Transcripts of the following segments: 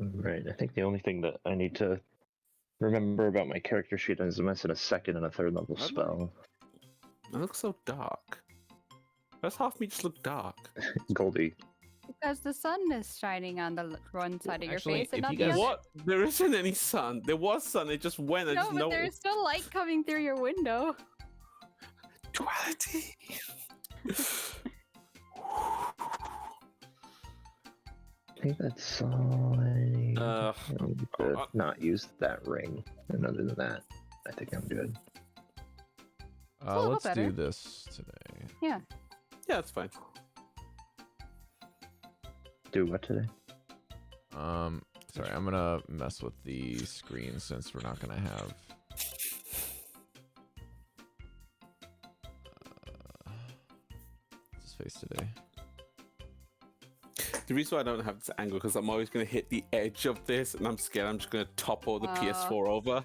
Right. I think the only thing that I need to remember about my character sheet is I'm missing a second and a third level spell. It looks so dark. Does half me just look dark? Goldie. Because the sun is shining on the one side of your Actually, face and if not you the guys- other. What? There isn't any sun. There was sun. It just went. I No, just but noticed. there's still light coming through your window. Duality. I think that's all I need. I need to uh, not use that ring. And other than that, I think I'm good. a little Let's better. do this today. Yeah. Yeah, it's fine. Do what today? Sorry, I'm gonna mess with the screen since we're not gonna have. What's his face today? The reason why I don't have this angle because I'm always going to hit the edge of this, and I'm scared I'm just going to topple the PS4 over.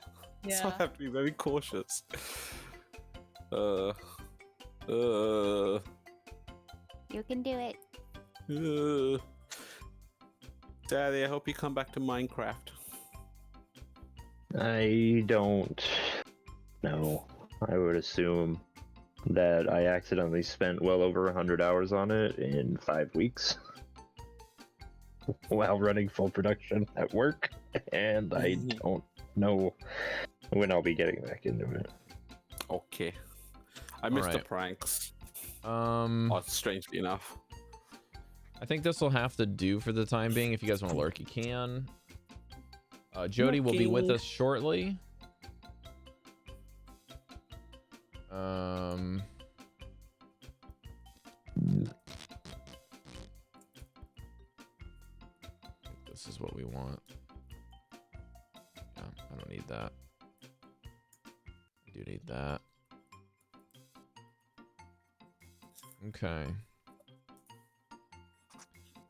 So I have to be very cautious. You can do it. Daddy, I hope you come back to Minecraft. I don't know. I would assume that I accidentally spent well over 100 hours on it in 5 weeks while running full production at work, and I don't know when I'll be getting back into it. Okay. I missed the Alright. pranks. Oh, strangely enough. I think this will have to do for the time being. If you guys want to lurk, you can. Jodie will be with Lurking. us shortly. This is what we want. Yeah, I don't need that. I do need that. Okay.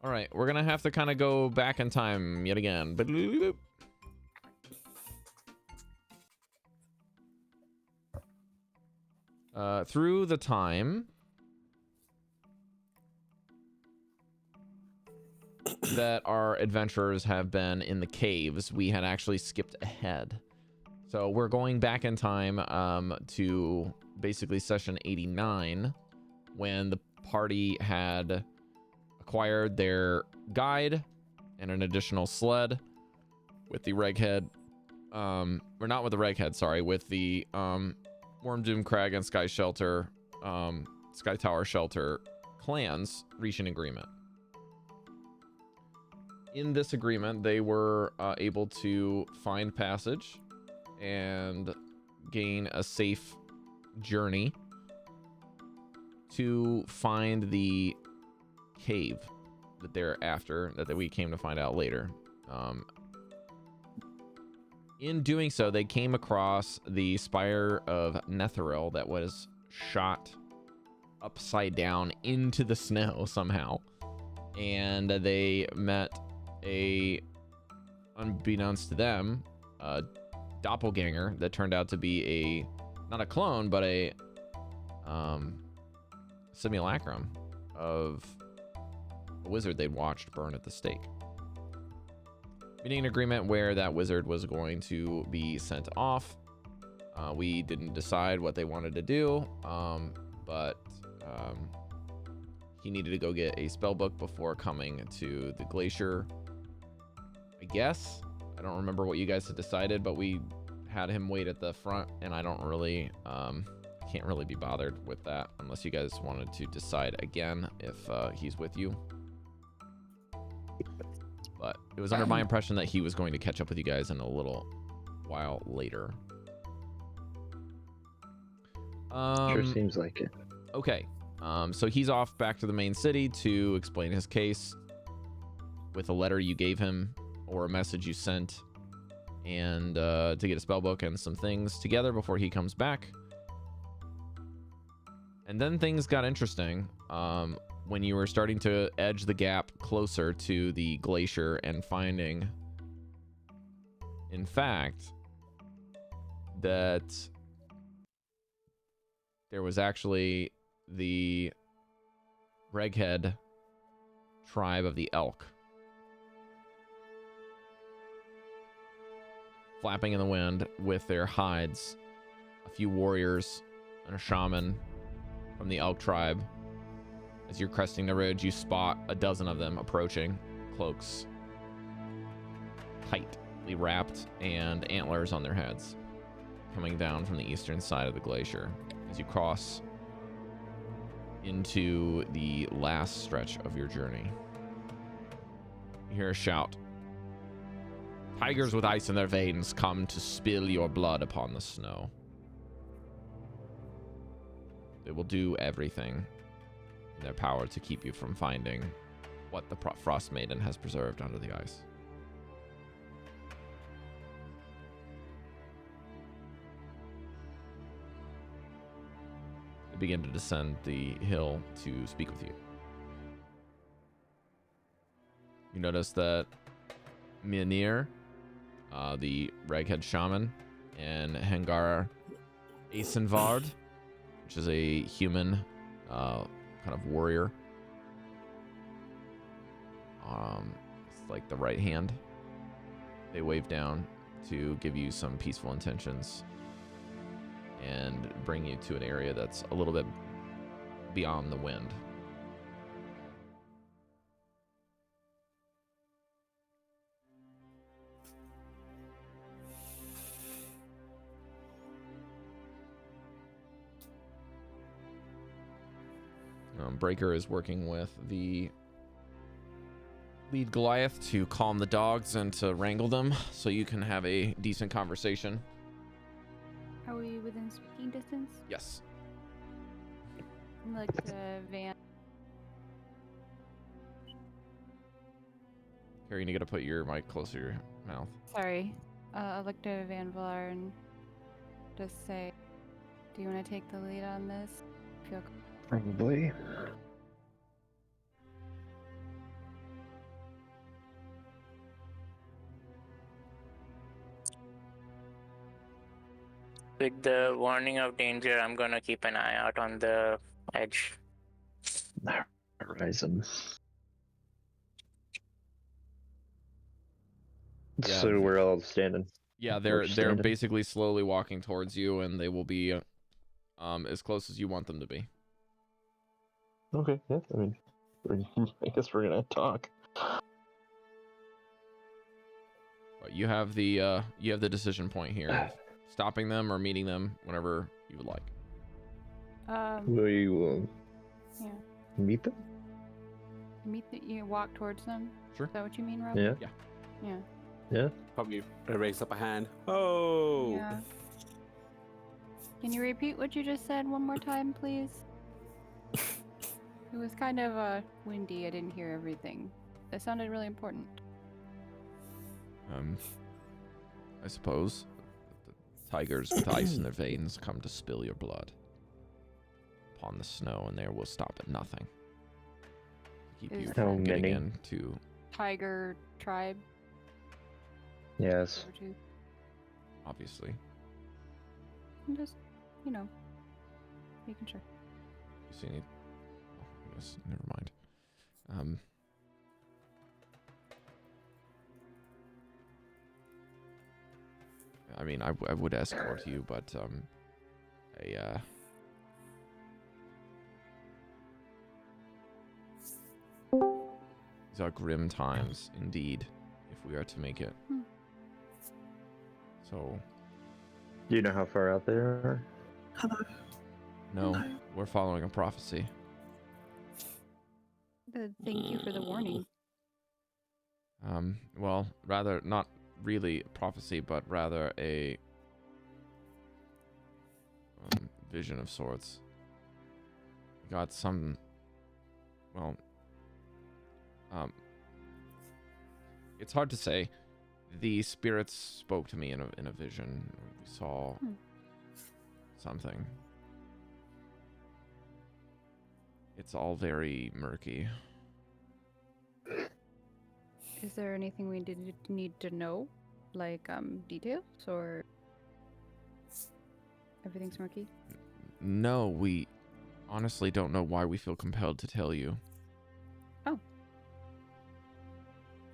All right, we're gonna have to kind of go back in time yet again. Through the time that our adventurers have been in the caves, we had actually skipped ahead. So we're going back in time to basically session 89, when the party had acquired their guide and an additional sled with the Reghead, or not with the Reghead, sorry, with the Wormdoom Crag and Sky Shelter, Sky Tower Shelter clans reach an agreement. In this agreement, they were able to find passage and gain a safe journey to find the cave that they're after, that we came to find out later. In doing so, they came across the Spire of Netheril that was shot upside down into the snow somehow. And they met a, unbeknownst to them, a doppelganger that turned out to be a, not a clone, but a simulacrum of a wizard they'd watched burn at the stake. Meeting an agreement where that wizard was going to be sent off. We didn't decide what they wanted to do, but he needed to go get a spell book before coming to the glacier, I guess. I don't remember what you guys had decided, but we had him wait at the front, and I don't really can't really be bothered with that unless you guys wanted to decide again if he's with you. But it was under my impression that he was going to catch up with you guys in a little while later. Sure seems like it. Okay. So he's off back to the main city to explain his case with a letter you gave him or a message you sent, and to get a spell book and some things together before he comes back. And then things got interesting when you were starting to edge the gap closer to the glacier and finding, in fact, that there was actually the Reghead tribe of the Elk flapping in the wind with their hides. A few warriors and a shaman from the elk tribe. As you're cresting the ridge, you spot a dozen of them approaching, cloaks tightly wrapped and antlers on their heads, coming down from the eastern side of the glacier as you cross into the last stretch of your journey. You hear a shout. Tigers with ice in their veins come to spill your blood upon the snow. They will do everything in their power to keep you from finding what the Frost Maiden has preserved under the ice. They begin to descend the hill to speak with you. You notice that Mjolnir, the Raghead Shaman, and Hengar Icewind, which is a human kind of warrior. It's like the right hand. They wave down to give you some peaceful intentions and bring you to an area that's a little bit beyond the wind. Breker is working with the lead Goliath to calm the dogs and to wrangle them so you can have a decent conversation. Are we within speaking distance? Yes. Like the van. Cari, you gotta put your mic closer to your mouth. Sorry. I looked at Vanvalor and just say, do you want to take the lead on this? Feel Probably. With the warning of danger, I'm gonna keep an eye out on the edge. Horizon. Yeah, So we're all standing. Yeah, We're they're standing. basically slowly walking towards you, and they will be as close as you want them to be. Okay, yeah, I mean, I guess we're gonna talk. But you have the decision point here. Stopping them or meeting them whenever you would like. We will Yeah. meet them? You walk towards them? Sure. Is that what you mean, Rob? Yeah. Yeah. Yeah. Yeah. Probably raise up a hand. Oh. Yeah. Can you repeat what you just said one more time, please? It was kind of windy. I didn't hear everything. That sounded really important. I suppose the tigers with ice in their veins come to spill your blood upon the snow, and there will stop at nothing. Keep Is you that- from How getting many? into. Tiger tribe. Yes. Or two. Obviously, I'm just, making sure. you see any. Oh, I guess never mind. I mean, I would escort you, but these are grim times indeed, if we are to make it. So, Do you know how far out they are? no, we're following a prophecy. Thank you for the warning. Well, rather not really a prophecy, but rather a vision of sorts. We got some, well, it's hard to say. The spirits spoke to me in a vision. We saw something. It's all very murky. Is there anything we need to know? Like, details, or everything's murky? No, we honestly don't know why we feel compelled to tell you. Oh.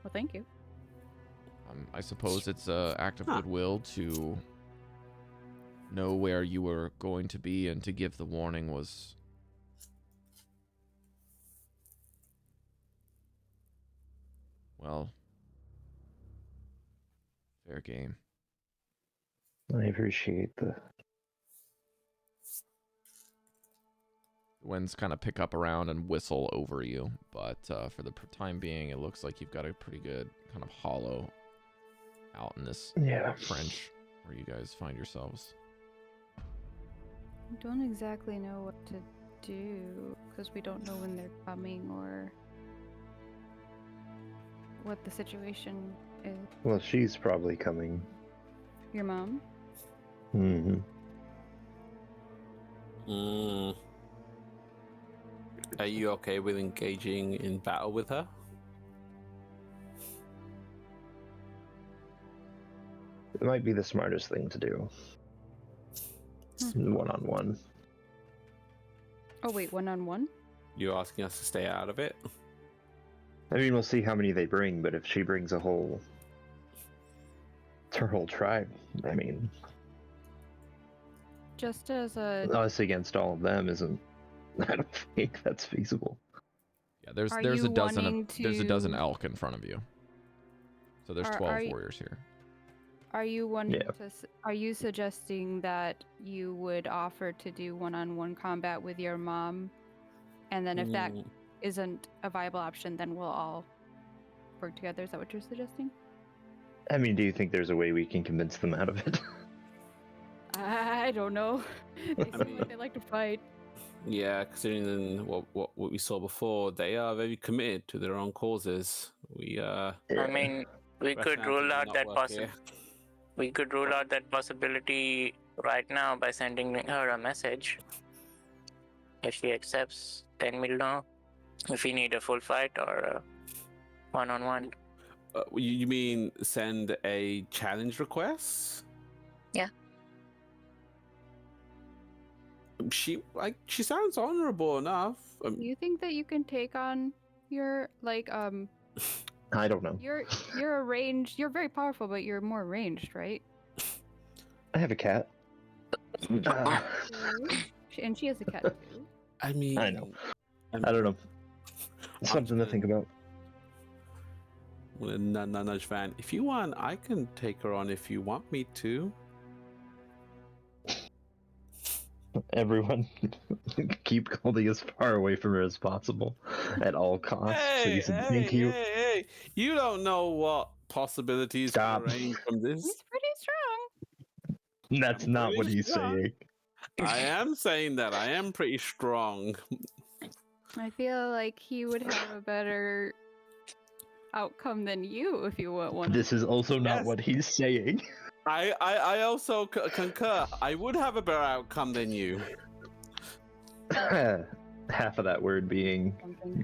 Well, thank you. I suppose it's an act of goodwill to know where you were going to be, and to give the warning was... well, fair game. I appreciate the... The winds kind of pick up around and whistle over you, but for the time being, it looks like you've got a pretty good kind of hollow out in this trench where you guys find yourselves. I don't exactly know what to do, because we don't know when they're coming or what the situation is. Well, she's probably coming. Your mom? Mm-hmm. Are you okay with engaging in battle with her? It might be the smartest thing to do. One-on-one. Oh wait, one-on-one? You're asking us to stay out of it? I mean, we'll see how many they bring, but if she brings her whole tribe, I mean... Just as a... us against all of them isn't... I don't think that's feasible. Yeah, there's a dozen elk in front of you. So there's 12 warriors here. Are you wanting to? Are you suggesting that you would offer to do one-on-one combat with your mom, and then if that isn't a viable option, then we'll all work together? Is that what you're suggesting? I mean, do you think there's a way we can convince them out of it? I don't know. They seem like they like to fight. Yeah, considering what we saw before, they are very committed to their own causes. I mean, we could rule out that We could rule out that possibility right now by sending her a message. If she accepts, then we'll know if we need a full fight or a one-on-one. You mean send a challenge request? Yeah. She sounds honorable enough. Do you think that you can take on your I don't know. You're a ranged. You're very powerful, but you're more ranged, right? I have a cat. And she has a cat too. I mean, I know. I don't know. Something to think about. Well, nudge fan. If you want, I can take her on if you want me to. Everyone, keep Goldy as far away from her as possible at all costs. Hey, you don't know what possibilities can range from this. He's pretty strong. That's not what he's saying. I am saying that I am pretty strong. I feel like he would have a better outcome than you if you want one. This is also not what he's saying. I also concur. I would have a better outcome than you. Half of that word being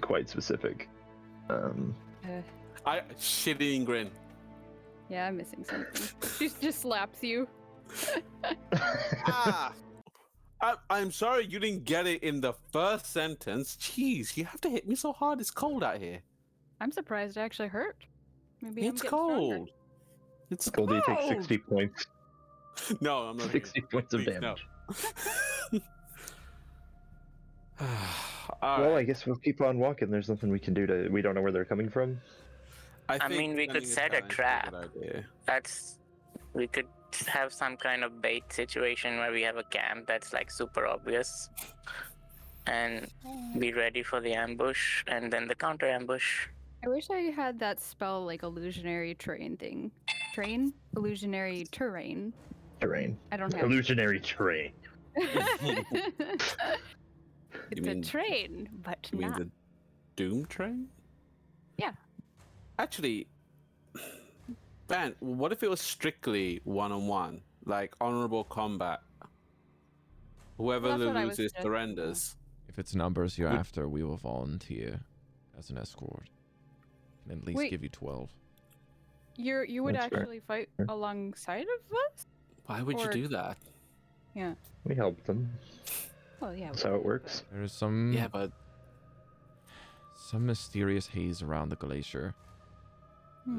quite specific. I shitting grin. Yeah, I'm missing something. She just slaps you. I'm sorry you didn't get it in the first sentence. Jeez, you have to hit me so hard. It's cold out here. I'm surprised it actually hurt. Maybe it's cold. Stronger. It's Goldy takes 60 points. No, I'm not. 60 points of damage. No. Well, I guess we'll keep on walking. There's nothing we can do to. We don't know where they're coming from. I mean, we could set a trap. We could have some kind of bait situation where we have a camp that's like super obvious, and be ready for the ambush, and then the counter ambush. I wish I had that spell like illusionary terrain thing. Illusionary terrain. I don't have illusionary terrain. It's a train, but you not. mean the Doom train? Yeah. Actually, Ben, what if it was strictly one-on-one, like honorable combat? Whoever loses surrenders. If it's numbers you're after, we will volunteer as an escort. And at least give you 12. You would actually fight alongside of us? Why would you do that? Yeah. We help them. Well, yeah. That's how it works. There's some mysterious haze around the glacier.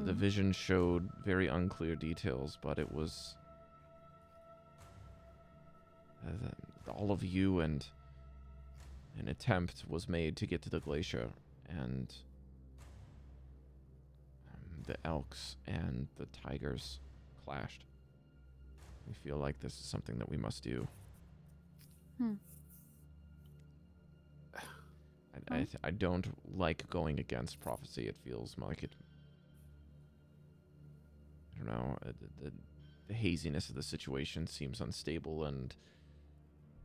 The vision showed very unclear details, but it was all of you, and an attempt was made to get to the glacier, and the elks and the tigers clashed. We feel like this is something that we must do. I don't like going against prophecy. It feels like it... I don't know. The haziness of the situation seems unstable, and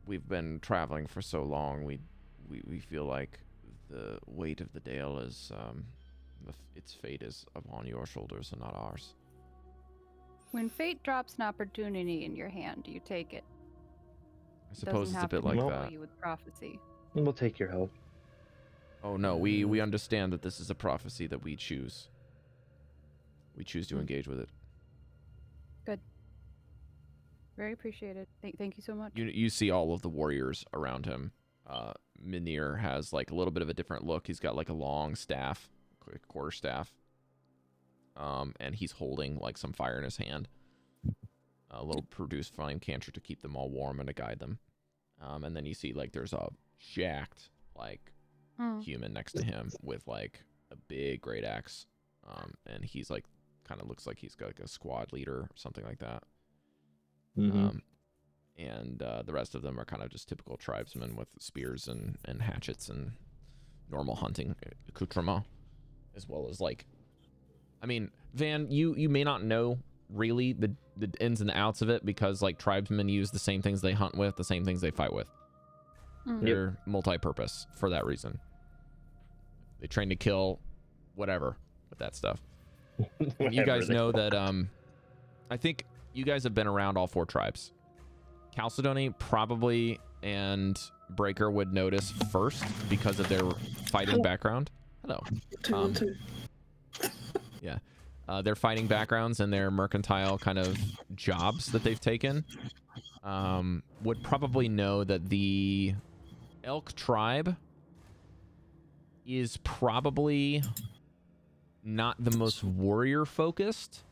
we've been traveling for so long. We feel like the weight of the Dale is... its fate is upon your shoulders and not ours. When fate drops an opportunity in your hand, you take it. I suppose it's a bit like that. You with prophecy. We'll take your help. Oh no, we understand that this is a prophecy that we choose. We choose to engage with it. Good. Very appreciated. Thank you so much. You see all of the warriors around him. Minir has like a little bit of a different look. He's got like a long staff, quarter staff. And he's holding like some fire in his hand. A little produce flame cantrip to keep them all warm and to guide them. And then you see like there's a jacked like human next to him with like a big great axe. And he's like kind of looks like he's got like a squad leader or something like that. And the rest of them are kind of just typical tribesmen with spears and hatchets and normal hunting accoutrement, as well as like, I mean, Van, you may not know really the ins and outs of it, because like tribesmen use the same things they hunt with, the same things they fight with. They're multi-purpose for that reason. They train to kill whatever with that stuff. You guys know that I think you guys have been around all 4 tribes. Chalcedony probably and Breker would notice first because of their fighting background. Hello. Yeah. Their fighting backgrounds and their mercantile kind of jobs that they've taken would probably know that the Elk tribe is probably not the most warrior focused,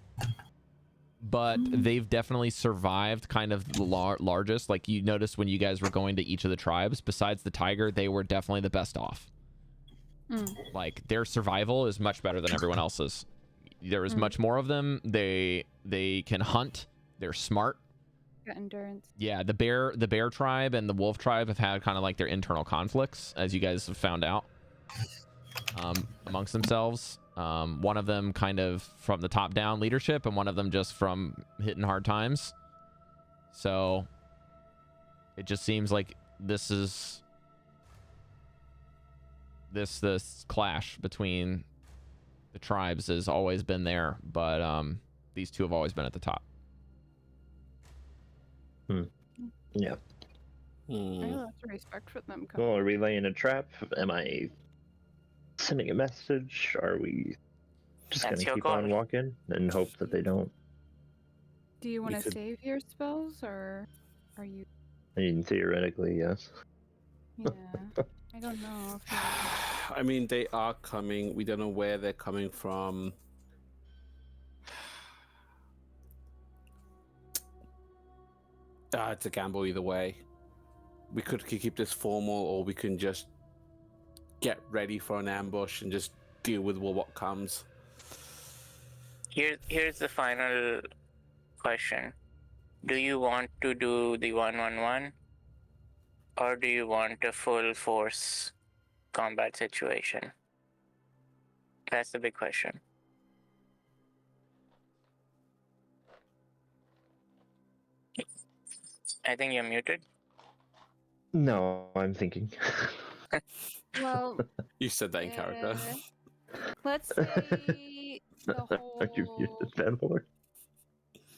but they've definitely survived kind of the largest. Like you noticed when you guys were going to each of the tribes, besides the tiger, they were definitely the best off. Like their survival is much better than everyone else's. There is much more of them. They can hunt. They're smart. Got endurance. Yeah, the bear tribe and the wolf tribe have had kind of like their internal conflicts, as you guys have found out, amongst themselves. One of them kind of from the top down leadership, and one of them just from hitting hard times. So it just seems like this clash between the tribes has always been there, but these two have always been at the top. Yeah. I have lots of respect for them. Well, are we laying a trap? Am I sending a message? Are we just going to keep on walking and hope that they don't? Do you want to save your spells, or are you... I mean, theoretically, yes. Yeah. I don't know. I mean, they are coming. We don't know where they're coming from. It's a gamble either way. We could keep this formal, or we can just get ready for an ambush and just deal with what comes. Here's the final question. Do you want to do the 1-1-1? Or do you want a full force combat situation? That's the big question. I think you're muted. No, I'm thinking. Well, you said that in character. Let's say the whole... Are you muted, Vanvalor?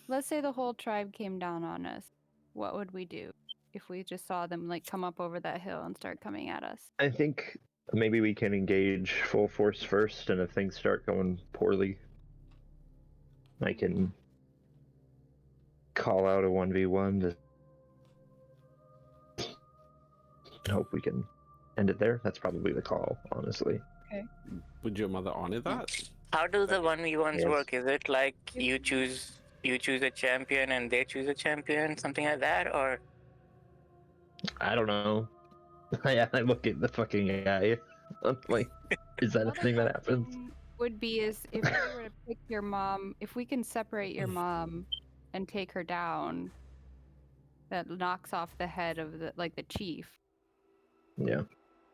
Let's say the whole tribe came down on us. What would we do if we just saw them like come up over that hill and start coming at us? I think maybe we can engage full force first, and if things start going poorly, I can call out a 1v1 to hope we can end it there. That's probably the call, honestly. Okay. Would your mother honor that? How do the 1v1s Yes. work? Is it like you choose a champion and they choose a champion, something like that, or? I don't know. I look at the fucking guy. I'm like, is that a Another thing that happens? question would be is if we were to pick your mom, if we can separate your mom and take her down, that knocks off the head of the chief. Yeah.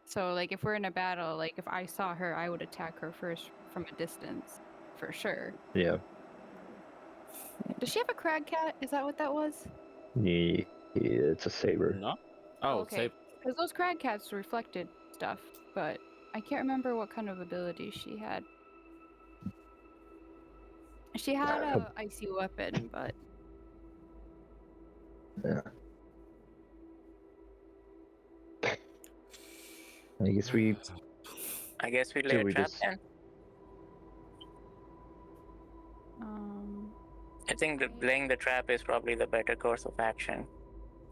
So like if we're in a battle, like if I saw her, I would attack her first from a distance, for sure. Yeah. Does she have a crag cat? Is that what that was? Yeah, it's a saber. No. Oh, okay. Because those crag cats reflected stuff, but I can't remember what kind of ability she had. She had a icy weapon, but Yeah. I guess we lay a trap just... then. I think that laying the trap is probably the better course of action.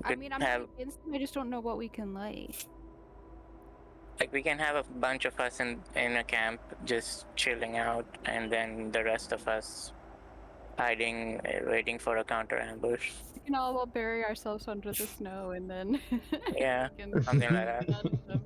I mean, I'm not against them. I just don't know what we can lay. Like we can have a bunch of us in a camp just chilling out, and then the rest of us hiding, waiting for a counter ambush. We can all bury ourselves under the snow, and then Yeah, something like that.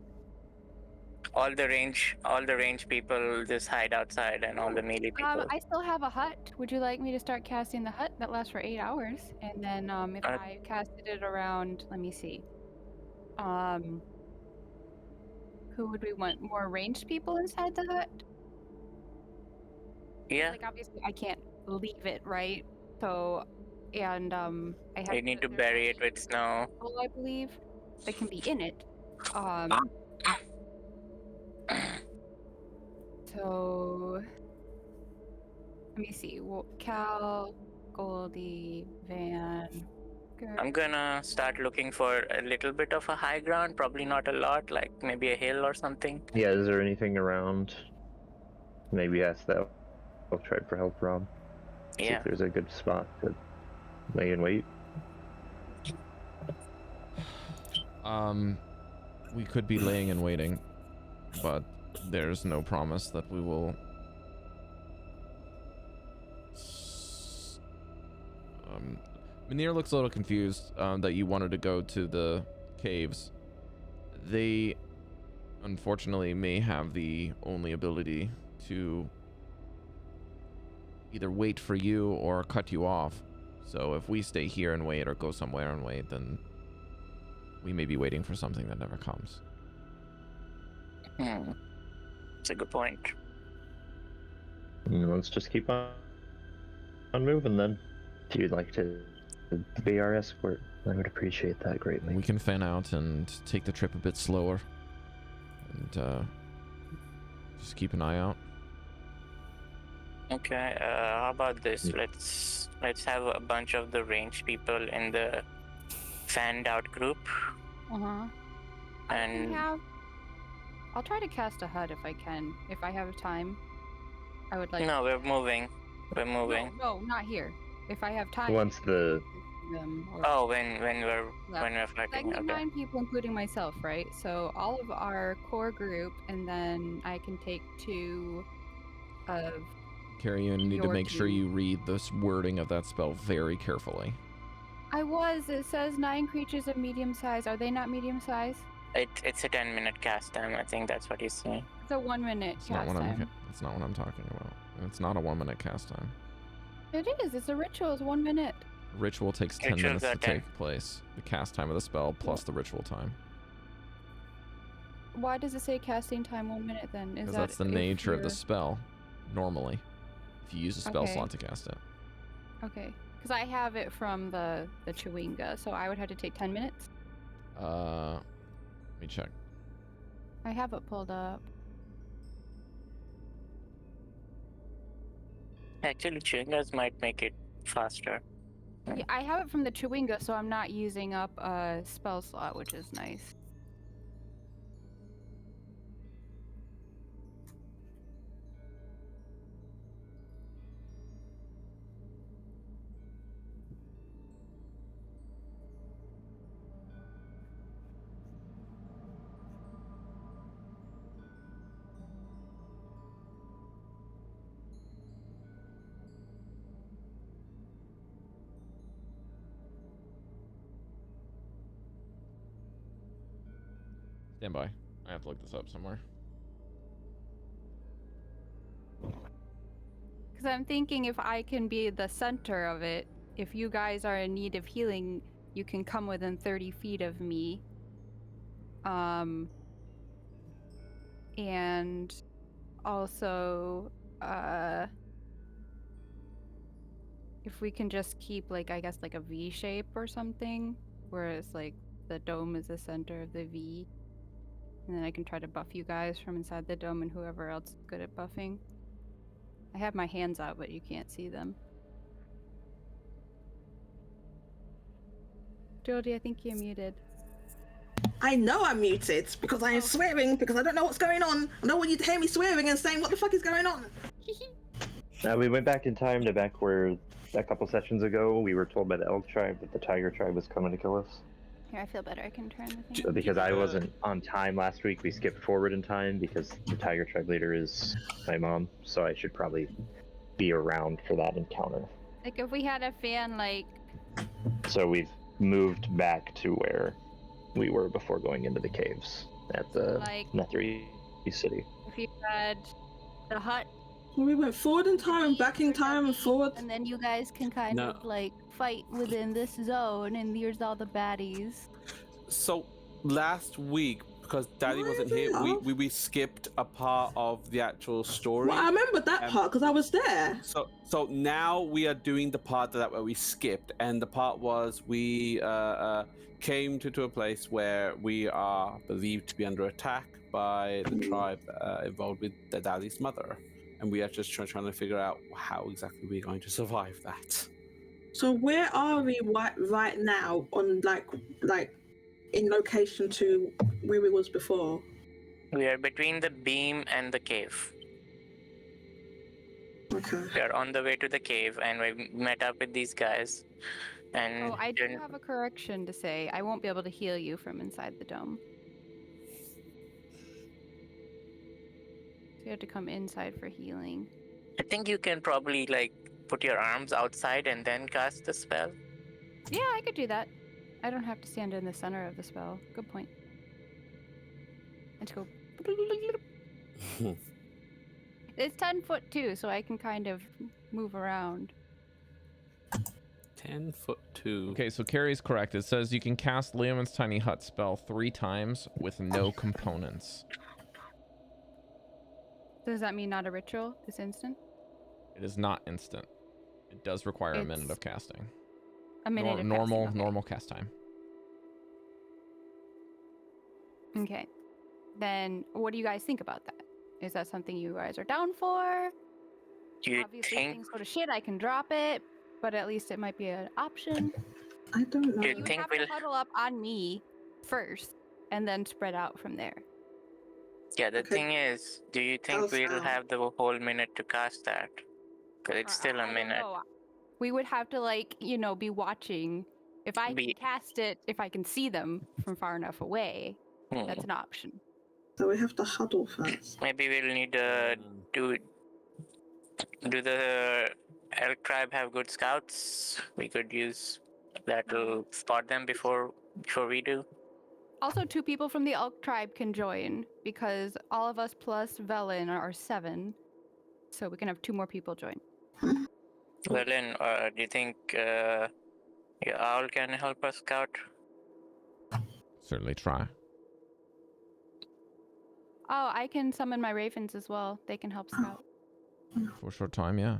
All the range people just hide outside, and all the melee people. I still have a hut. Would you like me to start casting the hut? That lasts for 8 hours, and then if I casted it around, let me see. Who would we want? More ranged people inside the hut? Yeah. Like obviously I can't leave it, right? So, and I have. You need to bury it with snow. People, I believe, that can be in it. So let me see. Well, Cal, Goldy, Van. I'm gonna start looking for a little bit of a high ground, probably not a lot, like maybe a hill or something. Yeah, is there anything around? Maybe ask that. I'll try for help, Rob. See if there's a good spot to lay in wait. We could be laying and waiting, but there's no promise that we will. Manir looks a little confused that you wanted to go to the caves. They, unfortunately, may have the only ability to either wait for you or cut you off. So if we stay here and wait or go somewhere and wait, then we may be waiting for something that never comes. That's a good point. Let's just keep on moving then. If you'd like to be our escort, I would appreciate that greatly. We can fan out and take the trip a bit slower, and just keep an eye out. Okay, how about this? Let's have a bunch of the ranged people in the fanned out group. And I'll try to cast a hut if I can. If I have time, I would like. No, we're moving. No, not here. If I have time. Once the. Oh, when we're fighting. I need 9 people, including myself, right? So all of our core group, and then I can take 2 of. Cari, you need to make sure you read this wording of that spell very carefully. It says 9 creatures of medium size. Are they not medium size? It's a 10-minute cast time. I think that's what he's saying. It's a 1-minute cast time. That's not what I'm talking about. It's not a 1-minute cast time. It is. It's a ritual. It's 1 minute. Ritual takes 10 minutes to take place. The cast time of the spell plus the ritual time. Why does it say casting time 1 minute then? Because that's the nature of the spell, normally. If you use a spell slot to cast it. Okay. Because I have it from the Chewinga, so I would have to take 10 minutes? Let me check. I have it pulled up. Actually, Chewingas might make it faster. Yeah, I have it from the Chewinga, so I'm not using up a spell slot, which is nice. Stand by. I have to look this up somewhere. Because I'm thinking if I can be the center of it, if you guys are in need of healing, you can come within 30 feet of me. And also, if we can just keep, like, I guess, like a V shape or something, where it's like the dome is the center of the V. And then I can try to buff you guys from inside the dome and whoever else is good at buffing. I have my hands out, but you can't see them. Jodie, I think you're muted. I know I'm muted because I am swearing because I don't know what's going on. I don't want you to hear me swearing and saying what the fuck is going on. We went back in time to back where a couple sessions ago we were told by the elk tribe that the tiger tribe was coming to kill us. Here, I feel better. I can turn the thing. So because I wasn't on time last week, we skipped forward in time because the tiger tribe leader is my mom, so I should probably be around for that encounter. Like if we had a fan, like... So we've moved back to where we were before going into the caves at the Netherese city. If you had the hut... We went forward in time and back in time and forward. And then you guys can kind of like fight within this zone, and here's all the baddies. So last week, because Daddy wasn't here, we skipped a part of the actual story. Well, I remember that part because I was there. So now we are doing the part where we skipped, and the part was we came to a place where we are believed to be under attack by the tribe involved with the Daddy's mother. And we are just trying to figure out how exactly we're going to survive that. So where are we right now on like in location to where we was before? We are between the beam and the cave. Okay. We are on the way to the cave and we met up with these guys. And I do have a correction to say. I won't be able to heal you from inside the dome. You have to come inside for healing. I think you can probably put your arms outside and then cast the spell. Yeah, I could do that. I don't have to stand in the center of the spell. Good point. Let's go. It's 10 foot too, so I can kind of move around. 10 foot 2. Okay, so Cari's correct. It says you can cast Leomund's Tiny Hut spell 3 times with no components. Does that mean not a ritual? It's instant? It is not instant. It does require a minute of casting. A minute of normal casting, okay. Normal cast time. Okay. Then what do you guys think about that? Is that something you guys are down for? Obviously, if things go to shit, I can drop it, but at least it might be an option. I don't know. You would have to huddle up on me first, and then spread out from there. Yeah, the thing is, do you think we'll have the whole minute to cast that? Because it's still a minute. We would have to, be watching. If I can cast it, if I can see them from far enough away, that's an option. So we have to huddle first. Maybe we'll need to do the elk tribe have good scouts? We could use that to spot them before we do. Also, 2 people from the elk tribe can join, because all of us plus Velen are 7. So we can have 2 more people join. Velen, do you think your owl can help us scout? Certainly try. Oh, I can summon my ravens as well. They can help scout. For a short time, yeah.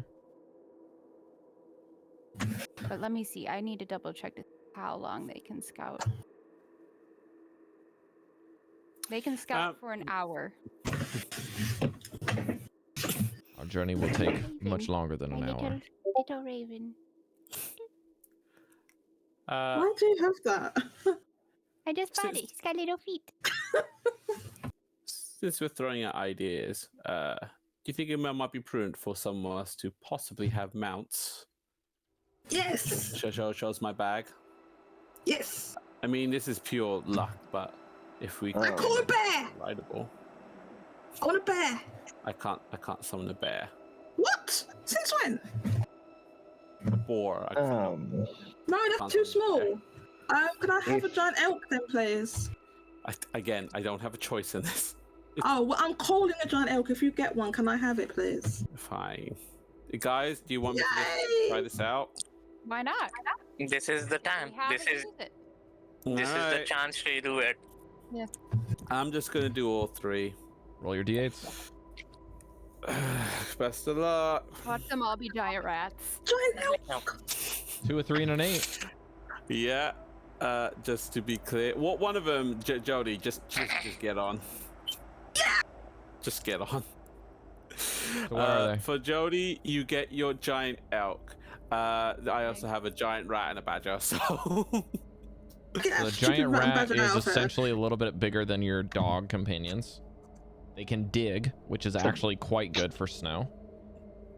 But let me see. I need to double check how long they can scout. They can scout for an hour. Our journey will take much longer than an hour. Little raven. Why do you have that? I just bought it. He's got little feet. Since we're throwing out ideas, do you think it might be prudent for some of us to possibly have mounts? Yes. Shows my bag. Yes. I mean, this is pure luck, but if we I call a bear. Rideable. I want a bear. I can't summon a bear. What? Since when? A boar. No, that's too small. Can I have a giant elk then, please? Again, I don't have a choice in this. Oh, well, I'm calling a giant elk. If you get one, can I have it, please? Fine. Guys, do you want me to Yay! try this out? Why not? This is the time. We have This to is use it. this is the Alright. chance to do it. I'm just gonna do all 3. Roll your d8s. Best of luck. Watch them all be giant rats. Giant elk. 2, a 3, and an 8. Yeah. Just to be clear, what one of them, Jodie, just get on. Just get on. So what are they? For Jodie, you get your giant elk. I also have a giant rat and a badger, so. Get So that the stupid giant rat and rat badger out is of her. essentially a little bit bigger than your dog companions. They can dig, which is actually quite good for snow,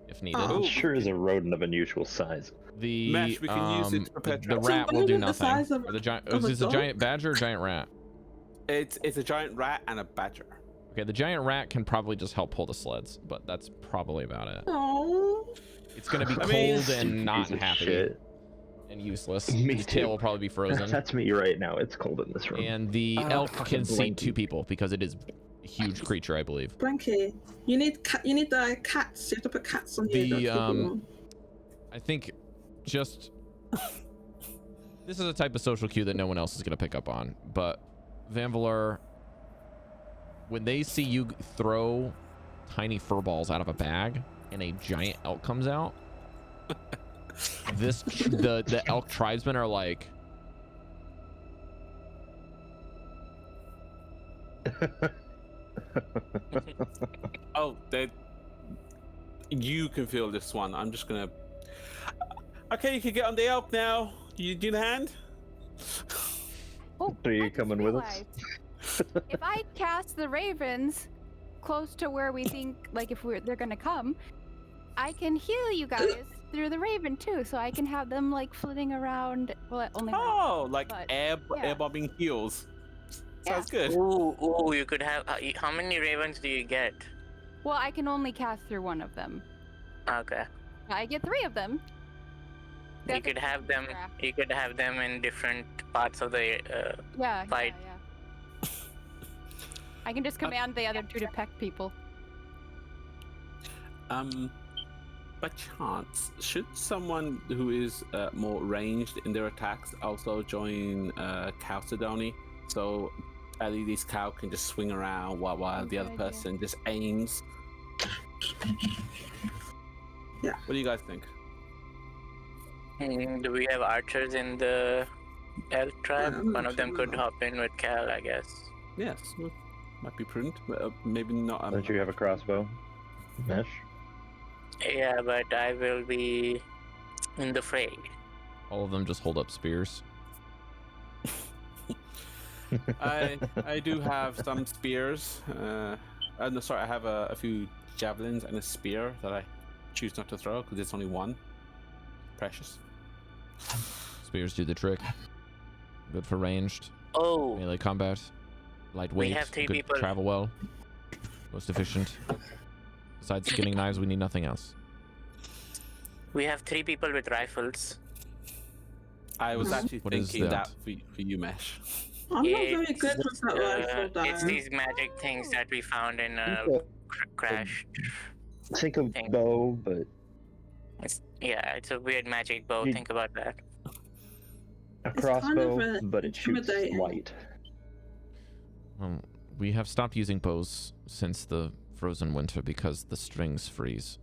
if needed. Oh. It sure is a rodent of unusual size. The Mesh, we can use it to the perpetuate. rat So will do only the nothing. size of- Or the giant. of a Is this a dog? giant badger or a giant rat? It's a giant rat and a badger. Okay, the giant rat can probably just help pull the sleds, but that's probably about it. Oh. It's gonna be I cold mean, and not Piece of happy shit. and useless. Me His too. tail will probably be frozen. That's me right now. It's cold in this room. And the Ah, elk fucking can seat blanky. 2 people because it is a huge creature, I believe. Blanky, you need the cats. You have to put cats on The, you. I think just this is a type of social cue that no one else is gonna pick up on, but Vanvalor, when they see you throw tiny fur balls out of a bag and a giant elk comes out, the elk tribesmen are like, Oh, you can feel this one. I'm just gonna. Okay, you can get on the elk now. You do the hand. Oh, Are you I just coming with us? realized, if I cast the ravens close to where we think, like if they're gonna come, I can heal you guys through the raven too, so I can have them like flitting around. Well, only one, Oh, like but, air yeah. bombing heels. Yeah. Sounds good. Ooh, you could have. How many ravens do you get? Well, I can only cast through one of them. Okay. I get 3 of them. You could have them. Yeah. You could have them in different parts of the. Yeah, Fight. yeah. I can just command the other 2 to peck people. By chance, should someone who is more ranged in their attacks also join Chalcedony? So at least this cow can just swing around while the other Good idea. person just aims. Yeah. What do you guys think? Do we have archers in the elk tribe? I'm One not of them sure. could hop in with Cal, I guess. Yes, might be prudent, but maybe not. Don't you have a crossbow? Mesh? Yeah, but I will be in the fray. all of them just hold up spears. I do have some spears. No, sorry, I have a few javelins and a spear that I choose not to throw because it's only one. Precious. Spears do the trick. Good for ranged Oh, melee combat. Lightweight. have 3 good people. travel well. Most efficient. Besides skinning knives, we need nothing else. we have 3 people with rifles. I was actually What is thinking that? that for you, Mesh. I'm not very good with that rifle, though. It's these magic things that we found in Crash. Think of Thing. bow, but It's a weird magic bow. You- Think about that. a It's crossbow, kind of but it shoots intimidating. light. We have stopped using bows since the frozen winter because the strings freeze.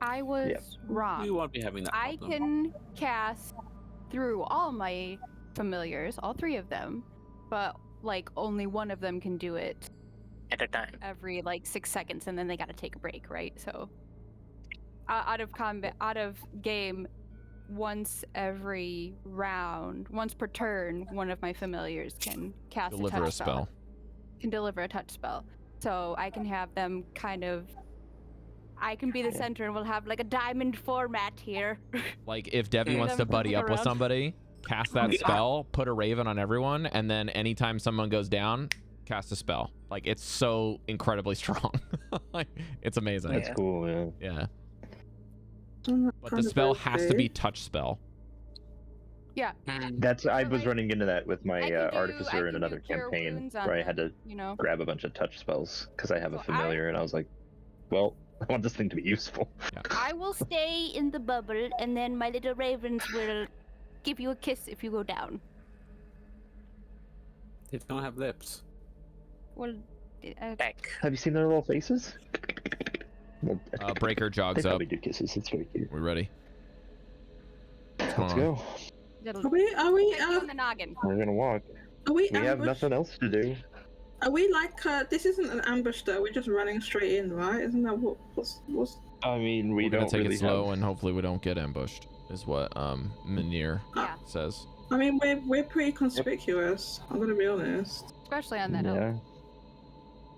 I was Yep. wrong. We won't be having that I problem. can cast through all my familiars, all 3 of them, but like only one of them can do it At a time. every like 6 seconds, and then they got to take a break, right? So out of combat, out of game, once every round, once per turn, one of my familiars can cast Deliver a a touch spell. Can deliver a touch spell. So I can have them kind of. I can be the center, and we'll have like a diamond format here. Like if Devii See wants to them buddy moving up with around. somebody, cast that spell, put a raven on everyone, and then anytime someone goes down, cast a spell. Like it's so incredibly strong. Like it's amazing. That's Yeah. cool, man. Yeah. I'm not But kind the of spell very has to be big. touch spell. Yeah. That's I So, was like, running into that with my I can artificer in do another cure campaign wounds on where I had to them, you know. grab a bunch of touch spells because I have a So familiar, and I was like, well, I want this thing to be useful. I will stay in the bubble, and then my little ravens will give you a kiss if you go down. They don't have lips. Well, Peck. Have you seen their little faces? Well, Breker they jogs up. probably do kisses. It's very cute. We ready? What's Let's going on? go. little Are we? kiss you on the noggin. We're gonna walk. Are we? We have ambushed? nothing else to do. Are we like? This isn't an ambush though. We're just running straight in, right? Isn't that what's? I mean, we We're gonna don't take really it slow have... and hopefully we don't get ambushed, is what Manir Yeah. says. I mean, we're pretty conspicuous. I'm gonna be honest. Especially on that elk. Yeah.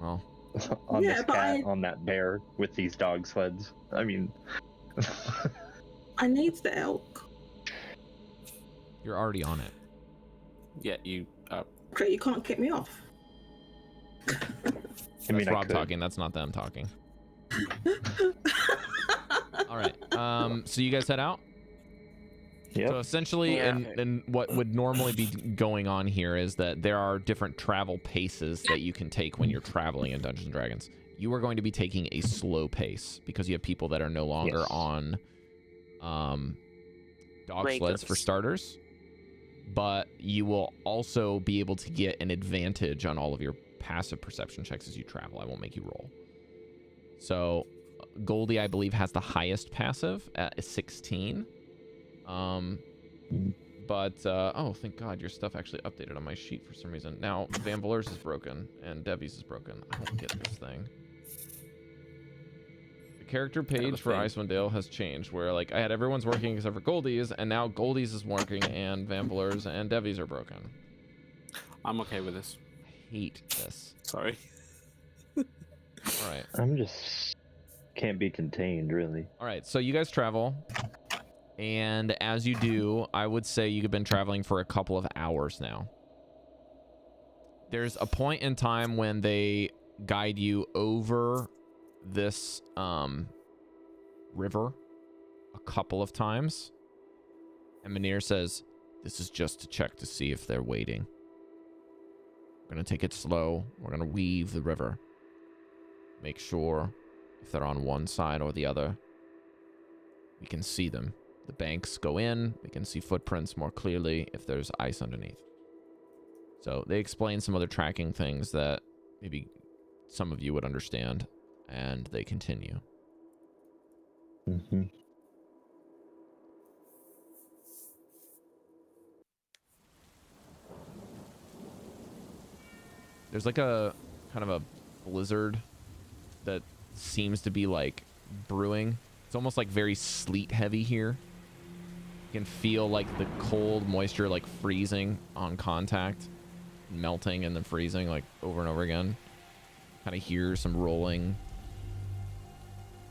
Well, On Yeah, this but cat, on that bear, with these dog sleds. I mean... I need the elk. you're already on it. Yeah, you. Okay, you can't kick me off. I mean, That's I Rob could. talking. That's not them talking. All right. So you guys head out. Yep. So essentially, Yeah. and what would normally be going on here is that there are different travel paces that you can take when you're traveling in Dungeons and Dragons. You are going to be taking a slow pace because you have people that are no longer Yes. on dog sleds Vehicles. for starters, but you will also be able to get an advantage on all of your passive perception checks as you travel. I won't make you roll. So Goldy, I believe, has the highest passive at 16. But oh, thank God, your stuff actually updated on my sheet for some reason. Now Vanvalor's is broken and Devi's is broken. I don't get this thing. The character page for Icewind Dale has changed, where like I had everyone's working except for Goldy's, and now Goldy's is working and Vanvalor's and Devi's are broken. I'm okay with this. I hate this. Sorry. All right. I'm just... can't be contained, really. All right, so you guys travel, and as you do, I would say you've been traveling for a couple of hours now. There's a point in time when they guide you over this river a couple of times, and Manir says, this is just to check to see if they're waiting. We're going to take it slow. We're going to weave the river. Make sure if they're on one side or the other, we can see them. The banks go in, we can see footprints more clearly if there's ice underneath. So they explain some other tracking things that maybe some of you would understand, and they continue. Mm-hmm. There's like a kind of a blizzard that seems to be like brewing. It's almost like very sleet heavy here. You can feel like the cold moisture like freezing on contact, melting and then freezing like over and over again. Kind of hear some rolling.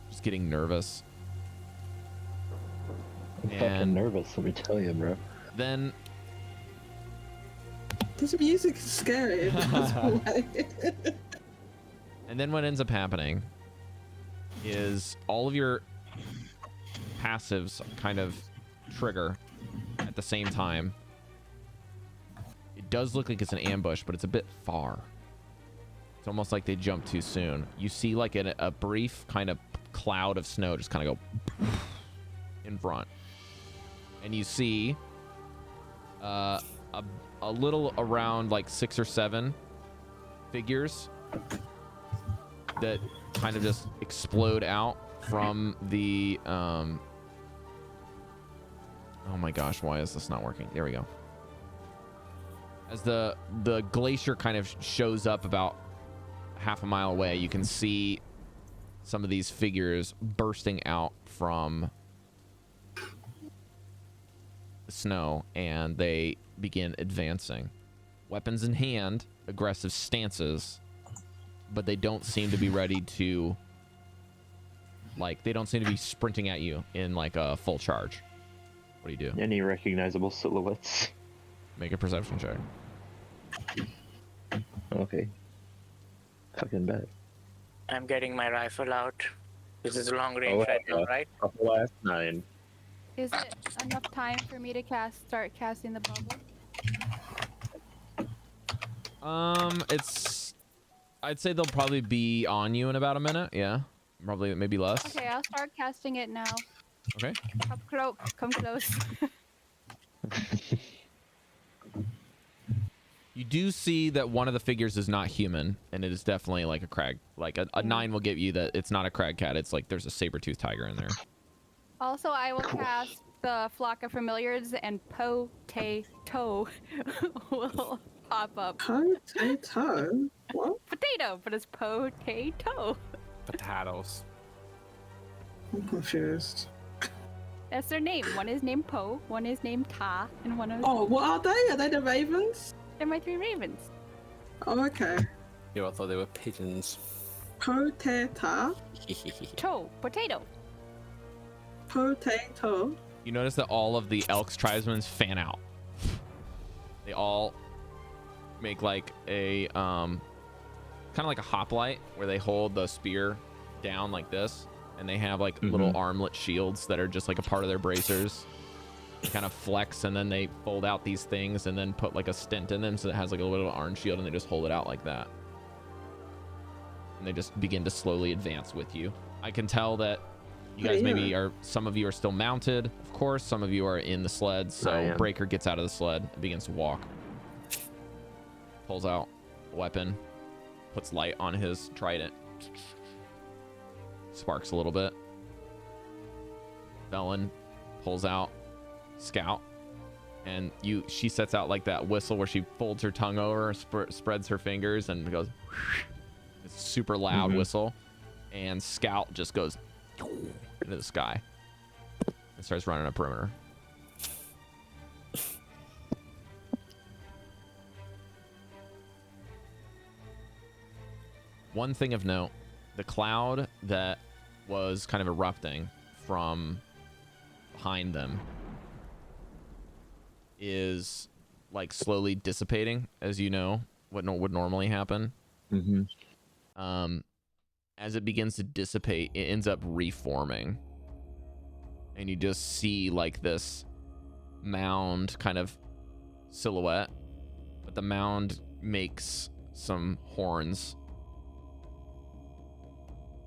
Just getting nervous. I'm fucking nervous, let me tell you, bro. Then This music is scary. and then what ends up happening is all of your passives kind of trigger at the same time. It does look like it's an ambush, but it's a bit far. It's almost like they jumped too soon. You see like a brief kind of cloud of snow just kind of go in front. And you see a little around like 6 or 7 figures that kind of just explode out from the oh my gosh, why is this not working? There we go. As the glacier kind of shows up about half a mile away, you can see some of these figures bursting out from the snow, and they begin advancing, weapons in hand, aggressive stances, but they don't seem to be ready to, like, they don't seem to be sprinting at you in like a full charge. What do you do? Any recognizable silhouettes? Make a perception check. Okay. Fucking bet. I'm getting my rifle out. This is long range right now, right? Couple last 9. Is it enough time for me to start casting the bubble? I'd say they'll probably be on you in about a minute. Yeah, probably maybe less. Okay, I'll start casting it now. Okay. Come close. You do see that one of the figures is not human, and it is definitely like a crag. Like a 9 will give you that it's not a crag cat. It's like there's a saber-toothed tiger in there. Also, I will cast the flock of familiars, and potato will pop up. Potato? What? Potato, but it's potato. Potatoes. I'm confused. That's their name. One is named Po, one is named Ta, and one is... Oh, what are they? Are they the ravens? They're my 3 ravens. Oh, okay. You all thought they were pigeons. Potato. Potato. Potato. You notice that all of the Elks tribesmen fan out. They all make like a kind of like a hoplite where they hold the spear down like this, and they have like little armlet shields that are just like a part of their bracers. They kind of flex, and then they fold out these things and then put like a stent in them so it has like a little orange shield, and they just hold it out like that. And they just begin to slowly advance with you. I can tell that you guys maybe are, some of you are still mounted, of course, some of you are in the sled, so Breker gets out of the sled and begins to walk. Pulls out a weapon, puts light on his trident. Sparks a little bit. Dallan pulls out Scout, and she sets out like that whistle where she folds her tongue over, spreads her fingers, and goes. It's a super loud whistle, and Scout just goes into the sky and starts running a perimeter. One thing of note, the cloud that was kind of erupting from behind them is like slowly dissipating, as you know, what would normally happen. As it begins to dissipate, it ends up reforming, and you just see like this mound kind of silhouette, but the mound makes some horns,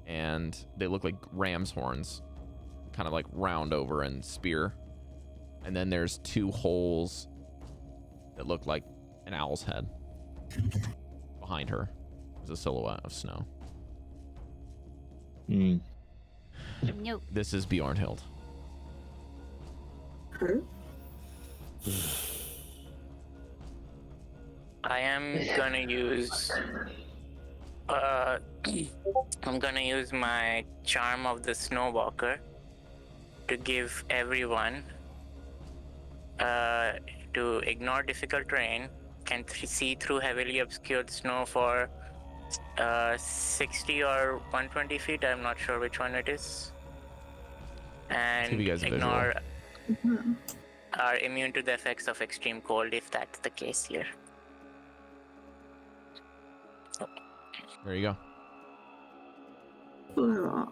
and they look like ram's horns, kind of like round over and spear. And then there's 2 holes that look like an owl's head. Behind her is a silhouette of snow. Nope. This is Bjornhild. I am gonna use I'm gonna use my charm of the Snowwalker to give everyone to ignore difficult terrain, can see through heavily obscured snow for 60 or 120 feet. I'm not sure which one it is. And ignore are immune to the effects of extreme cold, if that's the case here. There you go.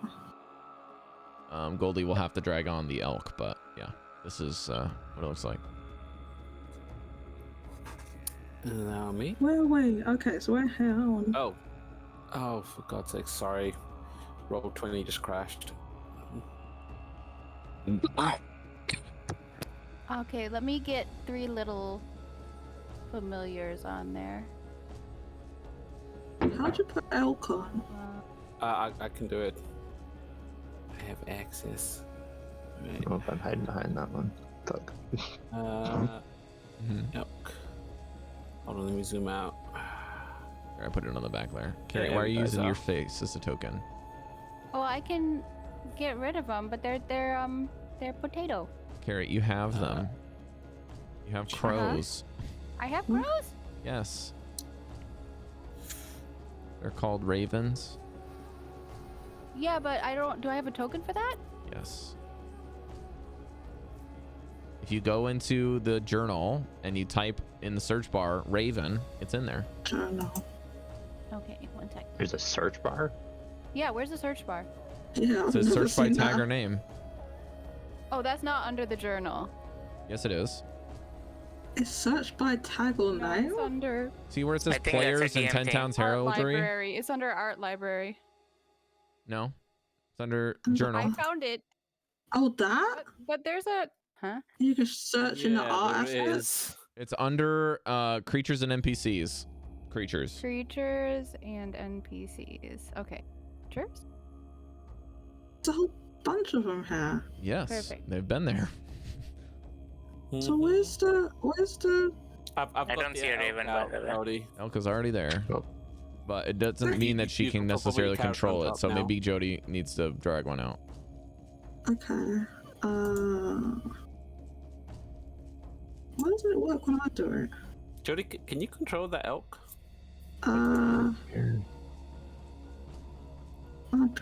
Goldy will have to drag on the elk, but yeah, this is what it looks like. Allow me. Wait. Okay, so we're here on. Oh, for God's sake, sorry. Roll 20 just crashed. Okay, let me get 3 little familiars on there. How'd you put elk on? I can do it. I have access. I don't know if I'm hiding behind that one. Fuck. Elk. Hold on, let me zoom out. Here, I put it on the back there. Cari, why are you using your face as a token? Oh, I can get rid of them, but they're potato. Cari, you have them. You have crows. I have crows? Yes. They're called ravens. Yeah, but do I have a token for that? Yes. If you go into the journal and you type in the search bar raven, it's in there. Journal. Okay, 1 sec. There's a search bar? Yeah, where's the search bar? Yeah. It says search by tag or name. Oh, that's not under the journal. Yes, it is. It's searched by tag or No, name. it's under See where it says I think that's a players and DM 10 thing. Towns art Heraldry? library. It's under art library. No, it's under Under journal. I found it, Oh, that? but there's a huh? You can search in the art there assets. is. It's under creatures and NPCs. Creatures. Creatures and NPCs. Okay. Creatures? There's a whole bunch of them here. Yes, Perfect. they've been there. So where's the I've I got don't the see a elk raven, by out, the way. Jodie. Elk is already there. Oh. But it doesn't mean that she You can can probably necessarily count control on it. top So now. maybe Jodie needs to drag one out. okay? Why doesn't it work when I do it? Jodie, can you control the elk? I'm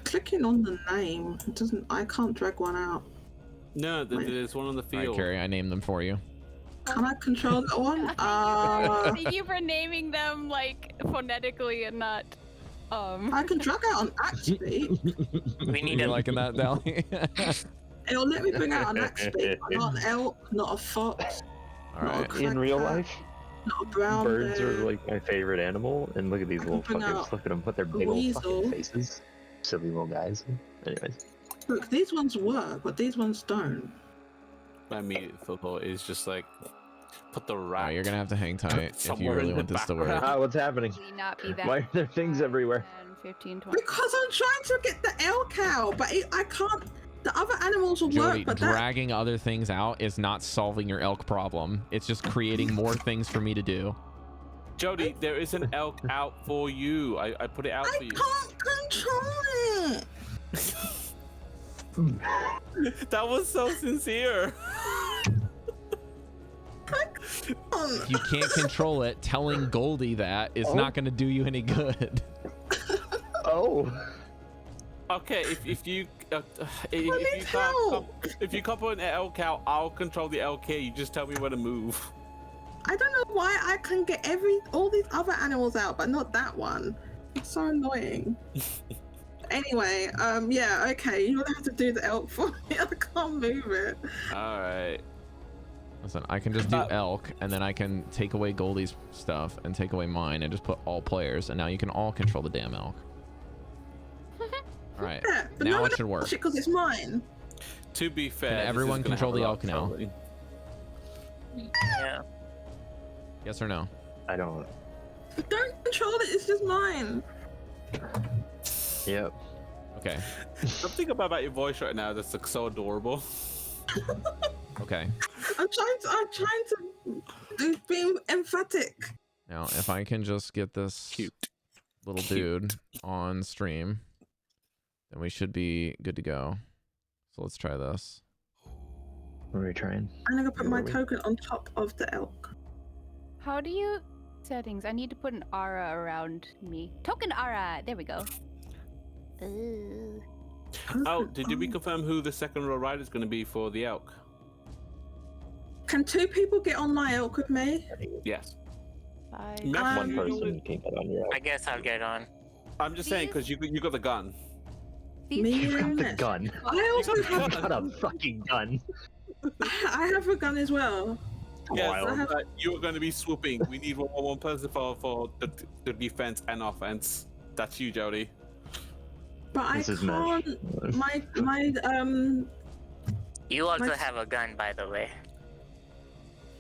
clicking on the name. It doesn't. I can't drag one out. No, there's one on the All right, field. Cari, I named them for you. Can I control that one? Thank you for naming them like phonetically and not I can drag out an axe speed. We need You a liking that, Dally? It'll let me bring out an axe speed, but not an elk, not a fox, All right. In real life, not a brown birds bear. are like my favorite animal, and look at these I little can bring fuckers. out Look at them put their big old weasel. fucking faces. Silly little guys. Anyways, Look, these ones work, but these ones don't. My immediate thought is just like put the All rat. right, you're gonna have to hang tight if you Somewhere really in want the this to work. background. what's happening? May not be that. Why are there things everywhere? 10, 15, 20. Because I'm trying to get the elk out, but I can't. The other animals will work, Jodie, but that. dragging other things out is not solving your elk problem. It's just creating more things for me to do. Jodie, there is an elk out for you. I put it out I for you. can't control it. That was so sincere. If you can't control it, telling Goldy that is not going to do you any good. Oh. Okay, if you need help. if you can't put an elk out, I'll control the elk here. You just tell me where to move. I don't know why I can get all these other animals out, but not that one. It's so annoying. Anyway, yeah, okay, you're gonna have to do the elk for me. I can't move it. All right. Listen, I can just do elk, and then I can take away Goldie's stuff and take away mine and just put all players, and now you can all control the damn elk. All right, Yeah, but now no it one should work. because it's mine. To be fair, Can this is everyone gonna control have a the lot elk of now? trolling. yeah. Yes or no? I don't. Don't control it. It's just mine. Yep. Okay. Something about your voice right now that's like so adorable. Okay. I'm trying to be emphatic. Now, if I can just get this Cute. little Cute. dude on stream, then we should be good to go. So let's try this. What are we trying? I'm gonna put my Where are we? token on top of the elk. How do you settings? I need to put an aura around me. Token aura. There we go. Ooh. Oh, did we confirm who the second row rider is going to be for the elk? Can 2 people get on my elk with me? Yes. Five. Matt, One you know person it- can get on your I guess I'll get on. I'm just saying because you got the gun. These Me creatures and the Ness. gun. I also You have. Got a fucking gun. I have a gun as well. Yes, I have- you are going to be swooping. We need one person for the defense and offense. That's you, Jodie. But This I is Mesh. can't. My You also My- have a gun, by the way.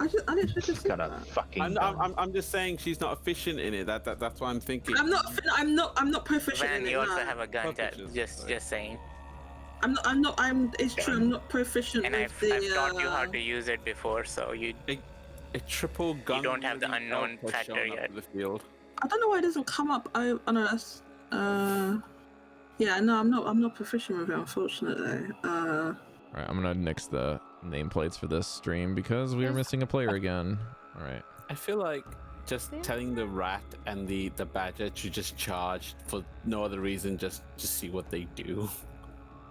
I didn't just say Got a that. fucking I'm gun. just saying she's not efficient in it. That's what I'm thinking. I'm not proficient Van, in it. you also No. have a gun. Purposes, Just sorry. saying. It's true. I'm not proficient And with I've the. taught you how to use it before, so you. A triple gun. don't have the wielding unknown elk has factor shown up yet. in the field. I don't know why it doesn't come up. Oh no, that's. Yeah, no, I'm not proficient with it, unfortunately. All right, I'm gonna nix the nameplates for this stream because we are missing a player again. All right. I feel like just telling the rat and the badger to just charge for no other reason, just see what they do.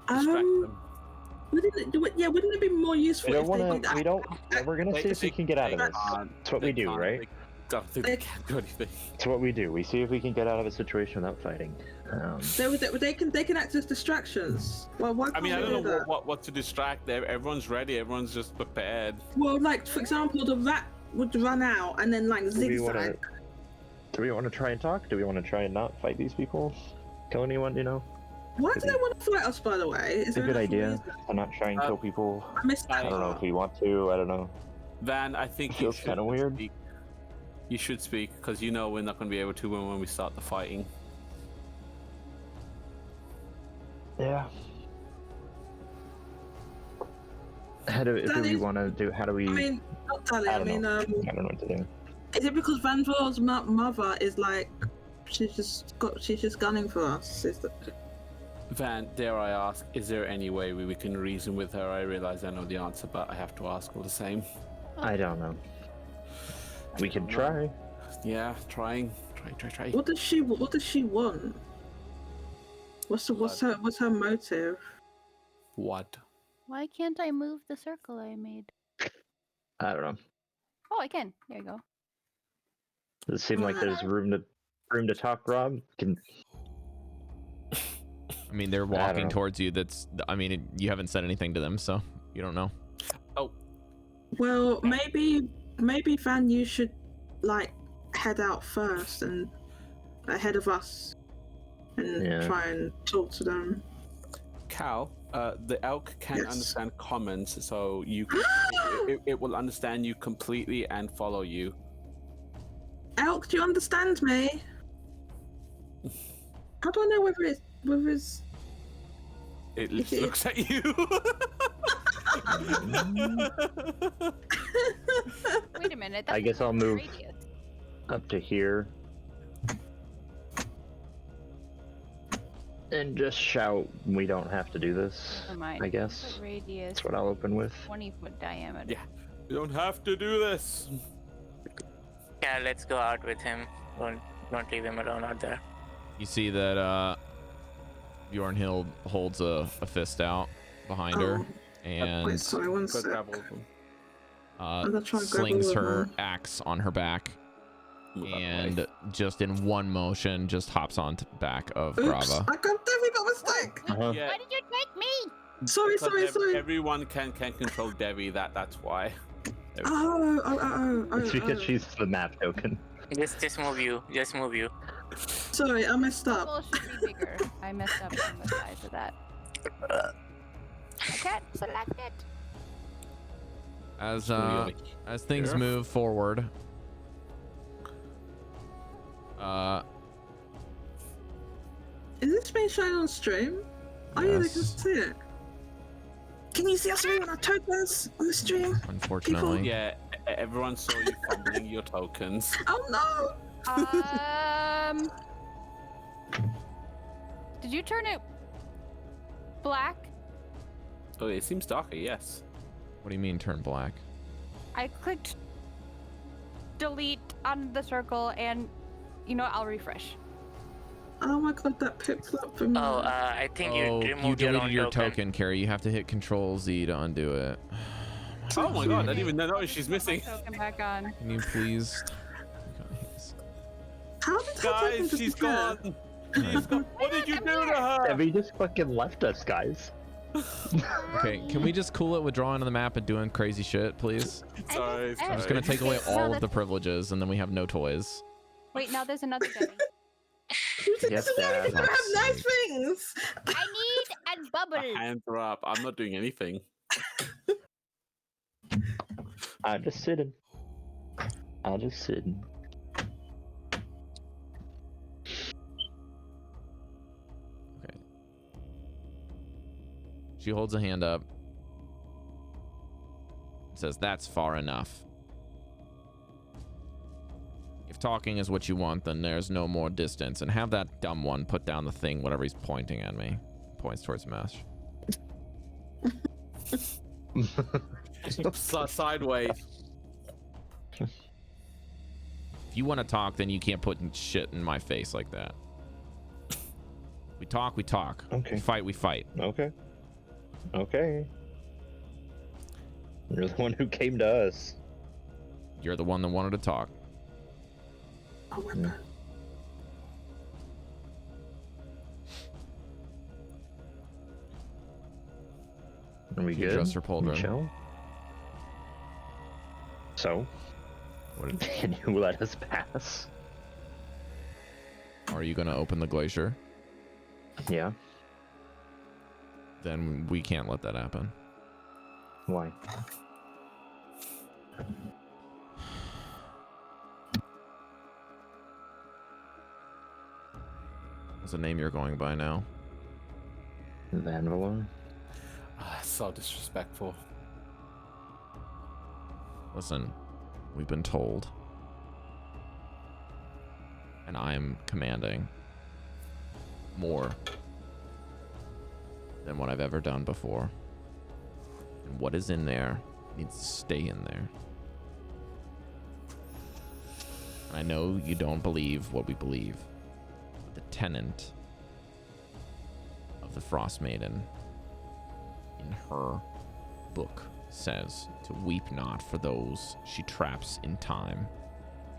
Distract them. Wouldn't it be more useful We don't if they want did to. that? We don't. We're gonna see if we can get out of this. can't- That's what we they do, can't- right? don't think they can do anything. It's what we do. We see if we can get out of a situation without fighting. They can act as distractions. Well, why can't I mean, I we don't do know that? what to distract them. Everyone's ready. Everyone's just prepared. Well, like for example, the rat would run out and then like zigzag. Do we want to try and talk? Do we want to try and not fight these people? Kill anyone, you know? Why do they want to fight us, by the way? It's a good idea to not try and kill people. I missed that. I don't know if we want to. I don't know. Van, I think It feels kind of weird. Speak. You should speak, because you know we're not going to be able to when we start the fighting. Yeah. How do we want to do? How do we? I mean, not Dallan. I mean, I don't know what to do. Is it because Vanvalor's mother is like, she's just gunning for us? Van, dare I ask, is there any way we can reason with her? I realize I know the answer, but I have to ask all the same. I don't know. We can try. Yeah, trying. Try. What does she want? What's her motive? What? Why can't I move the circle I made? I don't know. Oh, I can. There you go. Does it seem like there's room to talk, Rob? I mean, they're walking towards you. You haven't said anything to them, so you don't know. Oh. Well, maybe Van, you should like head out first and ahead of us and try and talk to them. Cal, the elk can't understand comments, so it will understand you completely and follow you. Elk, do you understand me? How do I know whether it's... It looks at you. Wait a minute. I guess I'll move up to here and just shout, we don't have to do this. I guess radius. That's what I'll open with. 20-foot diameter. Yeah, we don't have to do this. Yeah, let's go out with him. Don't leave him alone out there. You see that Bjornhild holds a fist out behind her and wait, sorry, one sec. slings her axe on her back and just in one motion just hops on back of Grava. I definitely got a mistake. Yeah. Why did you take me? Sorry. Everyone can control Devii. That's why. Oh. It's because she's the map token. Just move you. Sorry, I messed up. Well, should be bigger. I messed up on the size of that. I can't select it. As things move forward, is this being shown on stream? Oh yeah, they can see it. Can you see us moving our tokens on the stream? Unfortunately. Yeah, everyone saw you fumbling your tokens. Oh no! Did you turn it black? Oh, it seems darker, yes. What do you mean turn black? I clicked delete on the circle and, I'll refresh. Oh my god, that picked up for me. Oh, I think you removed deleted your own your token. token, Cari. You have to hit Control Z to undo it. Oh my god, I didn't even know she's missing. Token back on. Can you please? Guys. How did Guys, she's gone. She's gone. What did you do to her? Devii just fucking left us, guys. Okay, can we just cool it with drawing on the map and doing crazy shit, please? Sorry. I'm just gonna take away all of the privileges, and then we have no toys. Wait, now there's another Devii. Yes, You Dad. have nice things. I need a bubble. Hands are up. I'm not doing anything. I'm just sitting. Okay. She holds a hand up. Says, "That's far enough. If talking is what you want, then there's no more distance. And have that dumb one put down the thing, whatever he's pointing at me." Points towards Mesh. Sideways. If you want to talk, then you can't put shit in my face like that. We talk. Okay. We fight. Okay. You're the one who came to us. You're the one that wanted to talk. a weapon. Are we You good? adjust your pauldron. Chill? So? What Can you let us pass? are you going to open the glacier? Yeah. Then we can't let that happen. Why? What's the name you're going by now? Vanvalor? So disrespectful. Listen, we've been told. And I'm commanding more than what I've ever done before. And what is in there needs to stay in there. I know you don't believe what we believe. But the tenant of the Frost Maiden in her book says to weep not for those she traps in time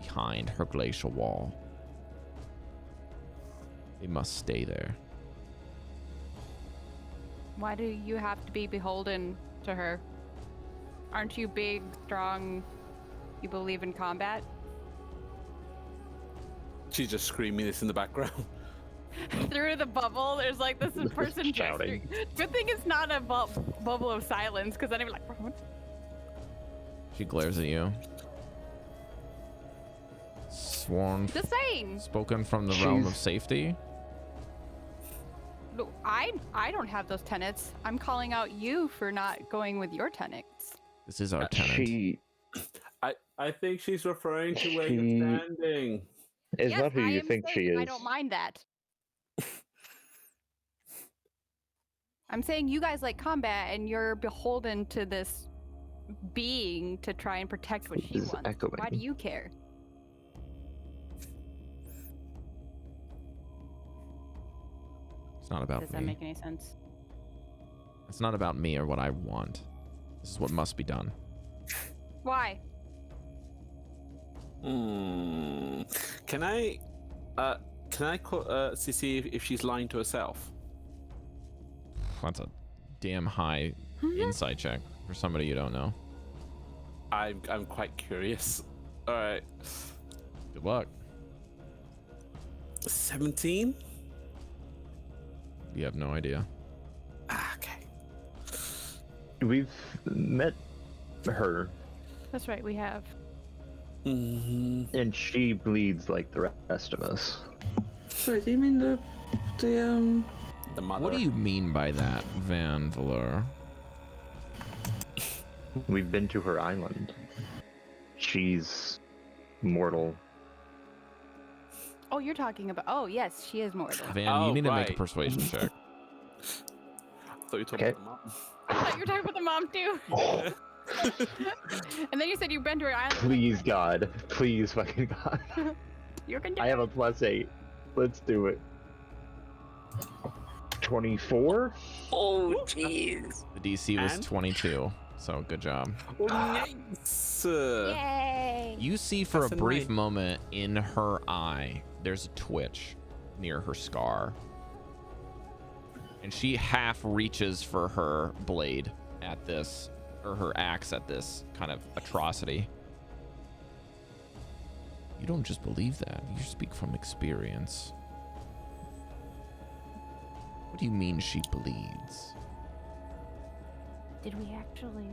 behind her glacial wall. They must stay there. Why do you have to be beholden to her? Aren't you big, strong, you believe in combat? She's just screaming this in the background. Through the bubble, there's like this person Shouting. gesturing. Good thing it's not a bubble of silence, because then I'd be like, what? She glares at you. Sworn, Just saying. spoken from the realm of safety. Look, I don't have those tenets. I'm calling out you for not going with your tenets. This is our tenant. She I think she's referring to where She- you're standing. is Yes, not who I you am think safe. she is. I don't mind that. I'm saying you guys like combat and you're beholden to this being to try and protect what she This is wants. echoing. Why do you care? It's not about Does that me. make any sense? It's not about me or what I want. This is what must be done. Why? Can I see if she's lying to herself? That's a damn high insight check for somebody you don't know. I'm quite curious. All right, Good luck. 17. You have no idea. Okay. We've met her, That's right, we have. and she bleeds like the rest of us. Sorry, do you mean the The mother. What do you mean by that, Vanvalor? We've been to her island. She's mortal. Oh, you're talking about. Oh, yes, she is mortal. Van, Oh, you need to make a right. persuasion check. I thought you were talking Okay. about the mom. I thought you were talking about the mom too. And then you said you've been to her island. Please, God. Please, fucking God. You're gonna. I have a +8. Let's do it. 24? Oh, jeez. The DC was And? 22, so good job. Oh, nice. Yay! You see for That's a a brief nine. moment in her eye, there's a twitch near her scar. And she half reaches for her blade at this, or her axe at this kind of atrocity. You don't just believe that, you speak from experience. What do you mean she bleeds? Did we actually?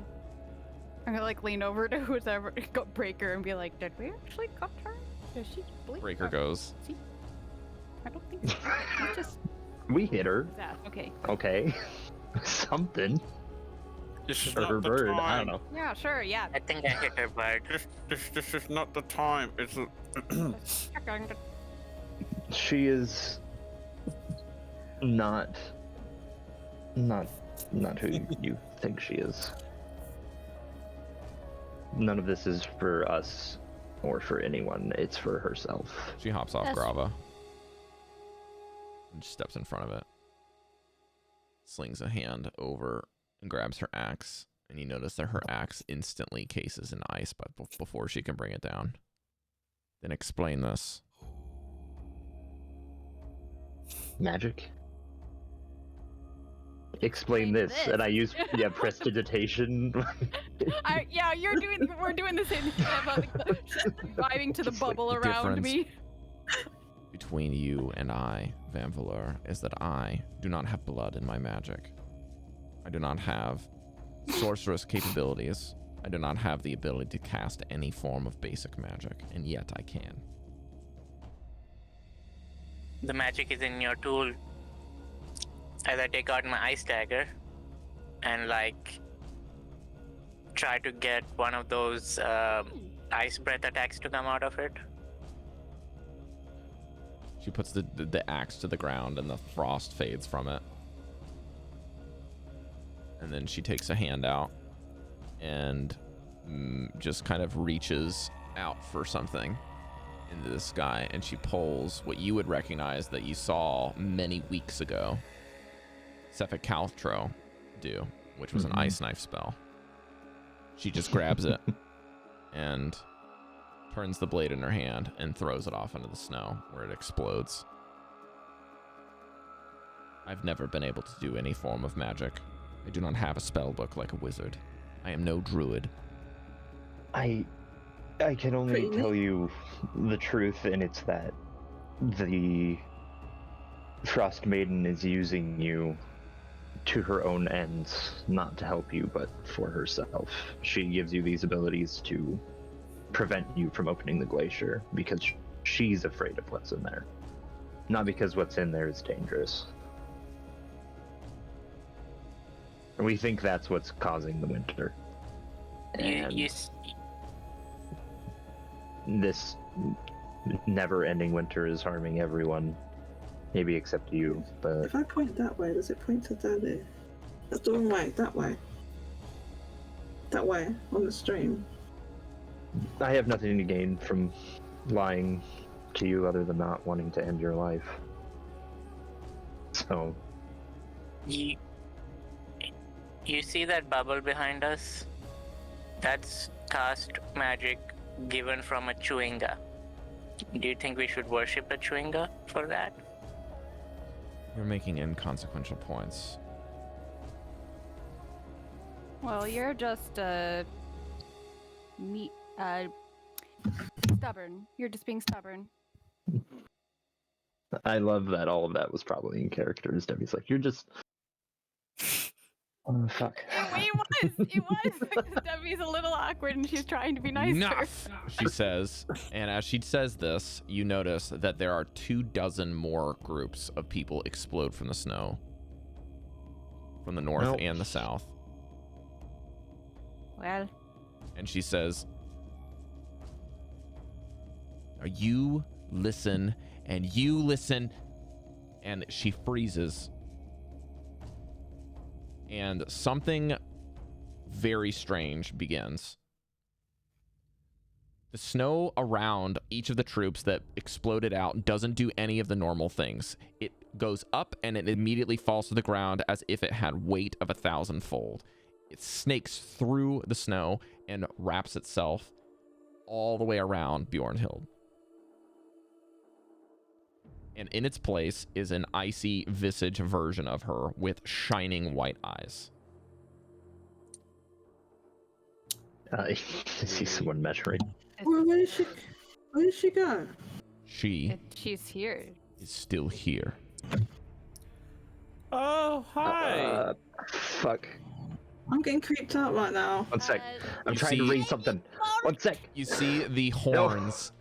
I'm gonna like lean over to whoever got Breker and be like, "Did we actually cut her? Does she bleed?" Breaker goes, I don't think so. It's just We hit her. that. Okay. Okay. Something. This is Or her not the bird. time. I don't know. Yeah. Sure. Yeah. I think I hit her bird. This is not the time. It's a... She is not who you think she is. None of this is for us or for anyone. It's for herself. she hops off That's- Grava and steps in front of it, slings a hand over and grabs her axe, and you notice that her axe instantly cases in ice but before she can bring it down. Then explain this. magic. Explain this. And I use prestidigitation. Yeah, we're doing the same thing about vibing to the bubble around me. Between you and I, Vanvalor, is that I do not have blood in my magic. I do not have sorceress capabilities. I do not have the ability to cast any form of basic magic, and yet I can. The magic is in your tool. As I take out my ice dagger and like try to get one of those ice breath attacks to come out of it. She puts the axe to the ground and the frost fades from it. And then she takes a hand out and just kind of reaches out for something into the sky, and she pulls what you would recognize that you saw many weeks ago Cephalic Caltro do, which was an ice knife spell. She just grabs it and turns the blade in her hand and throws it off into the snow where it explodes. I've never been able to do any form of magic. I do not have a spell book like a wizard. I am no druid. I can only tell you the truth, and it's that the Frost Maiden is using you to her own ends, not to help you, but for herself. She gives you these abilities to prevent you from opening the glacier because she's afraid of what's in there, not because what's in there is dangerous. And we think that's what's causing the winter. And this never-ending winter is harming everyone, maybe except you, but... If I point that way, does it point to Daddy? That's the wrong way, that way. That way, on the stream. I have nothing to gain from lying to you other than not wanting to end your life. So... You see that bubble behind us? That's cast magic given from a chewinga. Do you think we should worship a chewinga for that? You're making inconsequential points. Well, you're just stubborn. You're just being stubborn. I love that all of that was probably in character. As Debbie's like, you're just... Oh, fuck. It was. Because Debbie's a little awkward and she's trying to be nicer. Enough, she says. And as she says this, you notice that there are 24 more groups of people explode from the snow. From the north and the south. Well. And she says, now you listen, and you listen. And she freezes. And something very strange begins. The snow around each of the troops that exploded out doesn't do any of the normal things. It goes up and it immediately falls to the ground as if it had weight of 1,000-fold. It snakes through the snow and wraps itself all the way around Bjornhild. And in its place is an icy visage version of her with shining white eyes. I see someone measuring. Where did she go? She's here. Is still here. Oh, hi. Fuck. I'm getting creeped out right now. One sec. I'm trying to read something. One sec. You see the horns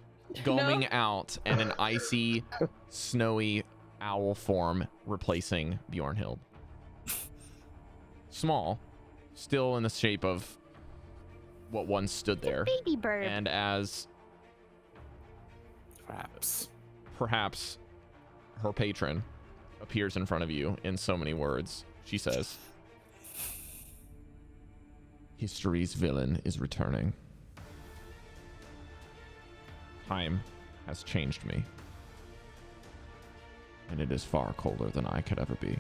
going out and an icy, snowy owl form replacing Bjornhild. Small, still in the shape of what once stood there. Baby bird. And as perhaps her patron appears in front of you in so many words, she says, history's villain is returning. Time has changed me, and it is far colder than I could ever be.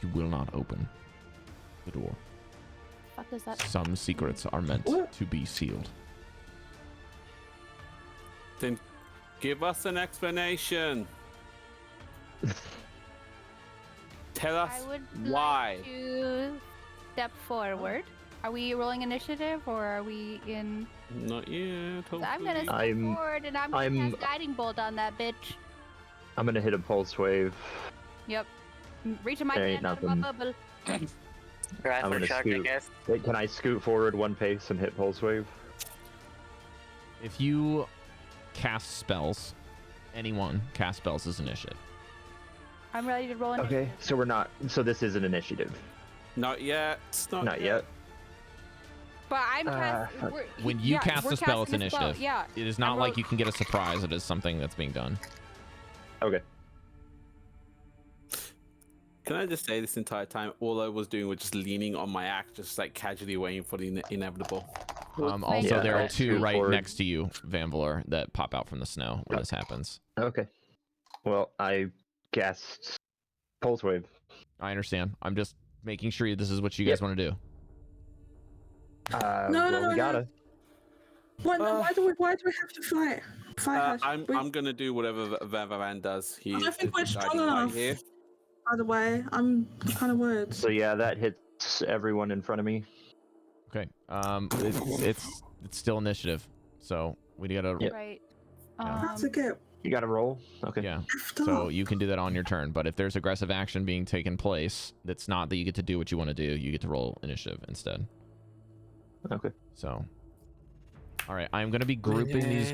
You will not open the door. What is that? Some secrets are meant to be sealed. Then Give us an explanation. Tell us I would why. like to step forward. Are we rolling initiative or are we in? Not yet. I'm gonna step hopefully. forward and I'm gonna cast guiding bolt on that bitch. I'm gonna hit a pulse wave. Yep. Reaching my There ain't hand out of my nothing. bubble. Rifle gonna shot, I scoot. guess. Wait, can I scoot forward 1 pace and hit pulse wave? If you cast spells, anyone cast spells is initiative. I'm ready to roll initiative. Okay, so we're not. So this is an initiative. Not yet. Not yet. But I'm When you cast a spell, it's casting a spell, initiative. Yeah. It is not like you can get a surprise. It is something that's being done. Okay. Can I just say this entire time, all I was doing was just leaning on my axe, just like casually waiting for the inevitable. Also, there are two right forward. next to you, Vanvalor, that pop out from the snow when this happens. Okay. Well, I cast pulse wave. I understand. I'm just making sure this is what you guys want to do. No, we gotta. Why do we have to fight? I'm gonna do whatever Vanvalor does. I don't think we're strong guiding light enough. here. By the way, I'm kind of worried. So yeah, that hits everyone in front of me. Okay. It's still initiative, so we gotta. Yep. Right. That's a good. You gotta roll. Okay. Yeah. So you can do that on your turn, but if there's aggressive action being taken place, that's not that you get to do what you want to do. You get to roll initiative instead. Okay. So. All right. I'm gonna be grouping these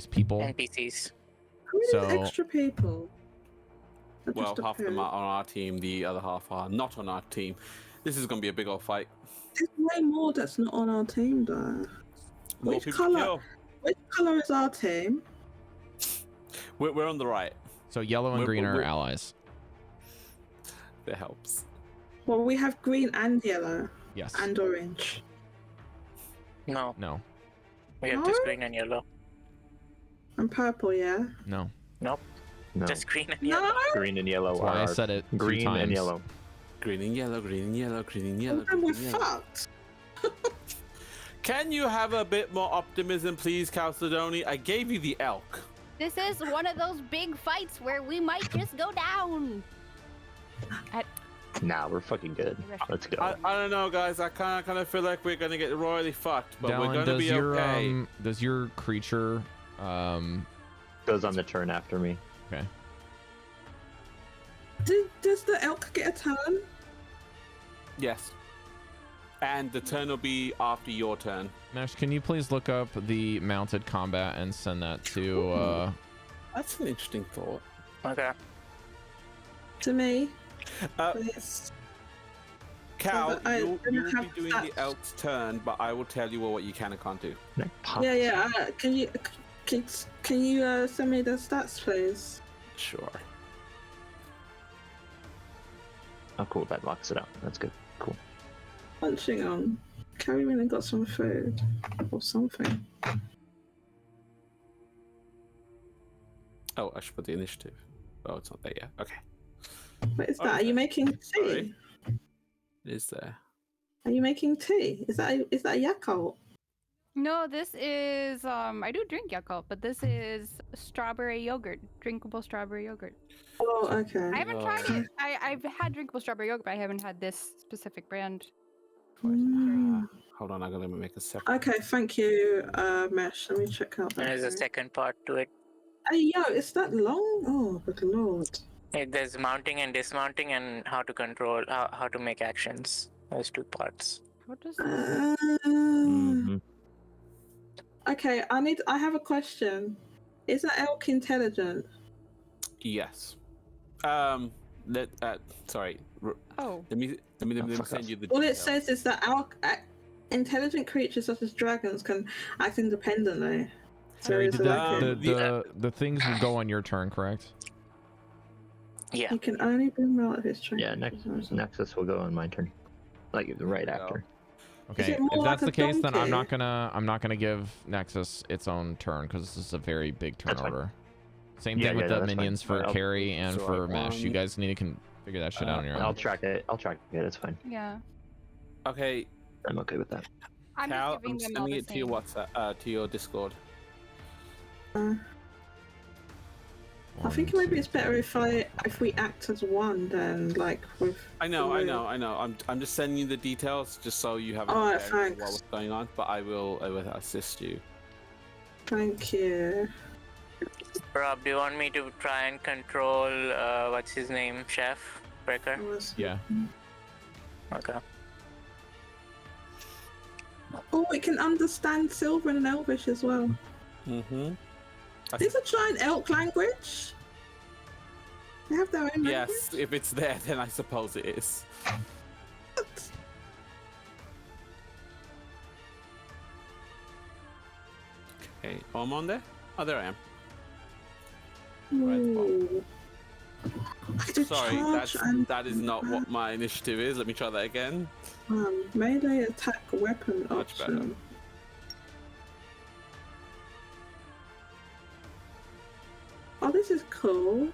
people. NPCs. Who are So- these extra people? That Well, just half of them appeared? are on our team, the other half are not on our team. This is gonna be a big old fight. There's way more that's not on our team, though. More Which people to colour? kill. Which color is our team? We're on the right. So yellow and green are allies. That helps. Well, we have green and yellow Yes. and orange. No, No. we have No? just green and yellow. And purple, yeah. No. Nope, No. just green and No. yellow. Green and yellow That's why I are said it 2 green times. and yellow. Green and yellow, green and yellow, green and yellow. Well, then we're green and yellow. fucked. Can you have a bit more optimism, please, Chalcedony? I gave you the elk. This is one of those big fights where we might just go down. Nah, we're fucking good. Let's go. I don't know, guys. I kind of feel like we're gonna get royally fucked, but we're Dallan, gonna does be your okay. does your creature Goes on the turn after me. okay. Does the elk get a turn? Yes. And the turn will be after your turn. Mesh, can you please look up the mounted combat and send that to That's an interesting thought. Okay. To me? Uh, Please. Cal, So I you'll don't be have doing stats. the elk's turn, but I will tell you what you can and can't do. Yeah. Can you send me the stats, please? Sure. Oh, cool. That locks it out. That's good. Cool. Punching on. Cari went and got some food or something. Oh, I should put the initiative. Oh, it's not there yet. Okay. What is that? Oh, Are you making tea? sorry. It is there. Are you making tea? Is that a Yakult? No, this is I do drink Yakult, but this is strawberry yogurt, drinkable strawberry yogurt. Oh, okay. I haven't tried it. I've had drinkable strawberry yogurt, but I haven't had this specific brand. Mm. Hold on, I'm gonna make a separate. Okay, thank you, Mesh. Let me check out that. There's a food. second part to it. Hey, yo, is that long? Oh, good lord. There's mounting and dismounting and how to control, how to make actions. There's 2 parts. What does Mhm. Okay, I have a question. Is an elk intelligent? Yes. Sorry. Oh. Let me send you the. All it details. says is that intelligent creatures such as dragons can act independently. So Cari, it's did like the things will go on your turn, correct? Yeah. he can only bring relatives. Yeah, Nexus will go on my turn. Like right after. Okay, it more if that's like the a case, then I'm donkey? not gonna give Nexus its own turn because this is a very big turn That's fine. order. Same Yeah, thing with yeah, the that's fine. minions for I'll- Cari and so for I Mesh. You want- guys need to figure that shit out on your I'll own. track it. It's fine. Yeah. Okay. I'm okay with that. I'm Cal, just giving I'm them all sending the it to your same. WhatsApp, to your Discord. I think maybe it's better if we act as one then, like with. I know. I'm just sending you the details just so you have Alright, a bearing of thanks. what's going on. But I will assist you. Thank you. Rob, do you want me to try and control what's his name, Chef Breker? Yeah. Okay. Oh, it can understand Sylvan and Elvish as well. Mm-hmm. Is a giant elk language? They have their own Yes, language? if it's there, then I suppose it is. What? Okay, oh, I'm on there? Oh, there I am. Ooh. I did Sorry, charge and that is not what my initiative is. Let me try that again. melee attack weapon Much better. option. Oh, this is cool.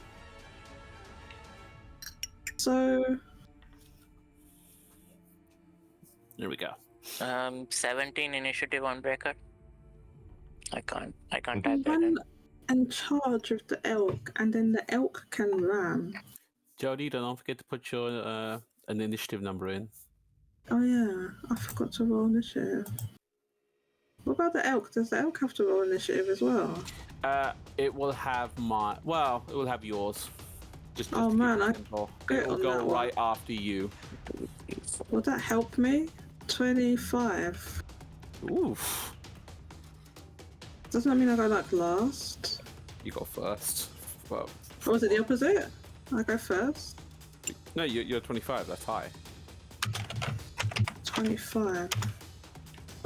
So, There we go. 17 initiative on Breker. I can't type that in. one in charge of the elk, and then the elk can ram. Jodie, don't forget to put your an initiative number in. Oh yeah, I forgot to roll initiative. What about the elk? Does the elk have to roll initiative as well? It will have it will have yours. Just Oh, to keep man, it I simple. quit It will on go that one. right after you. Would that help me? 25. Oof. Doesn't that mean I go like last? You go first. Well, Or was it the opposite? I go first? no, you're 25. That's high. 25.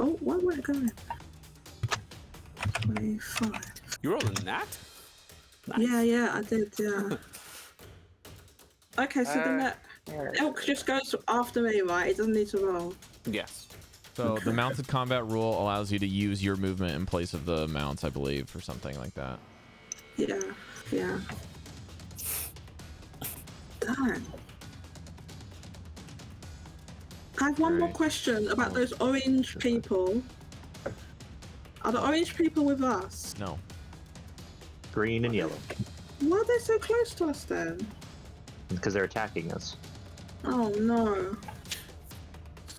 Oh, why won't it go in? 25. You rolling that? Nice. Yeah, I did, yeah. Okay, so then that elk just goes after me, right? It doesn't need to roll. Yes. So the mounted combat rule allows you to use your movement in place of the mounts, I believe, or something like that. Yeah. Darn. I have one more question about those orange people. Are the orange people with us? No. Green and yellow. Why are they so close to us then? Because they're attacking us. Oh no.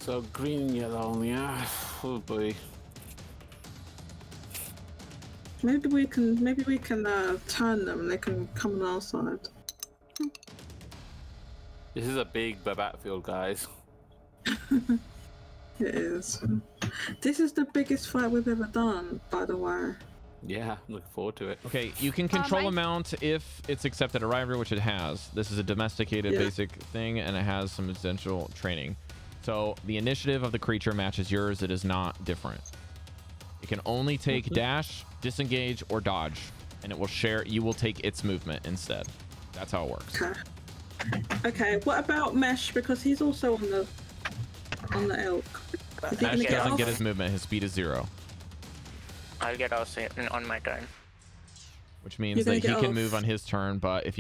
So green and yellow, yeah. Oh boy. Maybe we can turn them and they can come on our side. This is a big battlefield, guys. It is. This is the biggest fight we've ever done, by the way. Yeah, I'm looking forward to it. Okay, you can control a mount if it's accepted a rivalry, which it has. This is a domesticated basic thing, and it has some essential training. So the initiative of the creature matches yours. It is not different. It can only take dash, disengage, or dodge, and it will share. You will take its movement instead. That's how it works. Okay. What about Mesh? Because he's also on the elk. Is he Mesh gonna get doesn't off? get his movement. His speed is 0. I'll get off on my turn. Which means that he can move on his turn, but if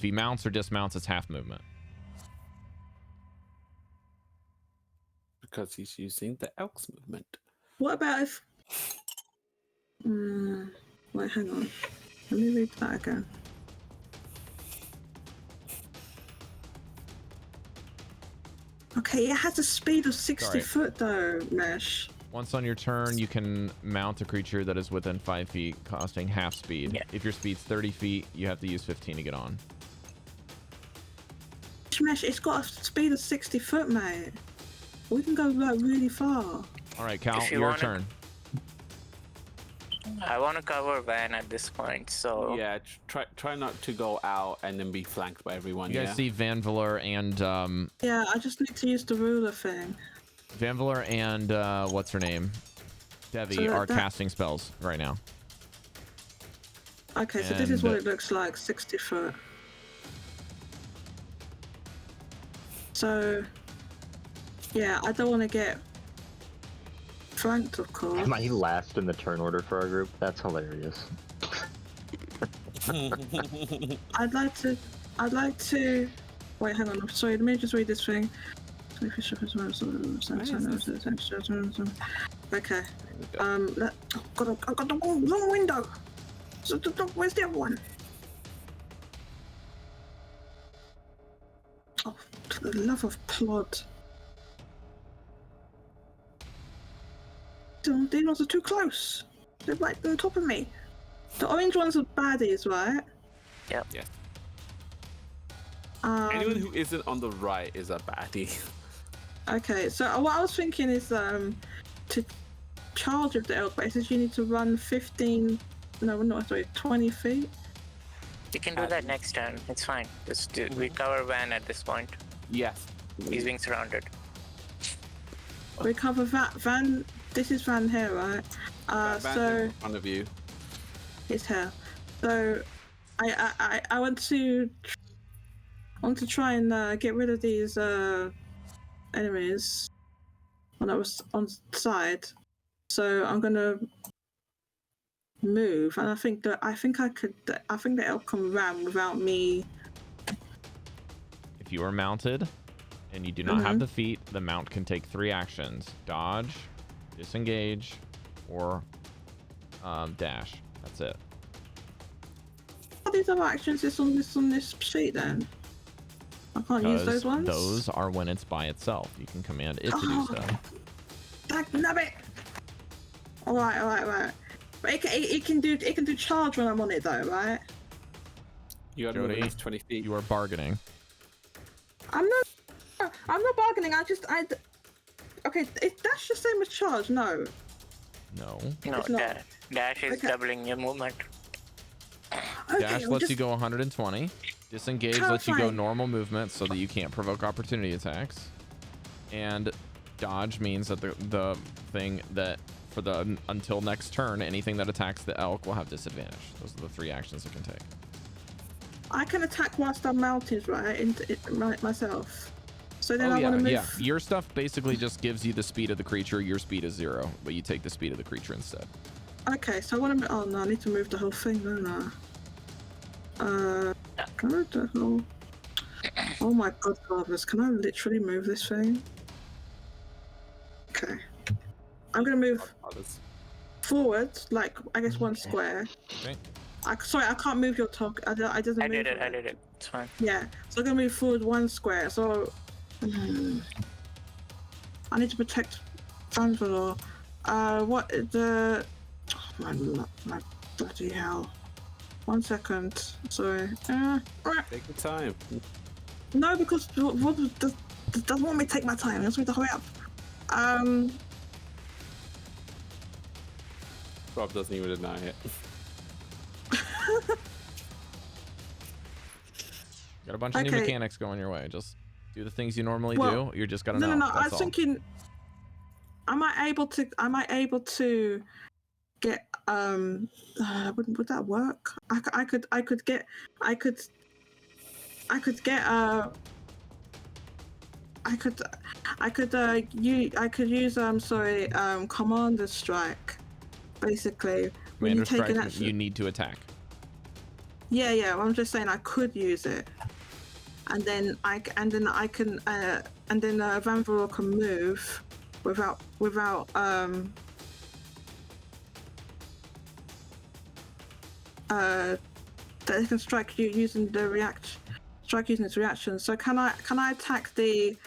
he mounts or dismounts, it's half movement. Because he's using the elk's movement. What about if? Wait, hang on. Let me read that again. Okay, it has a speed of 60 foot though, Mesh. Once on your turn, you can mount a creature that is within 5 feet, costing half speed. Yeah. If your speed's 30 feet, you have to use 15 to get on. Mesh, it's got a speed of 60 foot, mate. We can go like really far. All right, Cal, If you your wanna- turn. I want to cover Van at this point, so Yeah, try not to go out and then be flanked by everyone. You guys see Vanvalor and Yeah, I just need to use the ruler thing. Vanvalor and what's her name? Devii So are that- casting spells right now. Okay, so this is what And- it looks like, 60 foot. So, yeah, I don't want to get flanked, of course. Am I last in the turn order for our group? That's hilarious. I'd like to, wait, hang on, sorry, let me just read this thing. Okay. I've got the wrong window. So where's the other one? Oh, for the love of plod. These ones are too close. They're right on top of me. The orange ones are baddies, right? Yep. Yeah. Anyone who isn't on the right is a baddie. Okay, so what I was thinking is to charge with the elk, but it says you need to run 20 feet. You can do that next turn. It's fine. Just we cover Van at this point. Yes. He's being surrounded. We cover Van. This is Van here, right? So in front of you. His hair. So I want to try and get rid of these enemies when I was on side. So I'm gonna move, and I think the elk come around without me. If you are mounted and you do not have the feat, the mount can take 3 actions: dodge, disengage, or dash. That's it. What are these other actions is on this sheet then? I can't use those ones? Those are when it's by itself. You can command it to do so. Dagnabbit! Alright. But it can do charge when I'm on it though, right? You got to move at least 20 feet. You are bargaining. I'm not bargaining. Okay, that's the same as charge. No, No. Dash is doubling your movement. Okay, Dash lets you go 120. Disengage lets you go normal movement so that you can't provoke opportunity attacks. And dodge means that the thing that for the until next turn, anything that attacks the elk will have disadvantage. Those are the 3 actions it can take. I can attack whilst I'm mounted, right? Myself. So then I want to move. Yeah. Your stuff basically just gives you the speed of the creature. Your speed is 0, but you take the speed of the creature instead. Okay, so I want to. Oh no, I need to move the whole thing, don't I? Can I do the whole? Oh my god, fathers! Can I literally move this thing? Okay, I'm gonna move forward, like I guess 1 square. Okay. Sorry, I can't move your talk. I did it. It's fine. Yeah, so I'm gonna move forward 1 square. So I need to protect Vanvalor. What the? Oh, my bloody hell! 1 second. Sorry. Take your time. No, because what doesn't want me to take my time. It wants me to hurry up. Rob doesn't even deny it. Got a bunch of new mechanics going your way. Just do the things you normally do. You just gotta know. No. I was thinking, am I able to get would that work? I could use Commander Strike, basically. Commander Strike, you need to attack. Yeah. I'm just saying I could use it, and then Vanvalor can move without that it can strike you using using its reaction. So can I attack the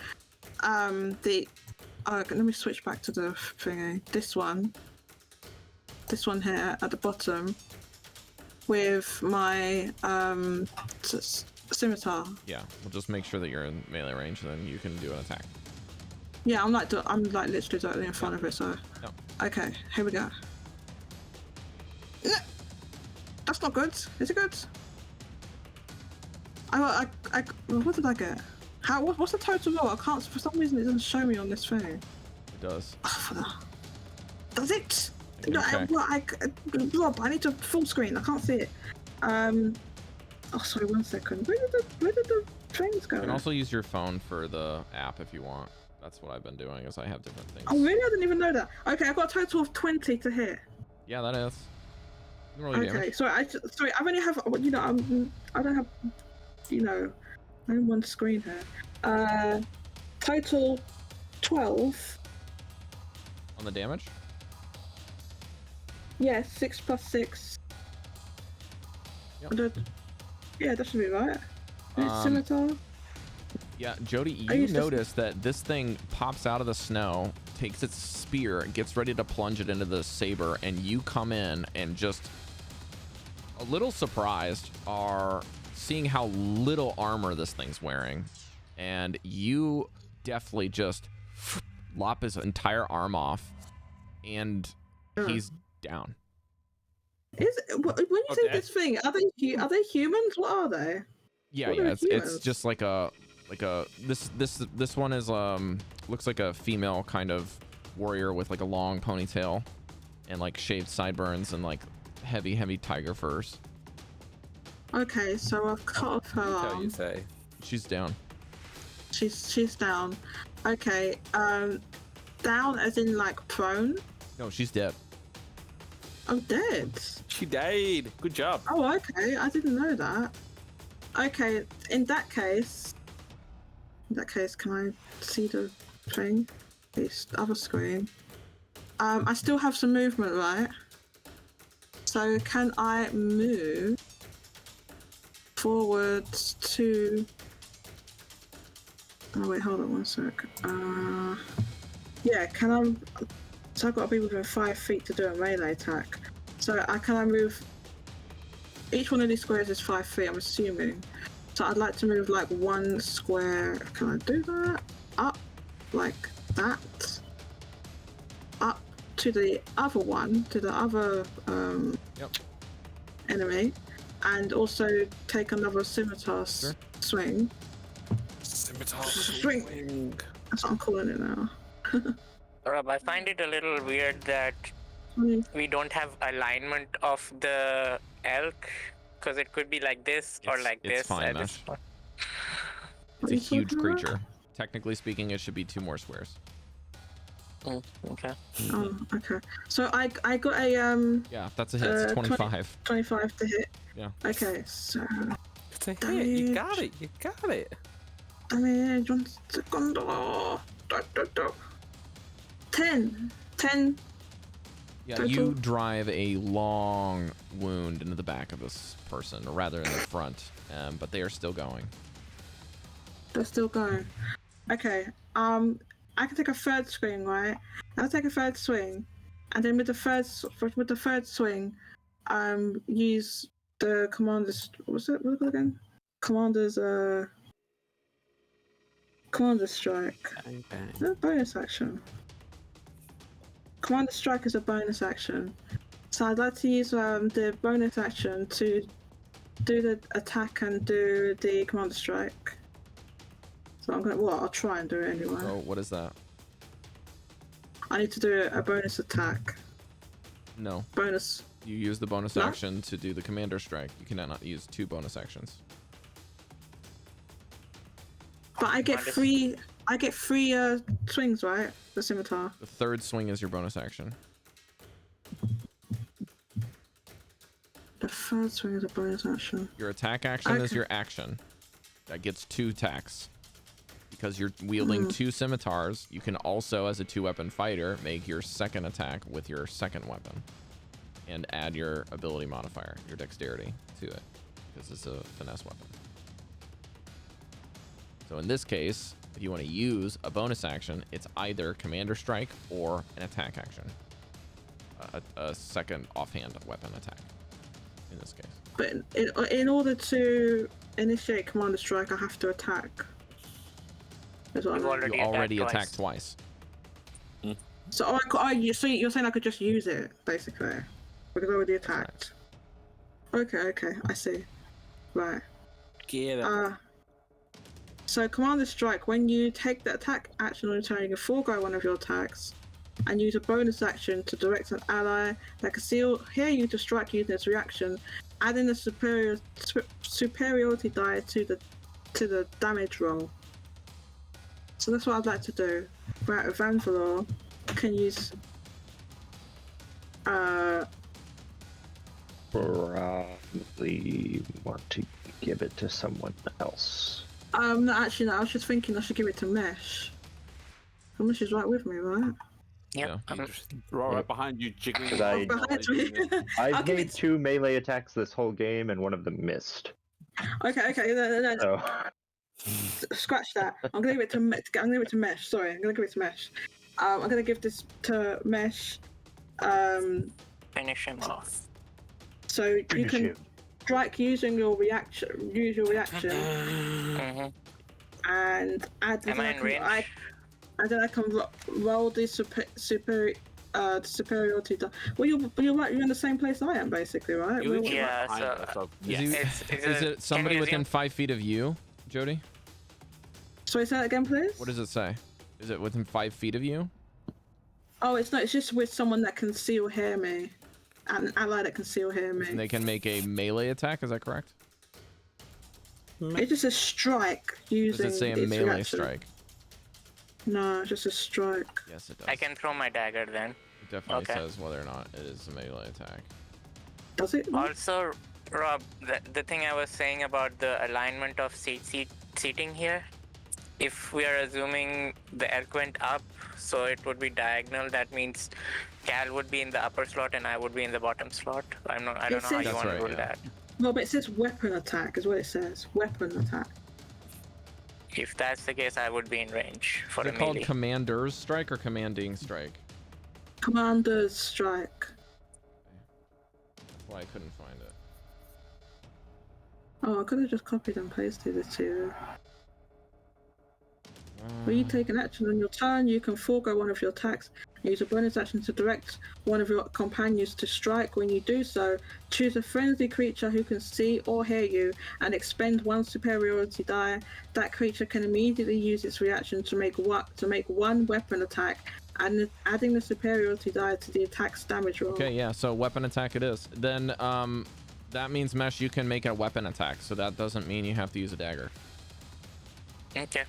let me switch back to the thingy. This one here at the bottom with my scimitar. Yeah, we'll just make sure that you're in melee range, and then you can do an attack. Yeah, I'm like literally directly in front of it. So okay, here we go. That's not good. Is it good? What did I get? What's the total roll? I can't. For some reason, it doesn't show me on this thing. It does. Does it? Okay. Rob, I need to full screen. I can't see it. Oh, sorry. 1 second. Where did the trains go? You can also use your phone for the app if you want. That's what I've been doing. Is I have different things. Oh, really? I didn't even know that. Okay, I've got a total of 20 to hit. Yeah, that is. Okay, sorry. I only have. I don't have. I'm on screen here. total 12. On the damage? Yeah, 6 plus 6. Yep. Yeah, that should be right. Scimitar. Yeah, Jodie, you notice that this thing pops out of the snow, takes its spear, gets ready to plunge it into the saber, and you come in and just a little surprised are seeing how little armor this thing's wearing. And you definitely just lop his entire arm off, and he's down. When you say this thing, are they humans? What are they? Yeah, it's just like this one is looks like a female kind of warrior with like a long ponytail and like shaved sideburns and like heavy tiger furs. Okay, so I've cut off her arm. You say she's down. She's down. Okay, down as in like prone? No, she's dead. Oh, dead. She died. Good job. Oh, okay. I didn't know that. Okay, in that case, can I see the thing? This other screen. I still have some movement, right? So can I move forwards to... Oh wait, hold on 1 sec. Yeah, can I... So I've got to be within 5 feet to do a melee attack. So can I move... Each one of these squares is 5 feet, I'm assuming. So I'd like to move like 1 square. Can I do that? Up, like that. Up to the other one, to the other enemy. And also take another scimitar swing. Scimitar swing. That's what I'm calling it now. Rob, I find it a little weird that we don't have alignment of the elk, because it could be like this or like this. It's fine, Mesh. It's a huge creature. Technically speaking, it should be 2 more squares. Okay. Oh, okay. So I got a Yeah, that's a hit. It's 25. 25 to hit. Yeah. Okay, so it's a hit. You got it. You got it. Damage 1 second. 10. Yeah, total. you drive a long wound into the back of this person, or rather in the front, but they are still going. They're still going. Okay. I can take a third swing, right? I'll take a third swing, and then with the third swing, use the commander's. What's it again? Commander's strike. Is that a bonus action? Commander strike is a bonus action, so I'd like to use the bonus action to do the attack and do the commander strike. So I'm gonna. Well, I'll try and do it anyway. Oh, what is that? I need to do a bonus attack. No. Bonus. You use the bonus action to do the commander strike. You cannot use 2 bonus actions. But I get 3. I get 3 swings, right? The scimitar. The third swing is your bonus action. The third swing is a bonus action. Your attack action is your action. That gets 2 attacks. Because you're wielding 2 scimitars, you can also, as a 2-weapon fighter, make your second attack with your second weapon. And add your ability modifier, your dexterity, to it. Because it's a finesse weapon. So in this case, if you want to use a bonus action, it's either commander strike or an attack action. A second offhand weapon attack, in this case. But in order to initiate commander strike, I have to attack. You already attacked twice. So you're saying I could just use it, basically, because I already attacked. Right. Okay, I see. Right. Get it. So commander strike, when you take the attack action on your turn, you can forego one of your attacks and use a bonus action to direct an ally that can hear you to strike using its reaction, adding the superiority die to the damage roll. So that's what I'd like to do. Right, Vanvalor can use probably want to give it to someone else. No, actually, no. I was just thinking I should give it to Mesh. Someone she's right with me, right? Yep. Yeah. Just right behind you, jiggling. Because I- Behind me. I'll I've give made it- 2 melee attacks this whole game, and one of them missed. Okay, no. So Scratch that. I'm gonna give it to Mesh. Sorry, I'm gonna give it to Mesh. I'm gonna give this to Mesh. Finish him off. So you finish can him. strike using your reaction. Use your reaction, Mm-hmm. and add. Am I in range? And then I can roll the superiority die. Well, you're right. You're in the same place I am, basically, right? You We're- literally Yeah, right behind us, so Is, yes. he- is it somebody can you within zoom? 5 feet of you, Jodie? Sorry, say that again, please. What does it say? Is it within 5 feet of you? Oh, it's not. It's just with someone that can see or hear me. An ally that can see or hear me. And they can make a melee attack, is that correct? It's just a strike using. Does it say a its melee reaction. strike? No, just a strike. Yes, it does. I can throw my dagger then. It definitely Okay. says whether or not it is a melee attack. Does it? Also, Rob, the thing I was saying about the alignment of seating here, if we are assuming the elk went up, so it would be diagonal. That means Cal would be in the upper slot and I would be in the bottom slot. I don't know how you That's want to right, rule yeah. that. No, but it says weapon attack is what it says. Weapon attack. If that's the case, I would be in range for Is a it called melee. commander's strike or commanding strike? Commander's strike. That's why I couldn't find it. Oh, I could have just copied and pasted it here. When you take an action on your turn, you can forego one of your attacks and use a bonus action to direct one of your companions to strike. When you do so, choose a friendly creature who can see or hear you and expend 1 superiority die. That creature can immediately use its reaction to make one weapon attack, and adding the superiority die to the attack's damage roll. Okay, yeah, so weapon attack it is. Then that means, Mesh, you can make a weapon attack, so that doesn't mean you have to use a dagger. Okay.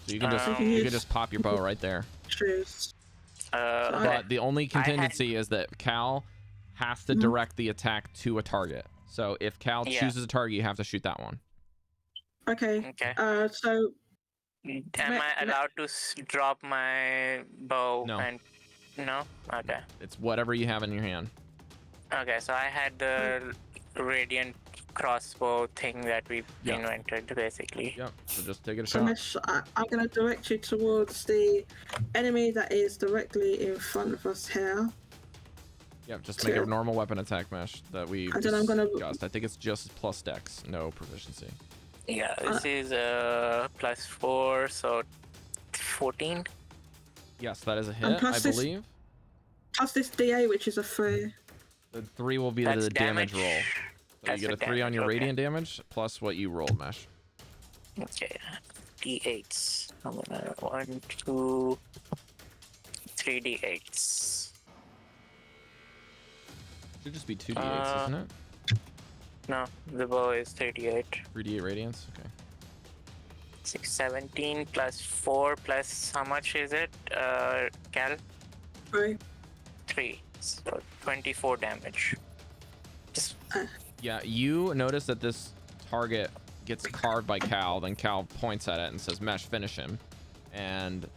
So you can just you can just pop your bow right there. Choose. But the only contingency is that Cal has to direct the attack to a target. So if Cal chooses a target, you have to shoot that one. Okay. Okay. So. Am I allowed to drop my bow? No. And no. Okay. It's whatever you have in your hand. Okay. So I had the radiant crossbow thing that we invented, basically. Yep. So just take it a So shot. Mesh, I'm going to direct you towards the enemy that is directly in front of us here. Yep. Just make a normal weapon attack, Mesh, that we And then I'm gonna- discussed. I think it's just plus dex, no proficiency. Yeah. This is +4, so 14. Yes, that is a And hit, plus I this- believe. Plus this DA, which is a 3. The 3 will be That's the damage roll. So That's you get the a 3 on damage, your okay. radiant damage plus what you rolled, Mesh. Okay. D8s. I'm gonna 1, 2, 3 D8s. Should just be 2 d8s, isn't it? No, the bow is 38. 3d8 radiance. Okay. 6, 17 plus 4 plus how much is it? Cal? 3. 3. So 24 damage. Just Yeah, you notice that this target gets carved by Cal, then Cal points at it and says, Mesh, finish him. And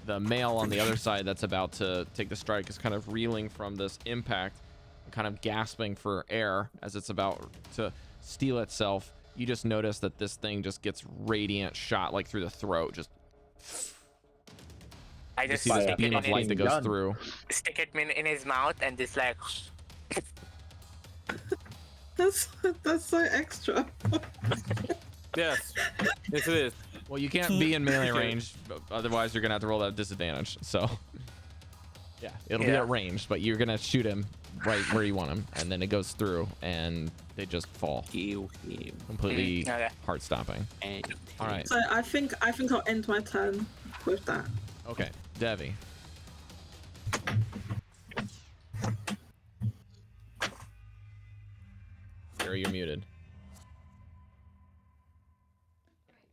the male on the other side that's about to take the strike is kind of reeling from this impact, kind of gasping for air as it's about to steal itself. You just notice that this thing just gets radiant shot like through the throat. Just I you just see this stick beam it of in light that goes through. stick it in his mouth and just like That's so extra. Yes. Yes, it is. Well, you can't be in melee range, otherwise you're gonna have to roll that disadvantage. So yeah, it'll be at range, but you're gonna shoot him right where you want him, and then it goes through, and they just fall completely Okay. heart stopping. All right. So I think I'll end my turn with that. Okay, Devii. Gary, you're muted.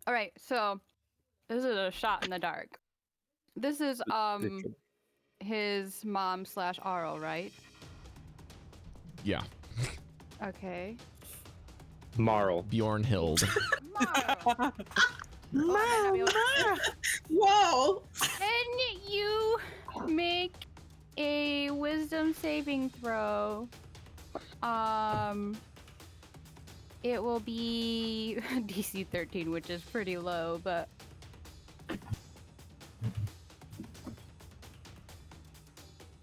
All right, so this is a shot in the dark. This is his mom / Arl, right? Yeah. Okay. Marl. Bjornhild. Marl. Whoa! Can saving throw. It will be DC 13, which is pretty low, but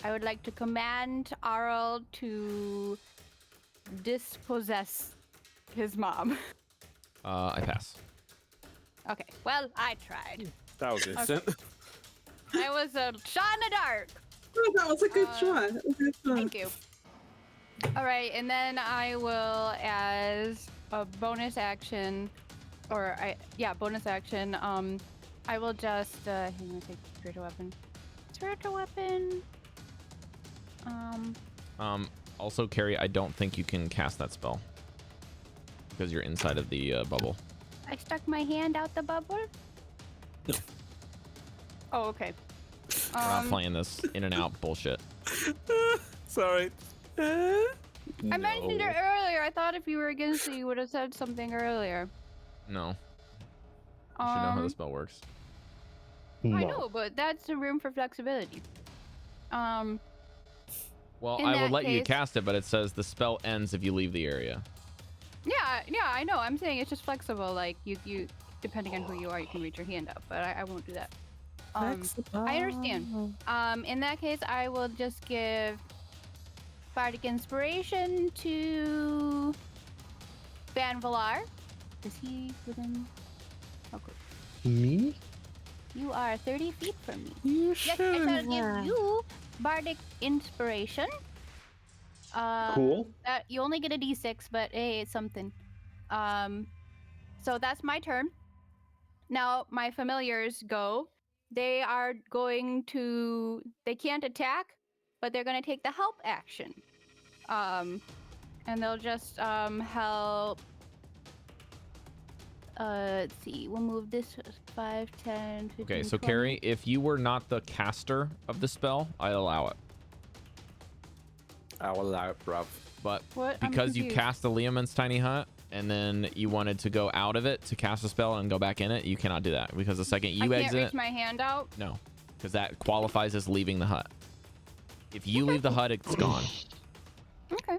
I would like to command Arl to dispossess his mom. I pass. Okay, well, I tried. That was instant. I was a shot in the dark. Oh, that was a good try. That was a good try. Thank you. All right, and then I will, as a bonus action, bonus action. I will just hang on, take spiritual weapon. Spiritual weapon. Also, Cari, I don't think you can cast that spell because you're inside of the bubble. I stuck my hand out the bubble. Oh, okay. We're not playing this in and out bullshit. Sorry. I mentioned it earlier. I thought if you were against it, you would have said something earlier. No. You should know how the spell works. No. I know, but that's the room for flexibility. Well, In I will that let you case- cast it, but it says the spell ends if you leave the area. Yeah, I know. I'm saying it's just flexible. Like you, depending on who you are, you can reach your hand up. But I won't do that. I understand. In that case, I will just give Bardic Inspiration to Vanvalor. Is he within? Oh, good. Me? You are 30 feet from me. You Yes, I shall give you Bardic Inspiration. Cool. You only get a d6, but hey, it's something. So that's my turn. Now my familiars go. They are going to. They can't attack, but they're going to take the help action. And they'll just help. Let's see. We'll move this 5, 10, 15. Okay, so 20. Cari, if you were not the caster of the spell, I'd allow it. I'll allow it, bruv. But What? I'm because you confused. cast the Leomund's tiny hut and then you wanted to go out of it to cast a spell and go back in it, you cannot do that because the second you I can't exit, reach my hand out. no, because that qualifies as leaving the hut. If you leave the hut, it's gone. Okay.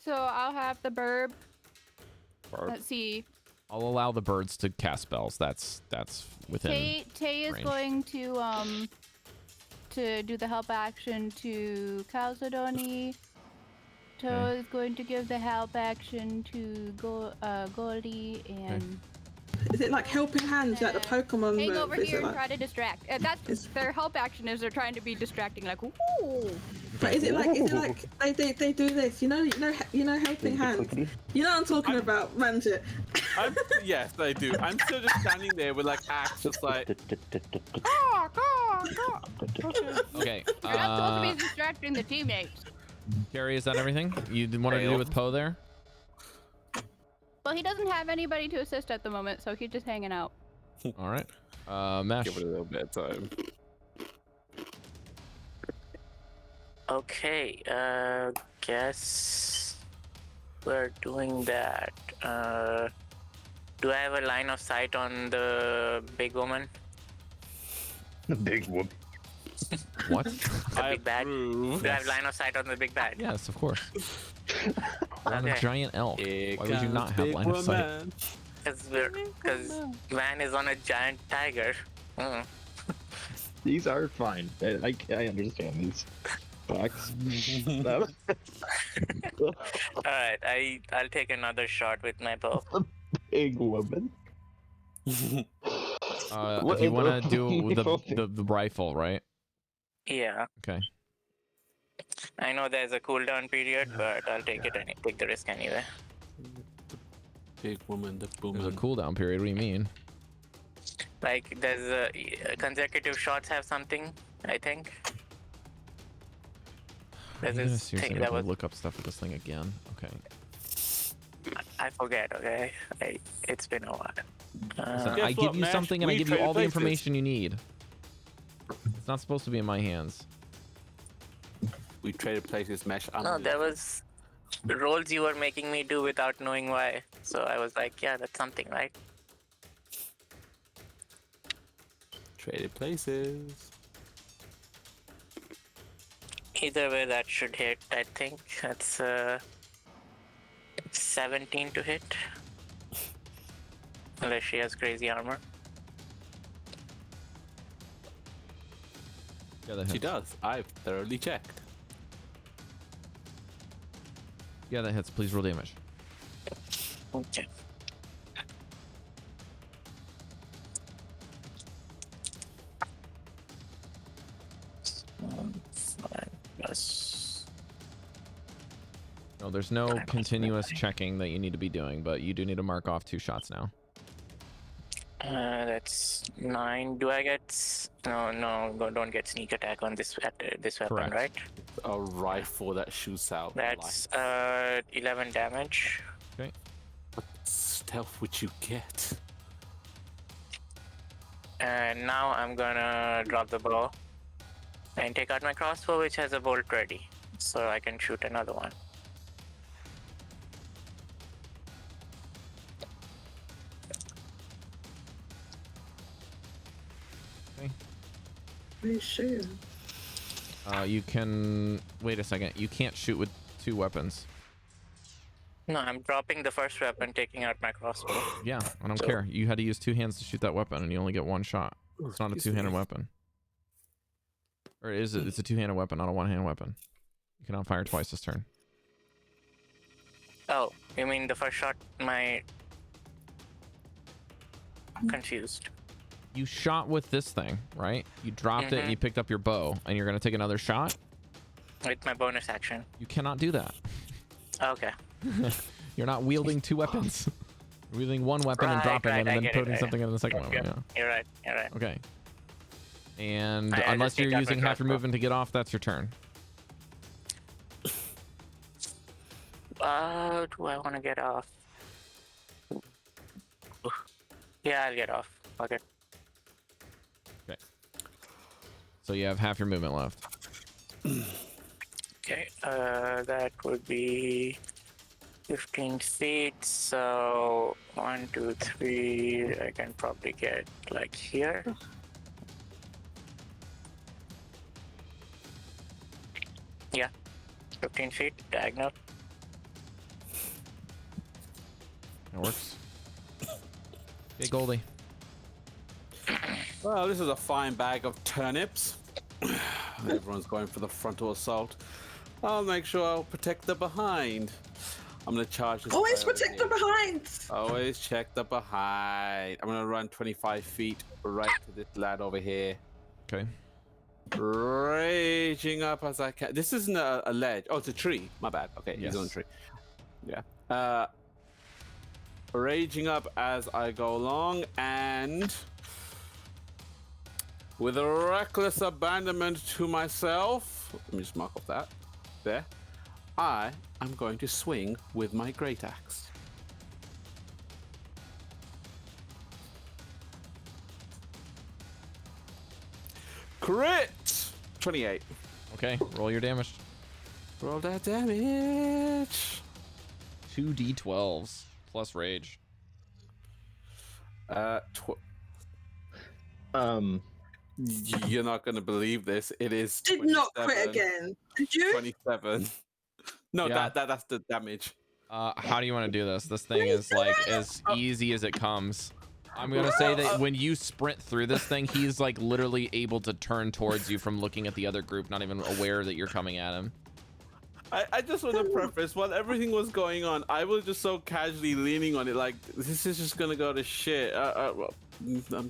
So I'll have the burb. Let's see. I'll allow the birds to cast spells. That's within. Tay is range. going to do the help action to Chalcedony. Toe Okay. is going to give the help action to Goldy and Is it like helping hands, like the Pokemon hang move? over Is here it and like, try to distract. That's their help action is they're trying to be distracting, like ooh. but is it like they do this? You know helping hands. You know what I'm talking about, Manjit. Yes, I do. I'm still just standing there with like axe, just like. Okay. You're not supposed to be distracting the teammates. Cari, is that everything you wanted to do with Poe there? Well, he doesn't have anybody to assist at the moment, so he's just hanging out. All right. Mesh. Give it a little bit of time. Okay, guess we're doing that. Do I have a line of sight on the big woman? The big whoop. What? The big bad? approve. Do I have line of sight on the big bad? Yes, of course. I'm a Okay. giant elk. Here Why would you not comes have big line of sight? woman. Because man is on a giant tiger. These are fine. I understand these facts. Alright, I'll take another shot with my bow. Big woman. If you want to do the rifle, right? Yeah, Okay. I know there's a cooldown period, but I'll take the risk anyway. Big woman, the There's a woman. cooldown period. What do you mean? Like there's consecutive shots have something, I think. Are you There's gonna this seriously thing have that to was look up stuff with this thing again? Okay. I forget. Okay, it's been a while. Listen, Guess I give what, you Mash? something and I We give you traded all the places. information you need. It's not supposed to be in my hands. We traded places, Mesh. No, there was roles you were making me do without knowing why. So I was like, yeah, that's something, right? Traded places. Either way, that should hit. I think that's 17 to hit. Unless she has crazy armor. Yeah, that hits. She does. I've thoroughly checked. Yeah, that hits. Please roll damage. Okay. Plus. No, there's no continuous checking that you need to be doing, but you do need to mark off 2 shots now. That's 9. Do I get? No, don't get sneak attack on this weapon, Correct. right? A rifle that shoots out. That's 11 damage. Okay. What stealth would you get? And now I'm gonna drop the bow and take out my crossbow, which has a bolt ready, so I can shoot another one. What are you shooting? You can wait a second. You can't shoot with 2 weapons. No, I'm dropping the first weapon, taking out my crossbow. Yeah, I don't care. You had to use 2 hands to shoot that weapon, and you only get 1 shot. It's not a 2-handed weapon. Or is it? It's a 2-handed weapon, not a 1-hand weapon. You cannot fire twice this turn. Oh, you mean the first shot? I'm confused. You shot with this thing, right? You dropped it and you picked up your bow, and you're gonna take another shot? With my bonus action. You cannot do that. Okay. You're not wielding 2 weapons. You're wielding 1 weapon and dropping it, and then putting something in the second one. Yeah. You're right. Okay. And I unless just you're take out my using half your crossbow. movement to get off, that's your turn. Do I want to get off? Yeah, I'll get off. Okay. Okay. So you have half your movement left. Okay, that would be 15 feet, so 1, 2, 3, I can probably get like here. Yeah, 15 feet, diagonal. That works. Okay, Goldy. Well, this is a fine bag of turnips. Everyone's going for the frontal assault. I'll make sure I'll protect the behind. I'm gonna charge this. Always protect the behind. Always check the behind. I'm gonna run 25 feet right to this lad over here. Okay. Raging up as I can. This isn't a ledge. Oh, it's a tree. My bad. Okay, Yes. he's on a tree. Yeah. Raging up as I go along, and with a reckless abandonment to myself, let me just mark off that. There. I am going to swing with my great axe. Crit! 28. Okay, roll your damage. Roll that damage. 2d12s plus rage. You're not gonna believe this. It is. Did not quit again. Did you? 27. No, Yeah. that's the damage. How do you want to do this? This thing is like as easy as it comes. I'm gonna say that when you sprint through this thing, he's like literally able to turn towards you from looking at the other group, not even aware that you're coming at him. I just want to preface, while everything was going on, I was just so casually leaning on it, like, this is just gonna go to shit.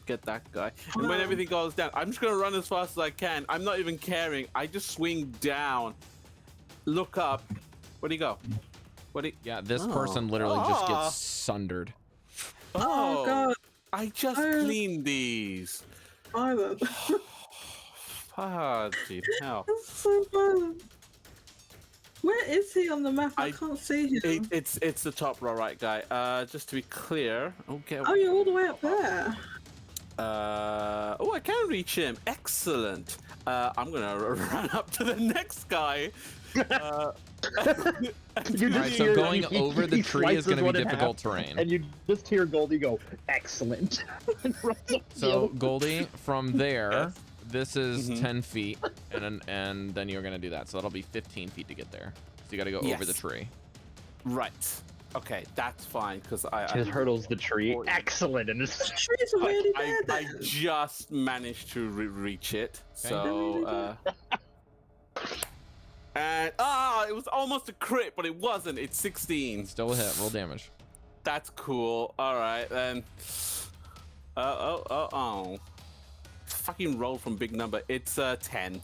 Get that guy. And when everything goes down, I'm just gonna run as fast as I can. I'm not even caring. I just swing down, look up. Where'd he go? Yeah, this person literally just gets sundered. Oh God! I just cleaned these. Violent. Fucking hell. That's so violent. Where is he on the map? I can't see him. It's the top row, right, guy. Just to be clear. Okay. Oh, you're all the way up there. Oh, I can reach him. Excellent. I'm gonna run up to the next guy. Alright, so going over the tree is going to be difficult terrain. And you just hear Goldy go, excellent. So Goldy, from there, this is 10 feet, and then you're gonna do that. So that'll be 15 feet to get there. So you got to go over the tree. Right. Okay, that's fine because I just hurdles the tree. Excellent. And this tree's already there. I just managed to reach it. Okay. So and it was almost a crit, but it wasn't. It's 16. Still a hit. Roll damage. That's cool. All right then. Fucking roll from big number. It's 10.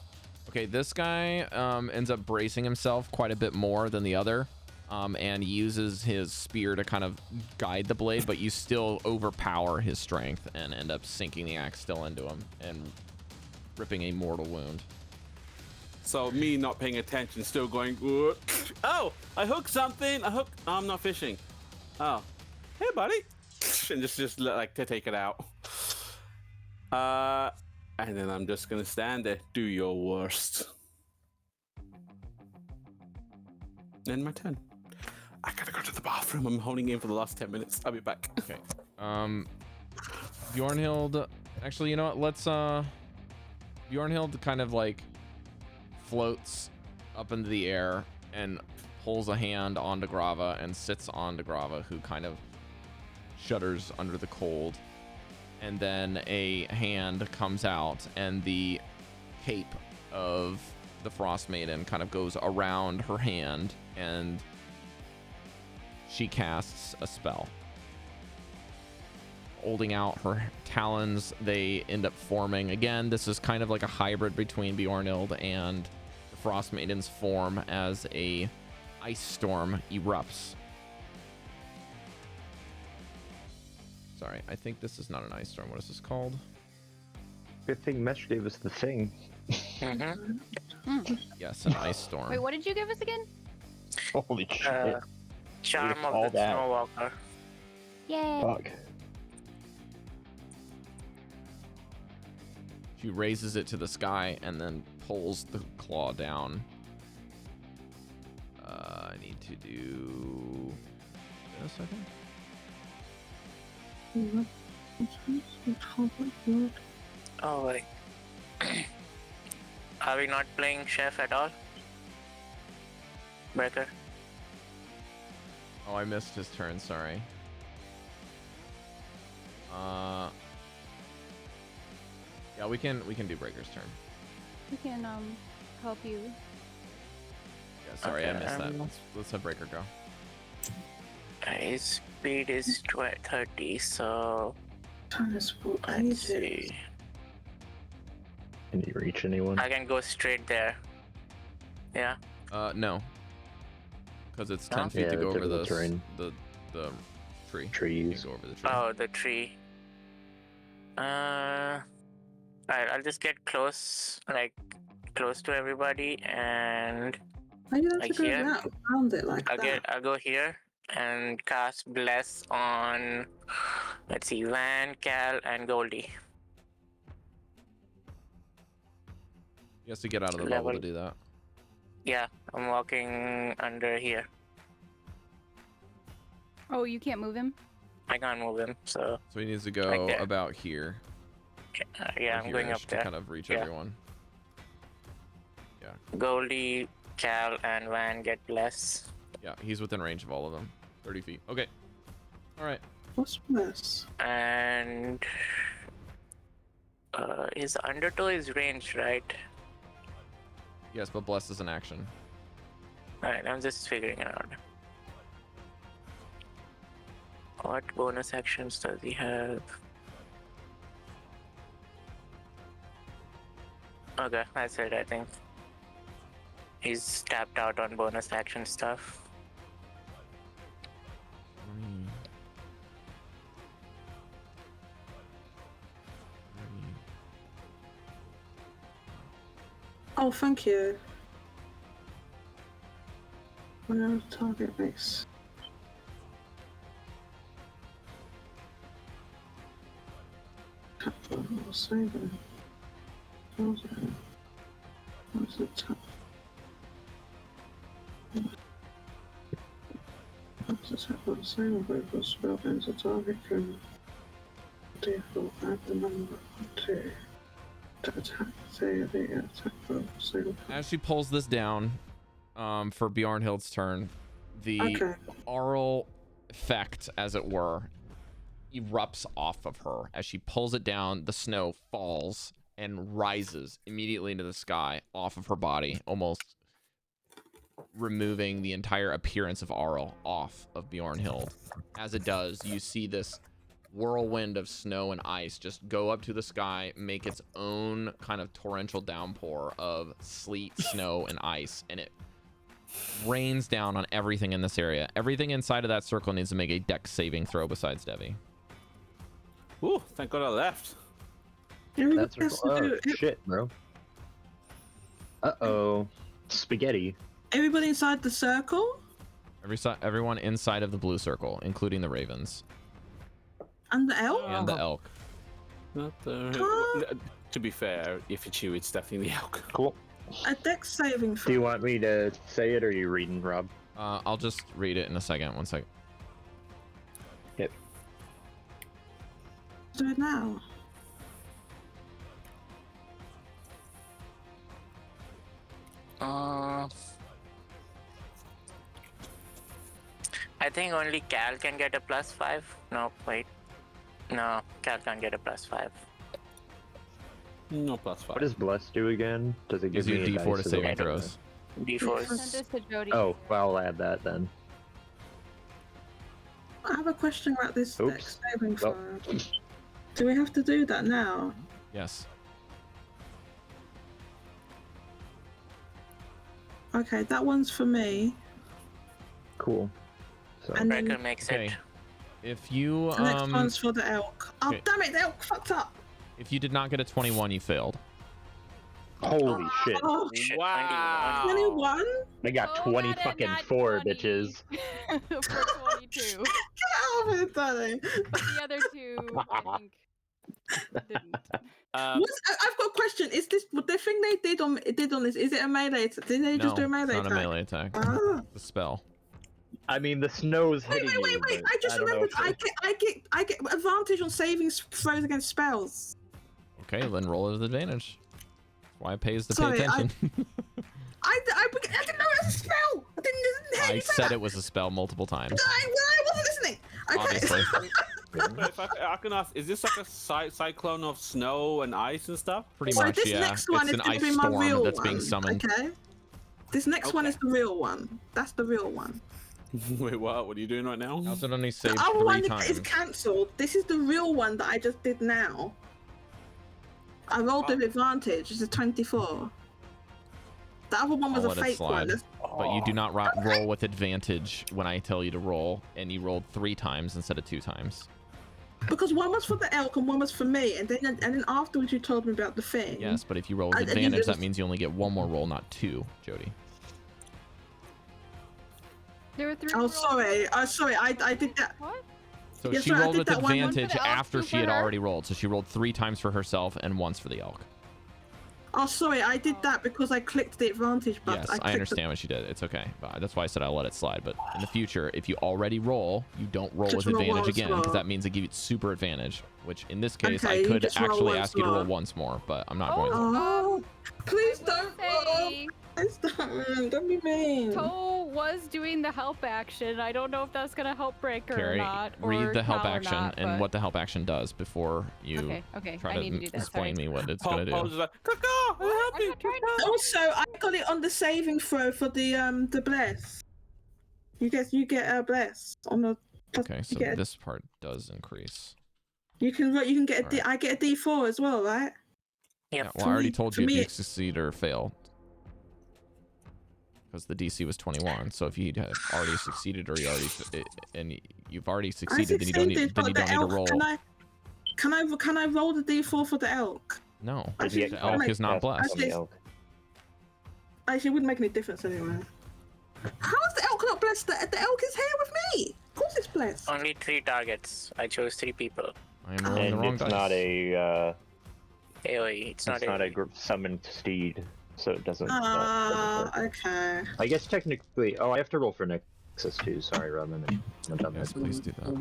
Okay, this guy ends up bracing himself quite a bit more than the other, and uses his spear to kind of guide the blade, but you still overpower his strength and end up sinking the axe still into him and ripping a mortal wound. So me not paying attention, still going, oh, I hooked something. Oh, I'm not fishing. Oh, hey, buddy. And just like to take it out. And then I'm just gonna stand there. Do your worst. Then my turn. I gotta go to the bathroom. I'm holding in for the last 10 minutes. I'll be back. Okay. Bjornhild. Actually, you know what? Let's Bjornhild kind of like floats up into the air and pulls a hand onto Grava and sits onto Grava, who kind of shudders under the cold. And then a hand comes out, and the cape of the Frost Maiden kind of goes around her hand, and she casts a spell. Holding out her talons, they end up forming. Again, this is kind of like a hybrid between Bjornhild and the Frost Maiden's form as a ice storm erupts. Sorry, I think this is not an ice storm. What is this called? Good thing Mesh gave us the thing. Yes, an ice storm. Wait, what did you give us again? Holy shit. Charm all of the that. Snowwalker. Yay. Fuck. She raises it to the sky and then pulls the claw down. I need to do a second. Oh, wait. Are we not playing Chef at all? Breker? Oh, I missed his turn, sorry. Yeah, we can do Breaker's turn. We can help you. Yeah, sorry, Okay, I missed that. Let's have Breaker go. His speed is 30, so let's see. Can you reach anyone? I can go straight there. Yeah. No. Because it's 10 No? feet to Yeah, go over typical the terrain. the tree. Trees. You go over the tree. Oh, the tree. Alright, I'll just get close to everybody, and I don't like have to go here. around it like that. I'll go here and cast Bless on, let's see, Van, Cal, and Goldy. He has to get out of the bubble to do that. Yeah, I'm walking under here. Oh, you can't move him? I can't move him, so So he needs to go Right there. about here. yeah, or I'm going up here-ish there. to kind of reach Yeah. everyone. Goldie, Cal, and Van get Bless. Yeah, he's within range of all of them. 30 feet. Okay. All right. What's this? And his undertow is ranged, right? Yes, but Bless is an action. Alright, I'm just figuring it out. What bonus actions does he have? Okay, that's it, I think. He's tapped out on bonus action stuff. Oh, thank you. Where target base? Tap or saving. What's the tap? What's the tap or saving for spell ends a target can default add the number to As she pulls this down, for Bjornhild's turn, the aural effect, as it were, erupts off of her. As she pulls it down, the snow falls and rises immediately into the sky off of her body, almost removing the entire appearance of aural off of Bjornhild. As it does, you see this whirlwind of snow and ice just go up to the sky, make its own kind of torrential downpour of sleet, snow, and ice, and it rains down on everything in this area. Everything inside of that circle needs to make a dex saving throw besides Devii. Ooh, thank God I left. That's shit, bro. Uh-oh. Spaghetti. Everybody inside the circle? Everyone inside of the blue circle, including the ravens. And the elk? And the elk. Not the... To be fair, if it's you, it's definitely the elk. Cool. A dex saving throw. Do you want me to say it, or are you reading, Rob? I'll just read it in a second. 1 second. Yep. Do it now. I think only Cal can get a +5. No, wait. No, Cal can't get a +5. No +5. What does Bless do again? Does it give Gives you me a D4 to dice saving as a- throws. D4s. Send this to Jodie. Oh, well, I'll add that then. I have a question about this Oops. dex saving throw. Oh. Do we have to do that now? Yes. Okay, that one's for me. Cool. So, And then Breker makes Okay. it. If you the next one's for the elk. Oh, okay. damn it, the elk fucked up. if you did not get a 21, you failed. holy shit. Oh, Shit, Wow. 21? I got 20 Got a fucking nat 4, 20 bitches. For 22. Get out of it, darling. The other two, I think, didn't. I've got a question. Is this the thing they did on this? Is it a melee? Did they just do a melee it's not attack? a melee attack. Ah. It's a spell. I mean, the snow's Wait, hitting you. wait! but I just don't know remembered. if I get advantage on saving throws against spells. Okay, then roll it with advantage. That's why it pays to Sorry, pay attention. I didn't know it was a spell. I didn't hear I you say said that. it was a spell multiple times. I wasn't listening. Okay. Obviously. But if I can ask, is this like a cyclone of snow and ice and stuff? Pretty So much, this yeah. next one It's is an gonna ice be my storm real that's being one, summoned. Okay. This next one is the real one. That's the real one. Wait, what? What are you doing right now? Chalcedony saved The other 3 one times. is cancelled. This is the real one that I just did now. I rolled with advantage. It's a 24. The other one was I'll a let it fake slide. one. That's- But you do not roll with advantage when I tell you to roll, and you rolled 3 times instead of 2 times. Because one was for the elk and one was for me, and then afterwards you told me about the thing. Yes, but if you roll with And you advantage, that just- means you only get 1 more roll, not 2, Jodie. There were 3 Oh, rolls. sorry. I did that. What? So Yeah, she sorry, I rolled did with that one for advantage the elk, after 2 she had for her. already rolled. So she rolled 3 times for herself and once for the elk. Oh, sorry. I did that because I clicked the advantage button. Yes, clicked I understand what she did. It's okay. But that's why I said I'll let it slide. But in the future, if you already roll, you don't roll Just with roll advantage once again, because more. that means they give you super advantage. Which in this case, Okay, I you could just roll actually once ask you to roll more. once more, but I'm not going to. Oh, please I don't. will say, Please don't be mean. Toe was doing the help action. I don't know if that's gonna help Breker or Carrie, not. read or the help Cal or action not, and but- what the help action does before you Okay. try I need to do that. explain Sorry. me what it's going to Paul's do. just like, Caca, help I'm me. not trying to. Also, I got it on the saving throw for the bless. You get a bless on the. Okay, so get a- this part does increase. You can get a D. Alright. I get a D4 as well, right? Yeah, Yep. well, I already told for you if me you it- succeed or fail. Because the DC was 21, so if you had already succeeded or you've already succeeded, then you don't need but to the elk, roll. Can I roll the D4 for the elk? No, I think- the elk is not blessed. on the elk. Actually, it wouldn't make any difference anyway. How is the elk not blessed? The elk is here with me. Of course it's blessed. Only 3 targets. I chose 3 people. I am rolling the And wrong it's dice. not a AoE. It's not AoE. summoned steed, so it doesn't. Ah, okay. I guess technically. Oh, I have to roll for Nick. access to. Sorry, Robin. I'm done Yes, with please do that.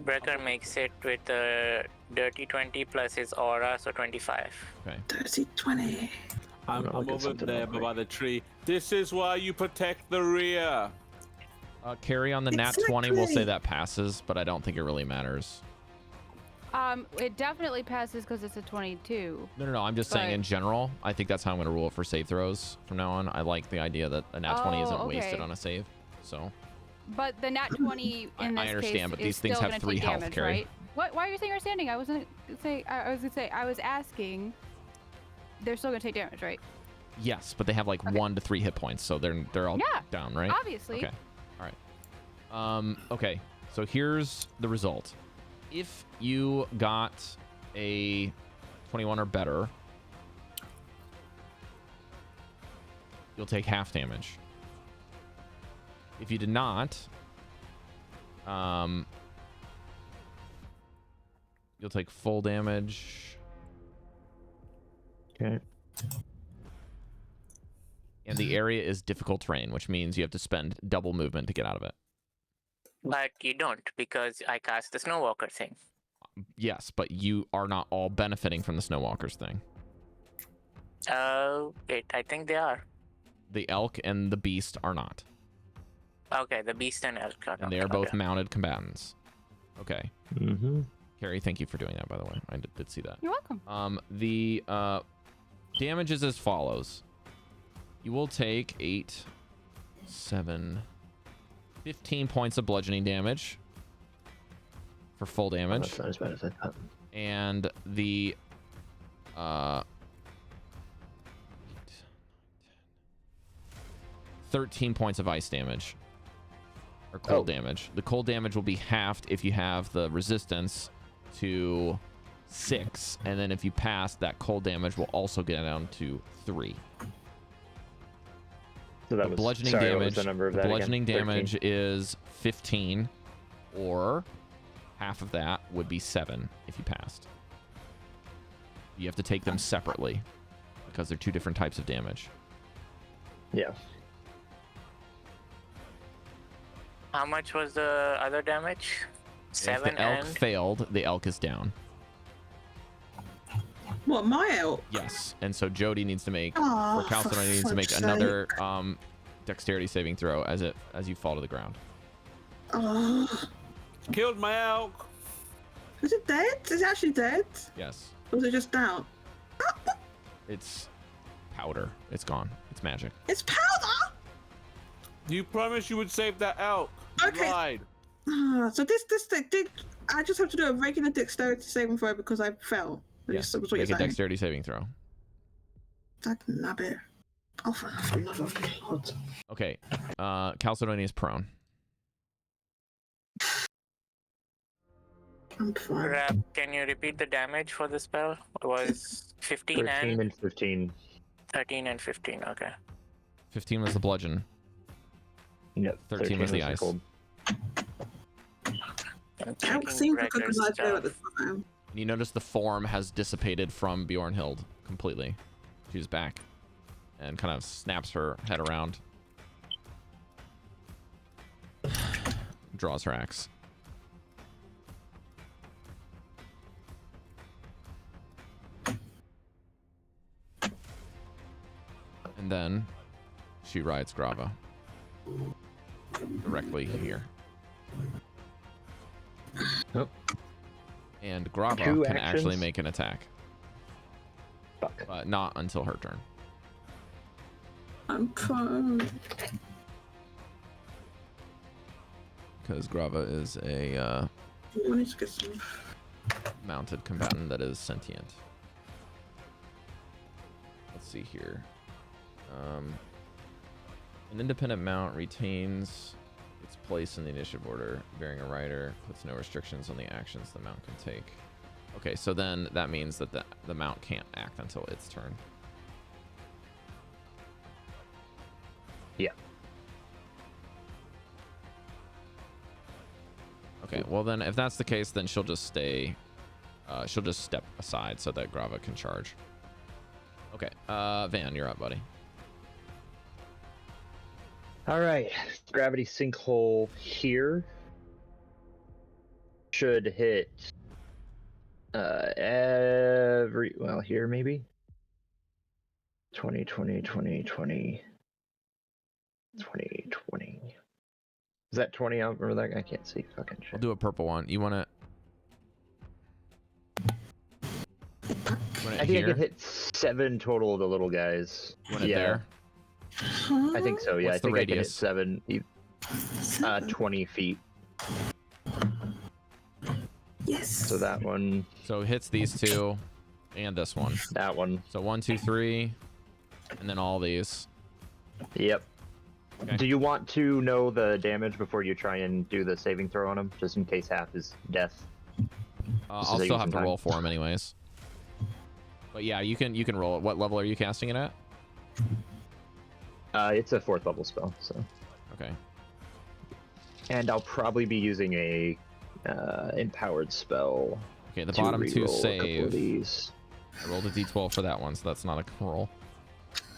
Breker makes it with a dirty 20 plus his aura, so 25. Okay. Dirty 20. I'm I'll get over something there real quick. by the tree. This is why you protect the rear. Cari, on the nat 20, we'll say Exactly. that passes, but I don't think it really matters. It definitely passes because it's a 22. No. I'm just saying But- in general. I think that's how I'm going to rule it for save throws from now on. I like the idea that a nat 20 isn't Oh, wasted okay. on a save. So But the nat 20 in I this understand, case but is these things still have gonna 3 take health, damage, Cari. right? What? Why are you saying you're standing? I was gonna say. I was asking. They're still gonna take damage, right? yes, but they have like 1 to 3 hit points, so they're all Yeah, down, right? Obviously. Okay. All right. Okay. So here's the result. If you got a 21 or better, you'll take half damage. If you did not, you'll take full damage. Okay. And the area is difficult terrain, which means you have to spend double movement to get out of it. But you don't, because I cast the Snowwalker thing. Yes, but you are not all benefiting from the Snowwalkers thing. I think they are. The elk and the beast are not. Okay, the beast and elk are And not. they are both Okay. mounted combatants. Okay. Mm-hmm. Cari, thank you for doing that, by the way. I did see that. You're welcome. The damage is as follows. You will take 8, 7, 15 points of bludgeoning damage for full damage. That's not as bad as I thought. And the 13 points of ice damage or cold damage. The cold damage will be halved if you have the resistance to 6, and then if you pass, that cold damage will also get down to 3. So that The was bludgeoning sorry, what was damage. the number of The that bludgeoning again? 13? damage is 15, or half of that would be 7 if you passed. You have to take them separately because they're 2 different types of damage. Yeah. How much was the other damage? If 7 the elk and... failed, the elk is down. What, my elk? Yes, and so Jodie needs to make, Oh, or Chalcedony for needs to make fuck's another dexterity saving throw as you fall to the ground. Oh. Killed my elk. Is it dead? Is it actually dead? Yes, Or is it just down? it's powder. It's gone. It's magic. It's powder! You promised you would save that elk. You Okay. lied. So this thing, I just have to do a regular dexterity saving throw because I fell. Yes, That's what make a you're saying. dexterity saving throw. That nabbit. Oh, for the love of God. Okay, Chalcedony is prone. I'm fine. Rap, can you repeat the damage for the spell? It was 15 13 and and 15. 13 and 15, okay. 15 was the bludgeon. Yep. 13 was the ice. cold. Elk seemed like a good Breker's idea at the stuff. time. You notice the form has dissipated from Bjornhild completely. She's back and kind of snaps her head around. Draws her axe. And then she rides Grava directly here. Oh. And Grava Two can actually actions? make an attack, Fuck. but not until her turn. I'm fine. Because Grava is a I need to get some. mounted combatant that is sentient. Let's see here. An independent mount retains its place in the initiative order. Bearing a rider puts no restrictions on the actions the mount can take. Okay, so then that means that the mount can't act until its turn. Yeah. Okay, well then if that's the case, then she'll just stay. She'll just step aside so that Grava can charge. Okay, Van, you're up, buddy. All right, gravity sinkhole here should hit here maybe 20. Is that 20? I don't remember that. I can't see fucking shit. I'll do a purple one. You want it I think I can hit 7 total of the little guys. You want it there? I think so. Yeah, What's I think the I can hit radius? 7. 20 feet. Yes. So that one. So it hits these two, and this one. That one. So 1, 2, 3, and then all these. Yep. Okay. Do you want to know the damage before you try and do the saving throw on him, just in case half is death? I'll still have to roll for him anyways. But yeah, you can roll it. What level are you casting it at? It's a 4th level spell, so. Okay. And I'll probably be using a empowered spell. Okay, the bottom 2 reroll a couple of save. these. I rolled a d12 for that one, so that's not a roll.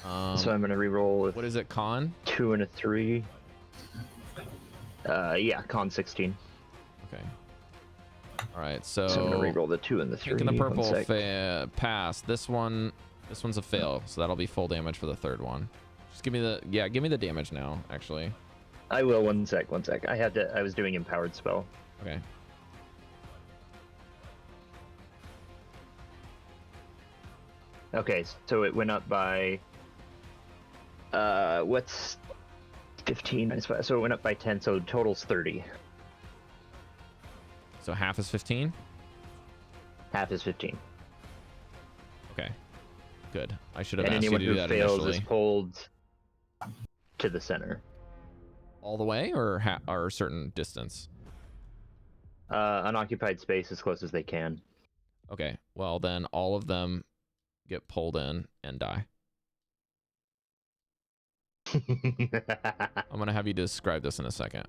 So I'm gonna reroll with What is it, con? 2 and a 3. Yeah, con 16. Okay. All right, so So I'm gonna reroll the 2 and the 3. Pink and the purple 1 sec. pass. This one's a fail, so that'll be full damage for the third one. Just give me the damage now, actually. I will. 1 sec. I was doing empowered spell. Okay. Okay, so it went up by what's 15 minus 5? So it went up by 10, so total's 30. So half is 15? Half is 15. Okay. Good. I should have And asked you anyone to do who that fails initially. is pulled to the center. All the way, or or a certain distance? Unoccupied space as close as they can. Okay. Well, then all of them get pulled in and die. I'm gonna have you describe this in a second,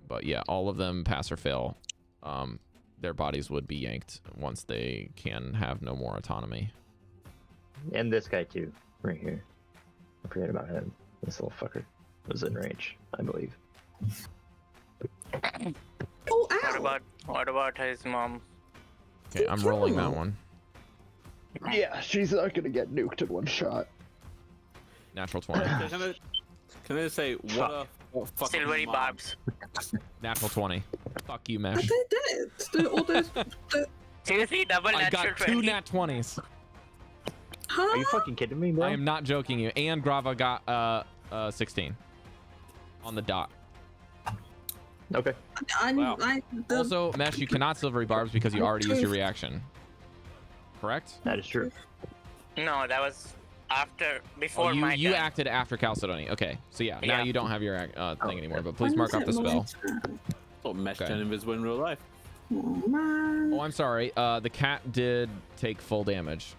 but yeah, all of them pass or fail. Their bodies would be yanked once they can have no more autonomy. And this guy too, right here. I forget about him. This little fucker was in range, I believe. Oh, ow! What about his mom? Okay, I'm rolling that one. Yeah, she's not gonna get nuked in one shot. Natural 20. Can I say what a fucking Silvery mom. barbs. Natural 20. Fuck you, Are Mesh. they dead? Do all those... Seriously, double I natural got 2 20. nat 20s. Huh? Are you fucking kidding me, bro? I am not joking you. And Grava got 16 on the dot. Okay. Wow. Also, Mesh, you cannot silvery barbs because you already used your reaction. Correct? That is true. No, that was before my you turn. acted after Chalcedony. Okay, so yeah, now Yeah. you don't have your thing anymore, but please When mark was off the it my spell. turn? Oh, Mesh Okay. turned invisible in real life. Oh, man. Oh, I'm sorry. The cat did take full damage.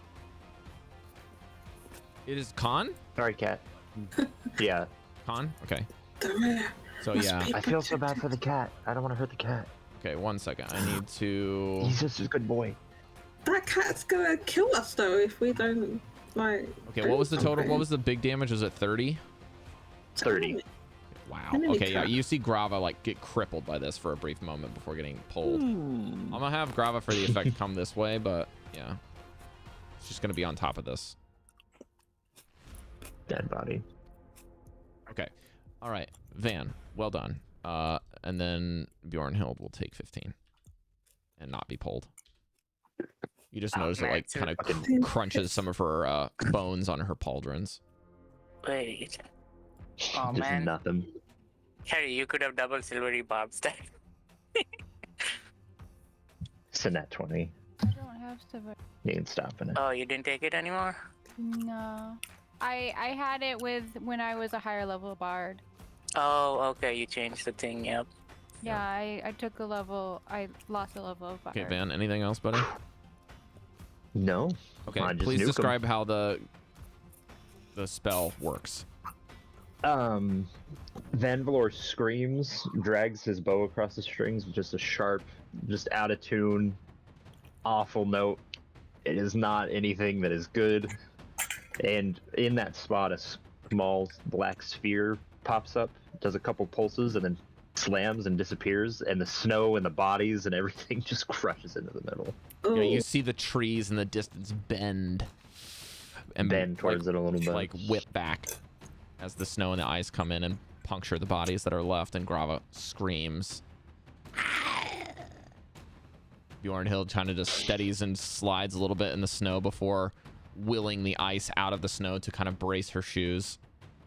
It is con? Sorry, cat. Yeah. Con? Okay. Damn. So Must yeah. be- I feel so bad for the cat. I don't want to hurt the cat. Okay, 1 second. I need to... He's just a good boy. That cat's gonna kill us though if we don't like. Okay, do what was the total? something. What was the big damage? Was it 30? 30. Wow. Enemy Okay, yeah, cat. you see Grava like get crippled by this for a brief moment before getting pulled. Hmm. I'm gonna have Grava for the effect come this way, but yeah. It's just gonna be on top of this. Dead body. Okay. All right. Van, well done. And then Bjornhild will take 15 and not be pulled. You just Oh, notice it man, like so kind of fucking crunches some of her bones on her pauldrons. Wait. Oh Just man. nothing. Cari, you could have double silvery barbs that. It's a nat 20. I don't have silver. You ain't stopping it. Oh, you didn't take it anymore? No. I had it with when I was a higher level bard. Oh, okay. You changed the thing. Yep. Yeah, I took a level. I lost a level of bard. Okay, Van, anything else, buddy? No. Okay, Come on, just please nuke 'em. describe how the spell works. Vanvalor screams, drags his bow across the strings with just a sharp, just out of tune, awful note. It is not anything that is good. And in that spot, a small black sphere pops up, does a couple pulses, and then slams and disappears, and the snow and the bodies and everything just crushes into the middle. You know, you see the trees in the distance bend and bend towards it a little bit, like whip back as the snow and the ice come in and puncture the bodies that are left, and Grava screams. Bjornhild kind of just steadies and slides a little bit in the snow before willing the ice out of the snow to kind of brace her shoes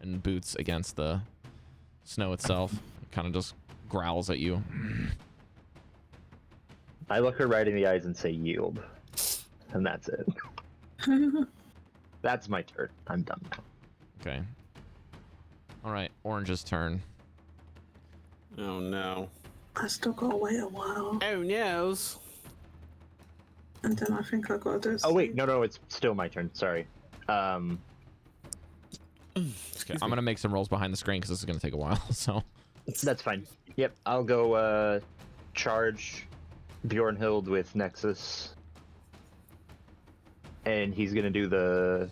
and boots against the snow itself. Kind of just growls at you. I look her right in the eyes and say yield, and that's it. That's my turn. I'm done now. Okay. All right, Orange's turn. Oh no. I still gotta wait a while. Oh noes. And then I think I gotta do. Oh wait, no, it's still my turn. Sorry. Okay, I'm gonna make some rolls behind the screen because this is gonna take a while. So that's fine. Yep, I'll go charge Bjornhild with Nexus, and he's gonna do the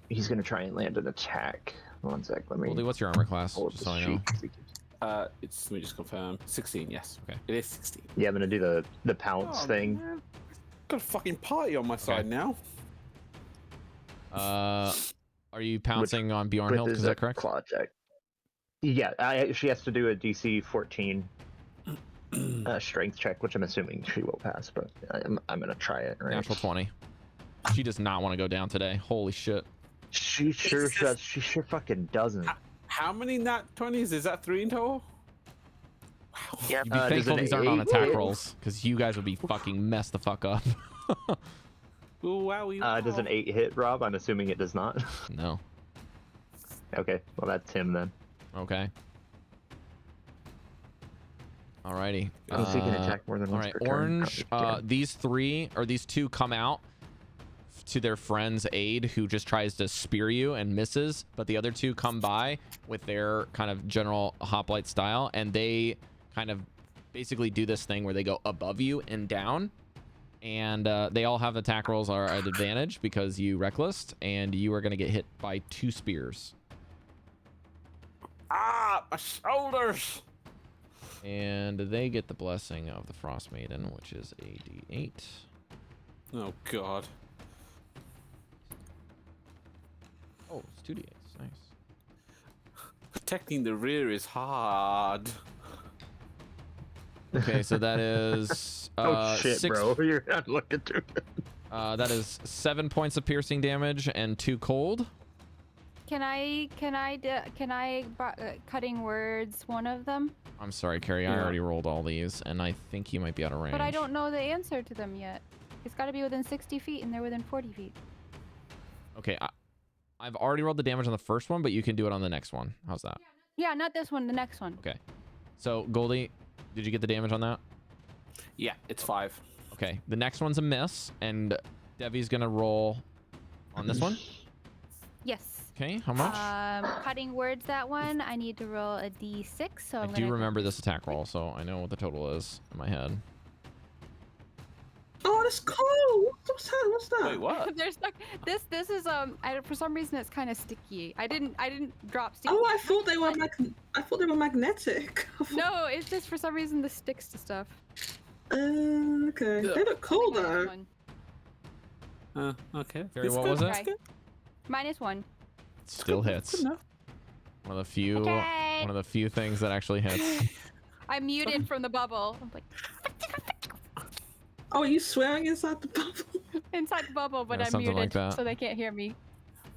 he's gonna try and land an attack. One sec, let me. Goldie, what's your armor class? Just so I know. Let me just confirm. 16, yes. Okay. It is 16. Yeah, I'm gonna do the pounce thing. Man. Got a fucking party on my side now. Are you pouncing on Bjornhild? Is that correct? Claw check. Yeah, she has to do a DC 14 strength check, which I'm assuming she will pass, but I'm gonna try it. Right? Natural 20. She does not want to go down today. Holy shit. She sure does. She sure fucking doesn't. How many nat 20s? Is that 3 in total? Wow. You'd be thankful these aren't on attack rolls, because you guys would be fucking messed the fuck up. Ooh, wow. Does an 8 hit, Rob? I'm assuming it does not. No. Okay, well that's him then. Okay. Alrighty. I don't think he can attack more than once Alright, per turn. Orange, these two come out to their friend's aid, who just tries to spear you and misses, but the other two come by with their kind of general hoplite style, and they kind of basically do this thing where they go above you and down, and they all have attack rolls are at advantage because you reckless, and you are going to get hit by 2 spears. Ah, my shoulders! And they get the blessing of the Frost Maiden, which is a D8. Oh god. Oh, it's 2d8s. Nice. Protecting the rear is hard. Okay, so that is oh shit, bro! You're not looking through it. That is 7 points of piercing damage and 2 cold. Can I cutting words one of them? I'm sorry, Cari. I already rolled all these, and I think you might be out of range. But I don't know the answer to them yet. It's got to be within 60 feet, and they're within 40 feet. Okay, I've already rolled the damage on the first one, but you can do it on the next one. How's that? Yeah, not this one, the next one. Okay. So, Goldie, did you get the damage on that? Yeah, it's 5. Okay, the next one's a miss, and Devi's gonna roll on this one. Yes. Okay, how much? Cutting words, that one. I need to roll a d6, so I do remember this attack roll, so I know what the total is in my head. Oh, that's cool. What's that? What's that? Wait, what? There's like this is for some reason it's kind of sticky. I didn't drop sticky. Oh, I thought they were magnetic. No, it's just for some reason this sticks to stuff. Okay. They look cool though. Okay. Cari, what was it? -1. Still hits. One of the few things that actually hits. I'm muted from the bubble. I'm like, oh, are you swearing inside the bubble? Inside the bubble, but Yeah, I'm something muted, like that. so they can't hear me.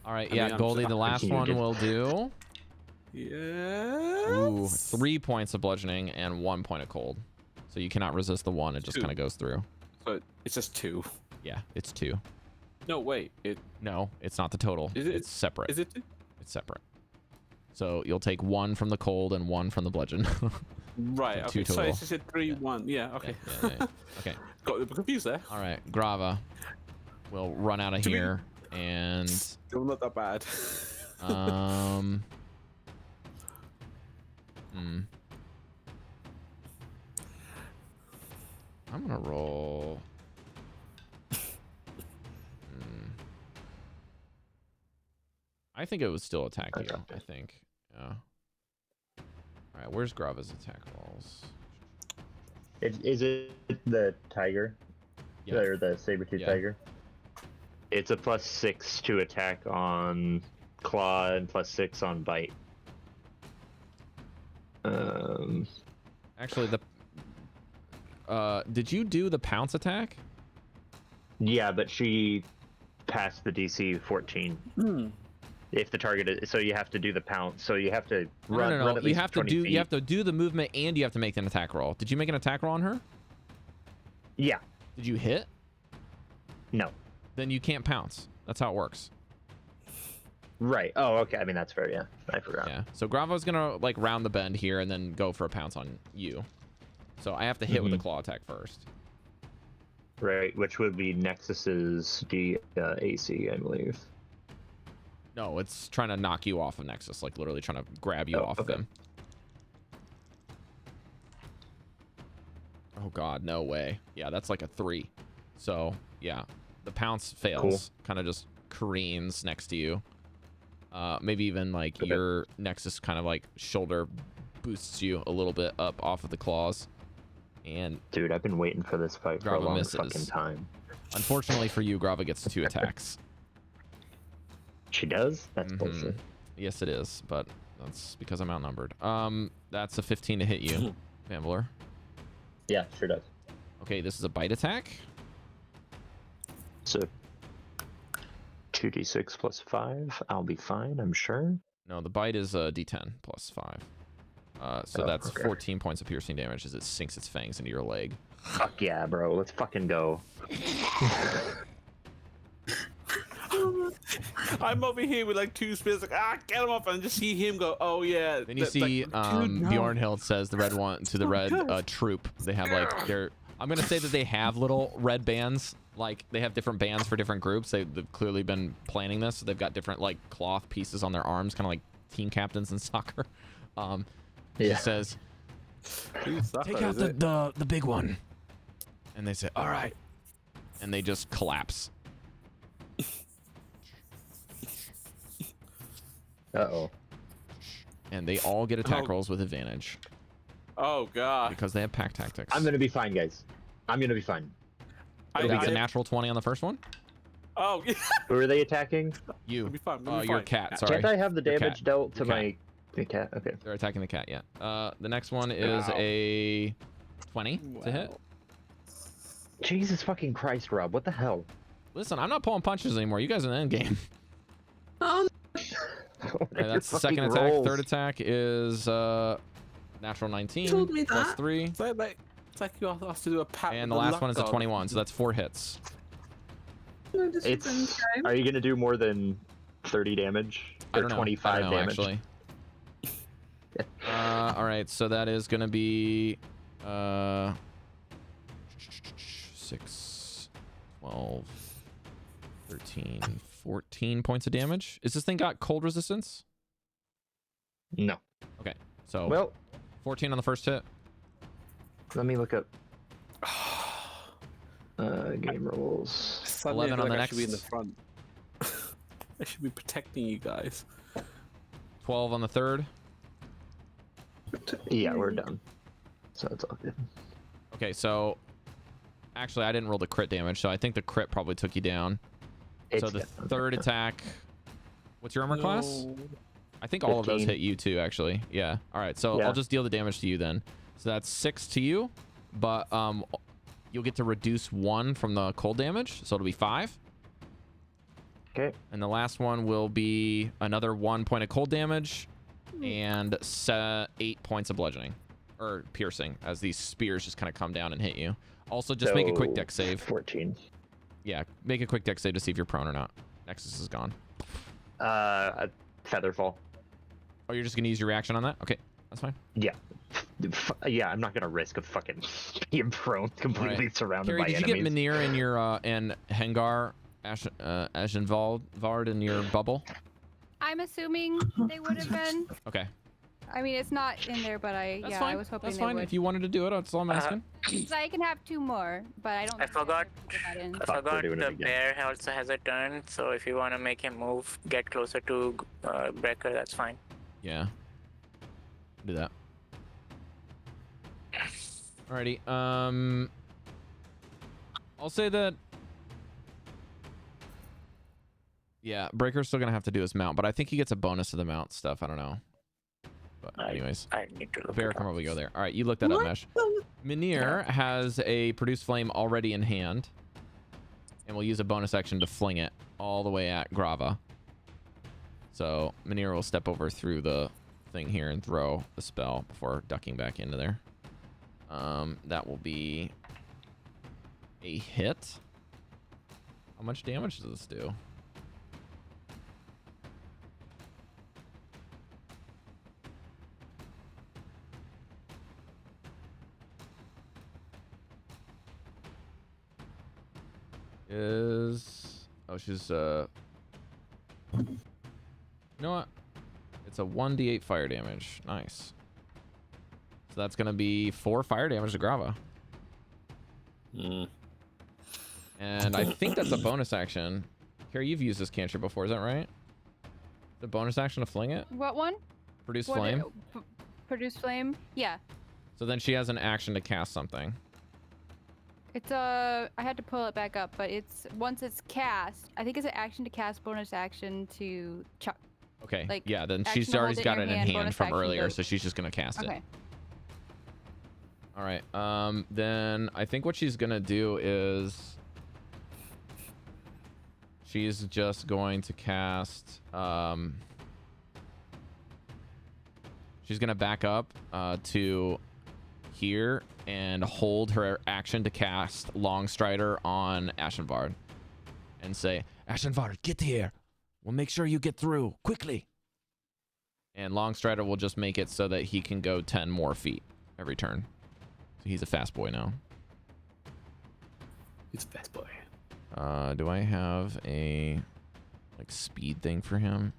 All right, I yeah, mean, Goldie, the last one will do. Yes. Ooh, 3 points of bludgeoning and 1 point of cold. So you cannot resist the one. It just 2. kind of goes through. So it's just 2. Yeah, it's 2. No, wait. No, it's not the total. Is it? It's separate. Is it 2? It's separate. So you'll take 1 from the cold and 1 from the bludgeon. Right. So Okay. 2 So total. it's just a 3, 1. Yeah. Okay. Yeah. Okay. Got a bit confused there. All right, Grava. We'll run out of here and Still not that bad. I'm gonna roll. I think it would still attack you. I think. Yeah. All right. Where's Grava's attack rolls? Is it the tiger? Yeah. Or the saber-tooth tiger? It's a +6 to attack on claw and +6 on bite. Actually, did you do the pounce attack? Yeah, but she passed the DC 14. If the target is, so you have to do the pounce. So you have to run. No. Run at You least have to 20 do. feet. You have to do the movement, and you have to make an attack roll. Did you make an attack roll on her? Yeah. Did you hit? No. Then you can't pounce. That's how it works. Right. Oh, okay. I mean, that's fair. Yeah, I forgot. Yeah. So Gravo's gonna like round the bend here and then go for a pounce on you. So I have to hit with a claw attack first. Right, which would be Nexus's AC, I believe. No, it's trying to knock you off of Nexus, like literally trying to grab you off of him. Oh god, no way. Yeah, that's like a 3. So yeah, the pounce fails. Cool. Kind of just careens next to you. Maybe even like your Nexus kind of like shoulder boosts you a little bit up off of the claws. And dude, I've been waiting for this fight for a long fucking time. Unfortunately for you, Grava gets 2 attacks. She does? That's bullshit. Yes, it is, but that's because I'm outnumbered. That's a 15 to hit you, Vanvalor. Yeah, sure does. Okay, this is a bite attack. So 2d6 plus 5. I'll be fine, I'm sure. No, the bite is a d10 plus 5. So that's 14 points of piercing damage as it sinks its fangs into your leg. Fuck yeah, bro. Let's fucking go. I'm over here with like 2 spears, like get him off, and just see him go. Oh yeah. Then you see Bjornhild says the red one to the red troop. They have like I'm gonna say that they have little red bands. Like they have different bands for different groups. They've clearly been planning this. So they've got different like cloth pieces on their arms, kind of like team captains in soccer. He says, take out the big one. And they say, all right. And they just collapse. Uh-oh. And they all get attack rolls with advantage. Oh, God. Because they have pack tactics. I'm going to be fine, guys. I'm going to be fine. I got a natural 20 on the first one. Oh, yeah. Who are they attacking? You. Be fine. Your cat, sorry. Can't I have the damage dealt to my... The cat, okay. They're attacking the cat, yeah. The next one is a 20 to hit. Jesus fucking Christ, Rob. What the hell? Listen, I'm not pulling punches anymore. You guys are in the end game. Oh, That's the second attack. Rolls. Third attack is natural 19 told me plus that. 3. It's like you have to do a pat. And the last one is a 21, so that's 4 hits. no, this is It's... okay. Are you going to do more than 30 damage? I Or don't know. 25 I don't know, damage? actually. All right, so that is going to be 6, 12, 13, 14 points of damage. Is this thing got cold resistance? No. Okay, so Well, 14 on the first hit. let me look up game rules. 11 on the I should be in the next. front. I should be protecting you guys. 12 on the third. Yeah, we're done. So it's all good. Okay, so actually I didn't roll the crit damage, so I think the crit probably took you down. So the third attack, what's your armor class? I think all of those 15. hit you too, actually. Yeah. All right, so I'll just deal the damage to you then. So that's 6 to you, but you'll get to reduce 1 from the cold damage, so it'll be 5. Okay. And the last one will be another 1 point of cold damage and 8 points of bludgeoning or piercing as these spears just kind of come down and hit you. Also, just make a quick dex save. 14. Yeah, make a quick dex save to see if you're prone or not. Nexus is gone. Featherfall. Oh, you're just gonna use your reaction on that? Okay, that's fine. Yeah. Yeah, I'm not gonna risk a fucking being prone, completely surrounded Cari, by did enemies. you get Manir in your and Hengar, Ashenvald in your bubble? I'm assuming they would have been. Okay. I mean, it's not in there, but That's I fine. was hoping That's they fine. would. If you wanted to do it, that's all I'm asking. So I can have 2 more, but I don't. I forgot. That in. I Fuck, we're forgot doing it the again. bear also has a turn, so if you want to make him move, get closer to Breker, that's fine. Yeah. Do that. Alrighty. I'll say that. Yeah, Breker's still gonna have to do his mount, but I think he gets a bonus to the mount stuff. I don't know. But anyways, I need to look Bear it can up. probably go there. All right, you look that up, Mesh. Minir has a produce flame already in hand, and will use a bonus action to fling it all the way at Grava. So Minir will step over through the thing here and throw the spell before ducking back into there. That will be a hit. How much damage does this do? She's you know what? It's a 1d8 fire damage. Nice. So that's gonna be 4 fire damage to Grava. And I think that's a bonus action. Cari, you've used this cantrip before, is that right? The bonus action to fling it? What one? Produce flame? Produce flame? Yeah. So then she has an action to cast something. It's I had to pull it back up, but it's once it's cast, I think it's an action to cast, bonus action to chuck. Okay. Like, yeah, then action she's to already hold it got in it your in hand, hand bonus from action earlier, to- so she's just gonna cast it. Okay. All right. Then I think what she's gonna do is she's just going to cast. She's gonna back up to here and hold her action to cast Longstrider on Ashenvard, and say, "Ashenvard, get here. We'll make sure you get through quickly." And Longstrider will just make it so that he can go 10 more feet every turn. So he's a fast boy now. He's a fast boy. Do I have a like speed thing for him?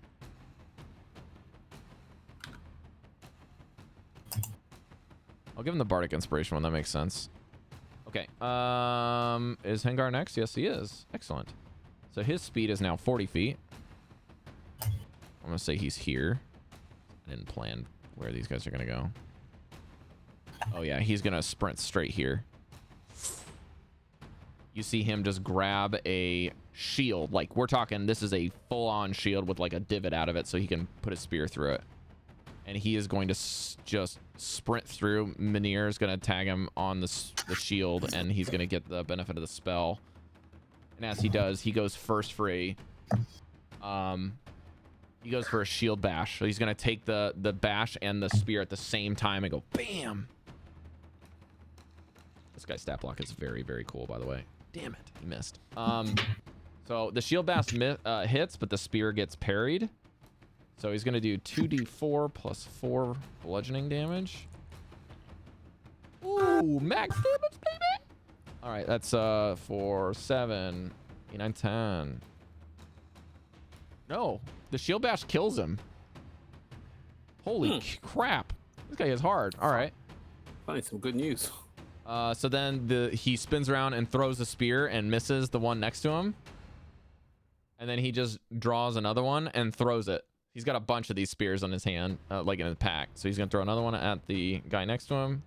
I'll give him the Bardic Inspiration one. That makes sense. Okay. Is Hengar next? Yes, he is. Excellent. So his speed is now 40 feet. I'm gonna say he's here. I didn't plan where these guys are gonna go. Oh yeah, he's gonna sprint straight here. You see him just grab a shield. Like, we're talking, this is a full-on shield with like a divot out of it so he can put a spear through it. And he is going to just sprint through. Minir is going to tag him on the shield, and he's going to get the benefit of the spell. And as he does, he goes first for a shield bash. So he's going to take the bash and the spear at the same time and go bam. This guy's stat block is very, very cool, by the way. Damn it, he missed. So the shield bash hits, but the spear gets parried. So he's going to do 2d4 plus 4 bludgeoning damage. Ooh, max damage, baby! All right, that's 4, 7, 8, 9, 10. No, the shield bash kills him. Holy crap. This guy is hard. All right. Finally, some good news. So then he spins around and throws the spear and misses the one next to him. And then he just draws another one and throws it. He's got a bunch of these spears on his hand, like in his pack. So he's going to throw another one at the guy next to him.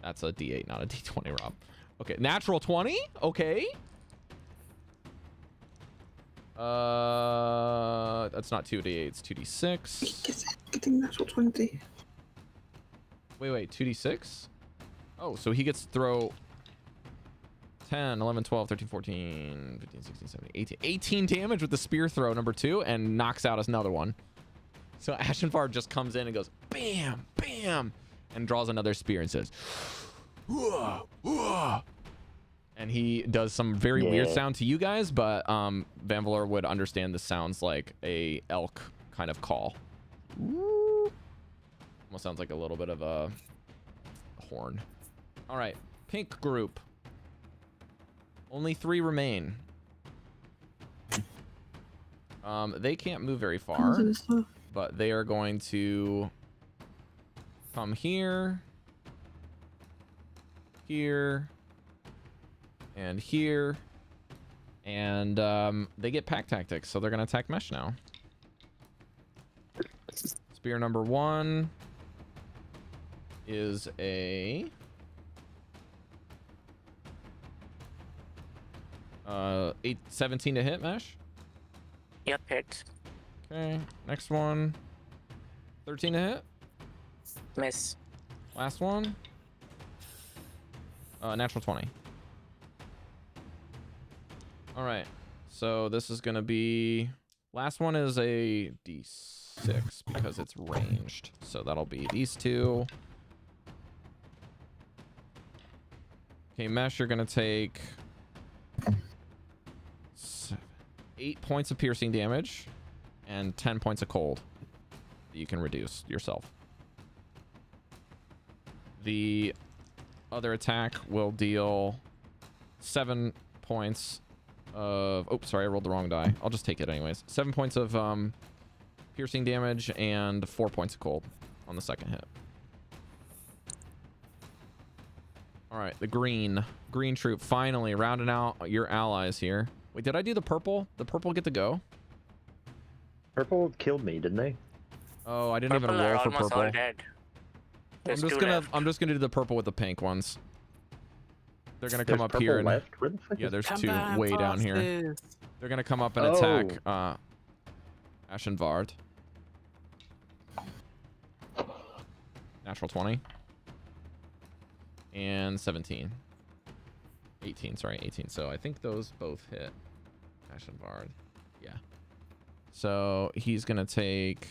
That's a D8, not a D20, Rob. Okay, natural 20. Okay. That's not 2d8, it's 2d6. Getting natural 20. Wait, 2d6? Oh, so he gets to throw 10, 11, 12, 13, 14, 15, 16, 17, 18. 18 damage with the spear throw, number 2, and knocks out another one. So Ashenvard just comes in and goes, bam, bam, and draws another spear and says, "Whoa, whoa." And he does some very weird sound to you guys, but Vanvalor would understand this sounds like a elk kind of call. Almost sounds like a little bit of a horn. All right, pink group. Only 3 remain. They can't move very far, but they are going to come here, here, and here, and they get pack tactics, so they're gonna attack Mesh now. Spear number 1 is a 17 to hit, Mesh. Yep, hits. Okay, next one, 13 to hit. Miss. Last one, natural 20. All right, so this is gonna be, last one is a D6 because it's ranged, so that'll be these two. Okay, Mesh, you're gonna take 8 points of piercing damage and 10 points of cold that you can reduce yourself. The other attack will deal 7 points of, oh, sorry, I rolled the wrong die. I'll just take it anyways. 7 points of piercing damage and 4 points of cold on the second hit. All right, the green troop finally rounding out your allies here. Wait, did I do the purple? The purple get to go? Purple killed me, didn't they? Oh, I didn't Purple even are roll for almost purple. all dead. I'm There's just two gonna left. I'm just gonna do the purple with the pink ones. They're gonna come There's up purple here and left? Where the fuck yeah, is- there's Come two back, way down here. bosses. They're gonna come up and Oh. attack Ashenvard. Natural 20 and 17. 18, sorry, 18. So I think those both hit Ashenvard. Yeah. So he's gonna take,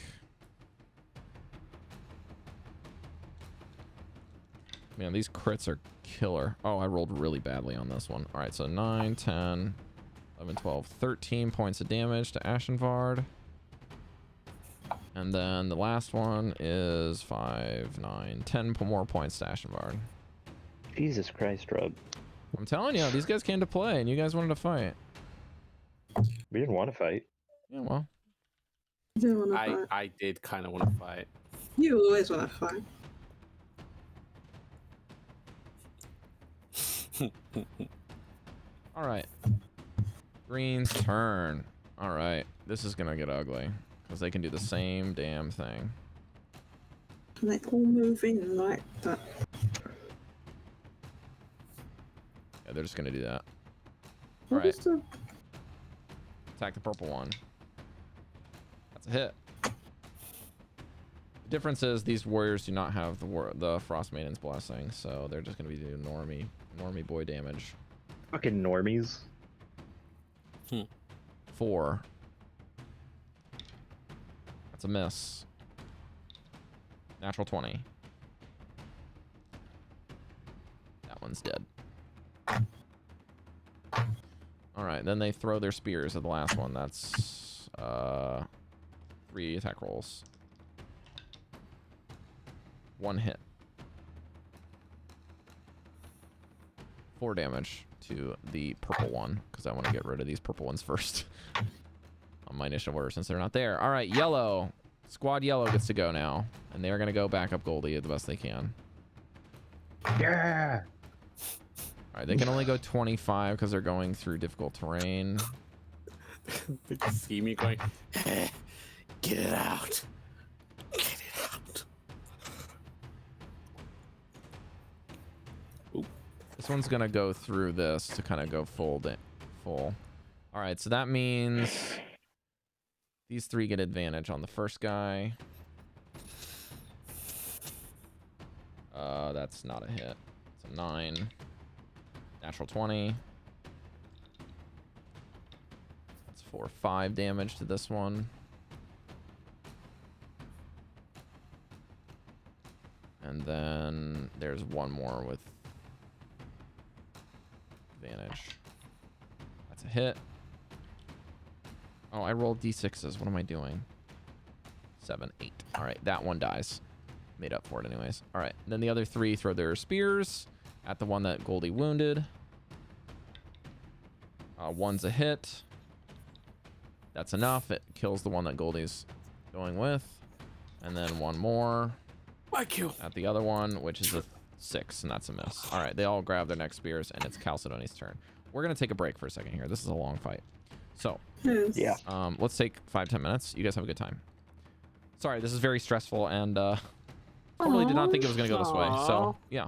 man, these crits are killer. Oh, I rolled really badly on this one. All right, so 9, 10, 11, 12, 13 points of damage to Ashenvard. And then the last one is 5, 9, 10 more points to Ashenvard. Jesus Christ, Rob. I'm telling you, these guys came to play, and you guys wanted to fight. We didn't want to fight. Yeah, well. You do want to fight. I did kind of want to fight. You always want to fight. All right. Green's turn. All right. This is going to get ugly, because they can do the same damn thing. And they all move in like that. Yeah, they're just going to do that. All What right. is the... Attack the purple one. That's a hit. The difference is these warriors do not have the Frost Maiden's blessing, so they're just going to be doing normie boy damage. Fucking normies. 4. That's a miss. Natural 20. That one's dead. All right, then they throw their spears at the last one. That's 3 attack rolls. 1 hit. 4 damage to the purple one, because I want to get rid of these purple ones first on my initial order since they're not there. All right, yellow. Squad yellow gets to go now, and they're going to go back up Goldy the best they can. Yeah. All right, they can only go 25 because they're going through difficult terrain. They can see me going, get it out. Get it out. Ooh. This one's going to go through this to kind of go full. All right, so that means these 3 get advantage on the first guy. That's not a hit. It's a 9. Natural 20. That's 4, 5 damage to this one. And then there's one more with advantage. That's a hit. Oh, I rolled d6s. What am I doing? 7, 8. All right, that one dies. Made up for it anyways. All right, and then the other 3 throw their spears at the one that Goldy wounded. 1's a hit. That's enough. It kills the one that Goldy's going with. And then 1 more. I kill. At the other one, which is a 6, and that's a miss. All right, they all grab their next spears, and it's Chalcedony's turn. We're gonna take a break for a second here. This is a long fight, so Yeah. let's take 5-10 minutes. You guys have a good time. Sorry, this is very stressful, and I really did not think it was gonna go this way. So yeah.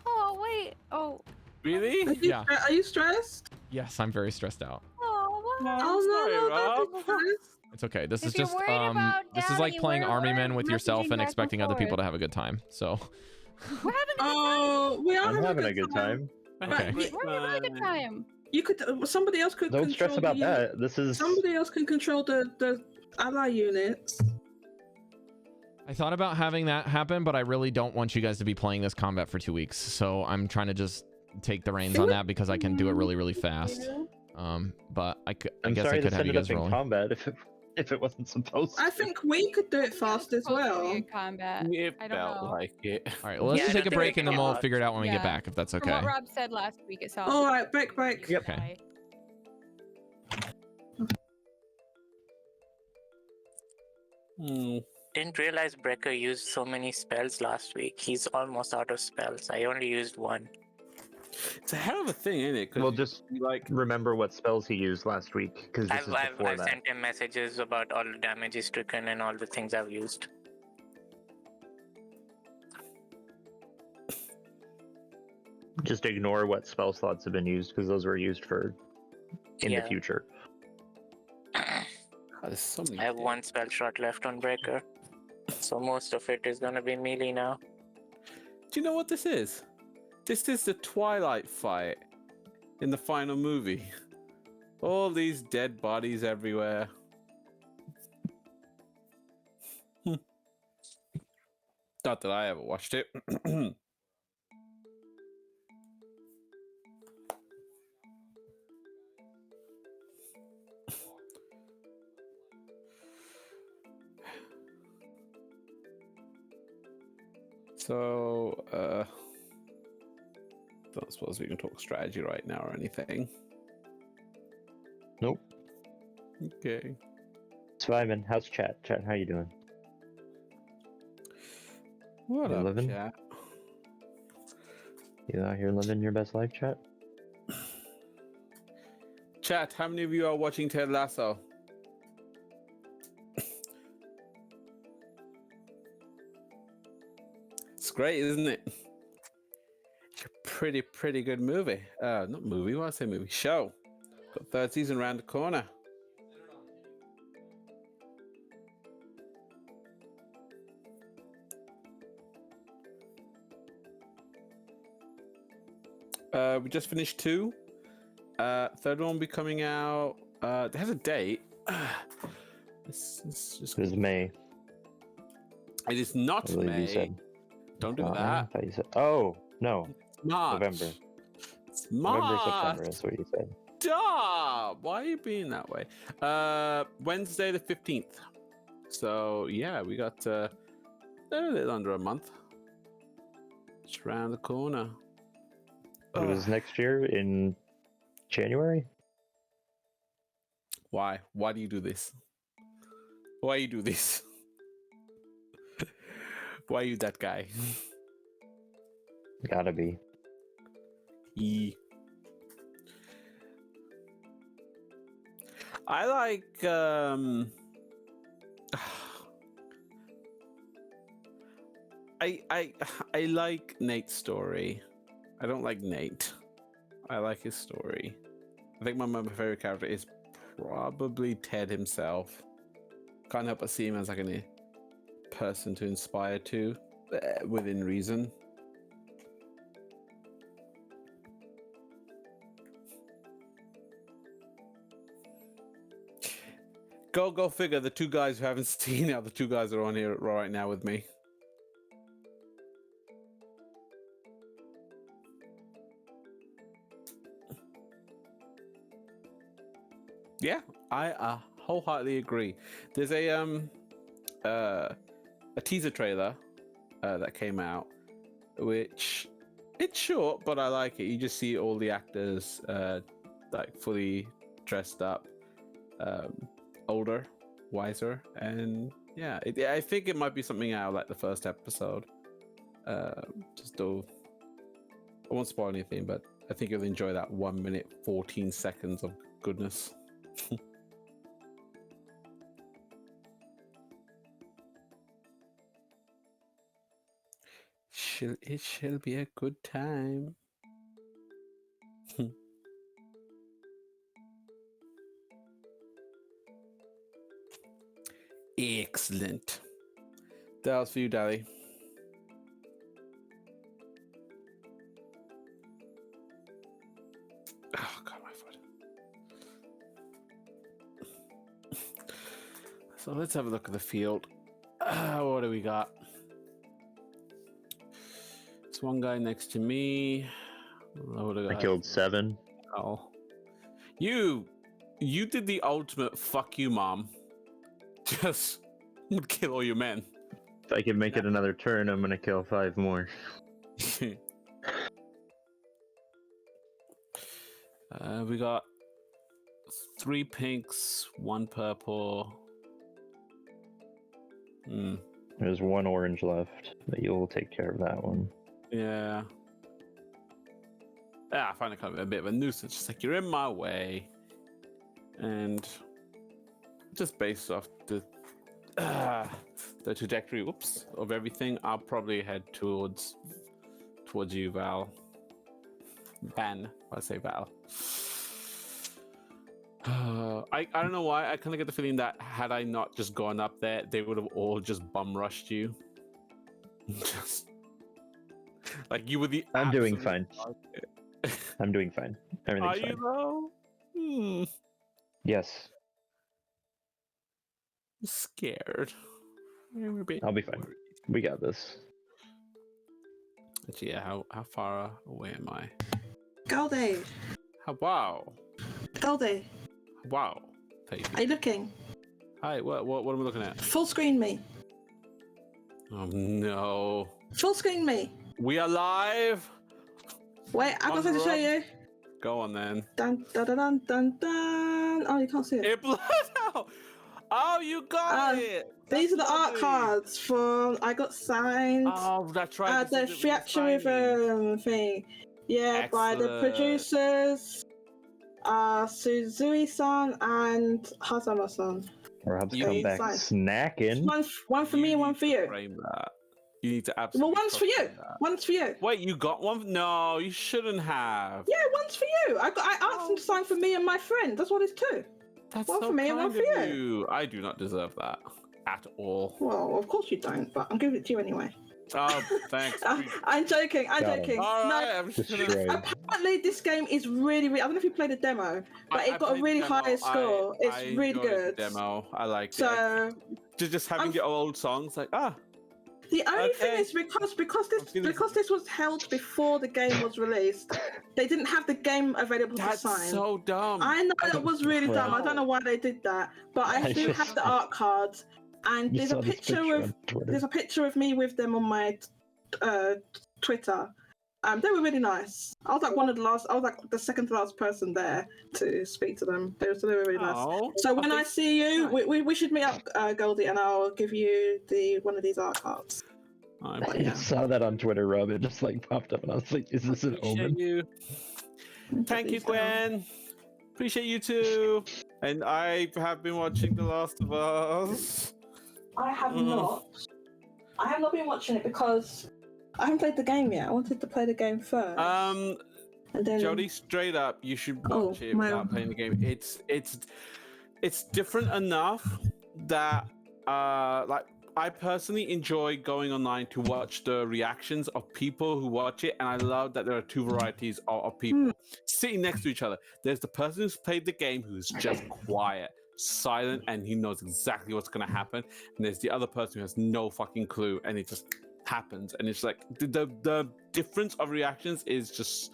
Oh wait. Oh. Really? Yeah. Are you stressed? Yes, I'm very stressed out. Oh. What? Oh no, Rob. don't be stressed. It's okay. This If is you're just worried about this is like Downey, playing we're army men with yourself messaging and back expecting and other people forth. to have a good time. So We're having a good time. Oh, we are I'm having a good time. Okay. We're having a really good time. You could. Somebody else could. Don't stress control about that. This is Somebody else can control the ally units. I thought about having that happen, but I really don't want you guys to be playing this combat for 2 weeks. So I'm trying to just take the reins on that because I can do it really, really fast. But I guess I'm I sorry to could have set you it up guys in rolling. combat if it wasn't supposed to. I think we could do it fast as Supposed to be well. in combat. It I don't felt know. like it. All right, well, let's Yeah, I take a don't think break we and then can we'll get figure it out when we get Yeah. back, if that's From okay. what Rob said last week, it sounds. All right, break. Yep. Okay. Didn't realize Breker used so many spells last week. He's almost out of spells. I only used one. It's a hell of a thing, isn't it? 'Cause Well, just you, like, remember what spells he used last week, because this I've, is I've, before I've that. sent him messages about all the damage he's taken and all the things I've used. Just ignore what spell slots have been used, because those were used for in the Yeah. future. oh, there's so many. I have one spell shot left on Breker. So most of it is gonna be melee now. Do you know what this is? This is the Twilight fight in the final movie. All these dead bodies everywhere. Not that I ever watched it. So, don't suppose we can talk strategy right now or anything. Nope. Okay. Simon, how's chat? Chat, how you doing? What You up, living? chat? You out here living your best life, chat? Chat, how many of you are watching Ted Lasso? It's great, isn't it? It's a pretty good movie. Not movie, what I say movie? Show. Got third season around the corner. We just finished 2. Third one will be coming out. It has a date. It's just... It was May. It is not I believe May. you said. Don't do Oh, I that. thought you said. Oh no, March. November. It's November, March. September. That's what you said. Stop! Why are you being that way? Wednesday the 15th. So yeah, we got a little under a month. It's around the corner. It was next year in January. Why? Why do you do this? Why you do this? Why you that guy? Gotta be. I like I like Nate's story. I don't like Nate. I like his story. I think my favorite character is probably Ted himself. Can't help but see him as like a person to inspire to, within reason. Go figure. The two guys who haven't seen it, the two guys are on here right now with me. Yeah, I wholeheartedly agree. There's a teaser trailer that came out, which it's short, but I like it. You just see all the actors like fully dressed up, older, wiser, and yeah, I think it might be something out of like the first episode. Just though, I won't spoil anything, but I think you'll enjoy that 1 minute 14 seconds of goodness. It shall be a good time. Excellent. That was for you, Dallan. Oh god, my foot. So let's have a look at the field. What do we got? There's one guy next to me. I killed 7. Oh, you did the ultimate fuck you, mom. Just kill all your men. If I can make it another turn, I'm gonna kill 5 more. We got 3 pinks, 1 purple. There's 1 orange left, but you'll take care of that one. Yeah. I find it kind of a bit of a nuisance. Just like, you're in my way. And just based off the trajectory, of everything, I'll probably head towards you, Val. Van, I say Val. I don't know why. I kind of get the feeling that had I not just gone up there, they would have all just bum rushed you. Just like you were the. I'm doing fine. I'm doing fine. Everything's fine. Are you though? Yes. I'm scared. I'll be fine. We got this. Actually, yeah, how far away am I? Goldy. Wow. Goldy. Wow. Are you looking? Hi. What am I looking at? Full screen me. Oh no. Full screen me. We are live. Wait, I've got something to show you. Go on then. Dun dun dun dun dun dun. Oh, you can't see it. It blurred out. Oh, you got it. These are the art cards from I got signed. Oh, that's right. The Fiaturism thing. Yeah, excellent. by the producers, Suzui-san and Hazama-san. Rob's come back snacking. One for me and one for you. Frame that. You need to absolutely. Well, one's for you. That. One's for you. Wait, you got one? No, you shouldn't have. Yeah, one's for you. I asked him to sign for me and my friend. That's what it's two. That's one so for me and one for you. I do not deserve that at all. Well, of course you don't, but I'm giving it to you anyway. Oh, thanks. I'm joking. I'm joking. All right, no, I'm just apparently this game is really, really. I don't know if you played the demo, but it got a really high score. It's really good. The demo. I like it. So just having your old songs, like The only thing is because this was held before the game was released, they didn't have the game available to sign. That's so dumb. I know it was really dumb. I don't know why they did that, but I do have the art cards, and there's a picture of me with them on my Twitter. They were really nice. I was like the second to last person there to speak to them. They were really nice. So when I see you, we should meet up, Goldy, and I'll give you one of these art cards. I just saw that on Twitter, Rob. It just popped up, and I was like, "Is this an omen?" Thank you, Gwen. Appreciate you too. And I have been watching The Last of Us. I have not. I have not been watching it because I haven't played the game yet. I wanted to play the game first. And then Jodie, straight up, you should watch it without playing the game. It's different enough that I personally enjoy going online to watch the reactions of people who watch it, and I love that there are two varieties of people sitting next to each other. There's the person who's played the game who's just quiet, silent, and he knows exactly what's going to happen, and there's the other person who has no fucking clue, and it just happens. And it's like the difference of reactions is just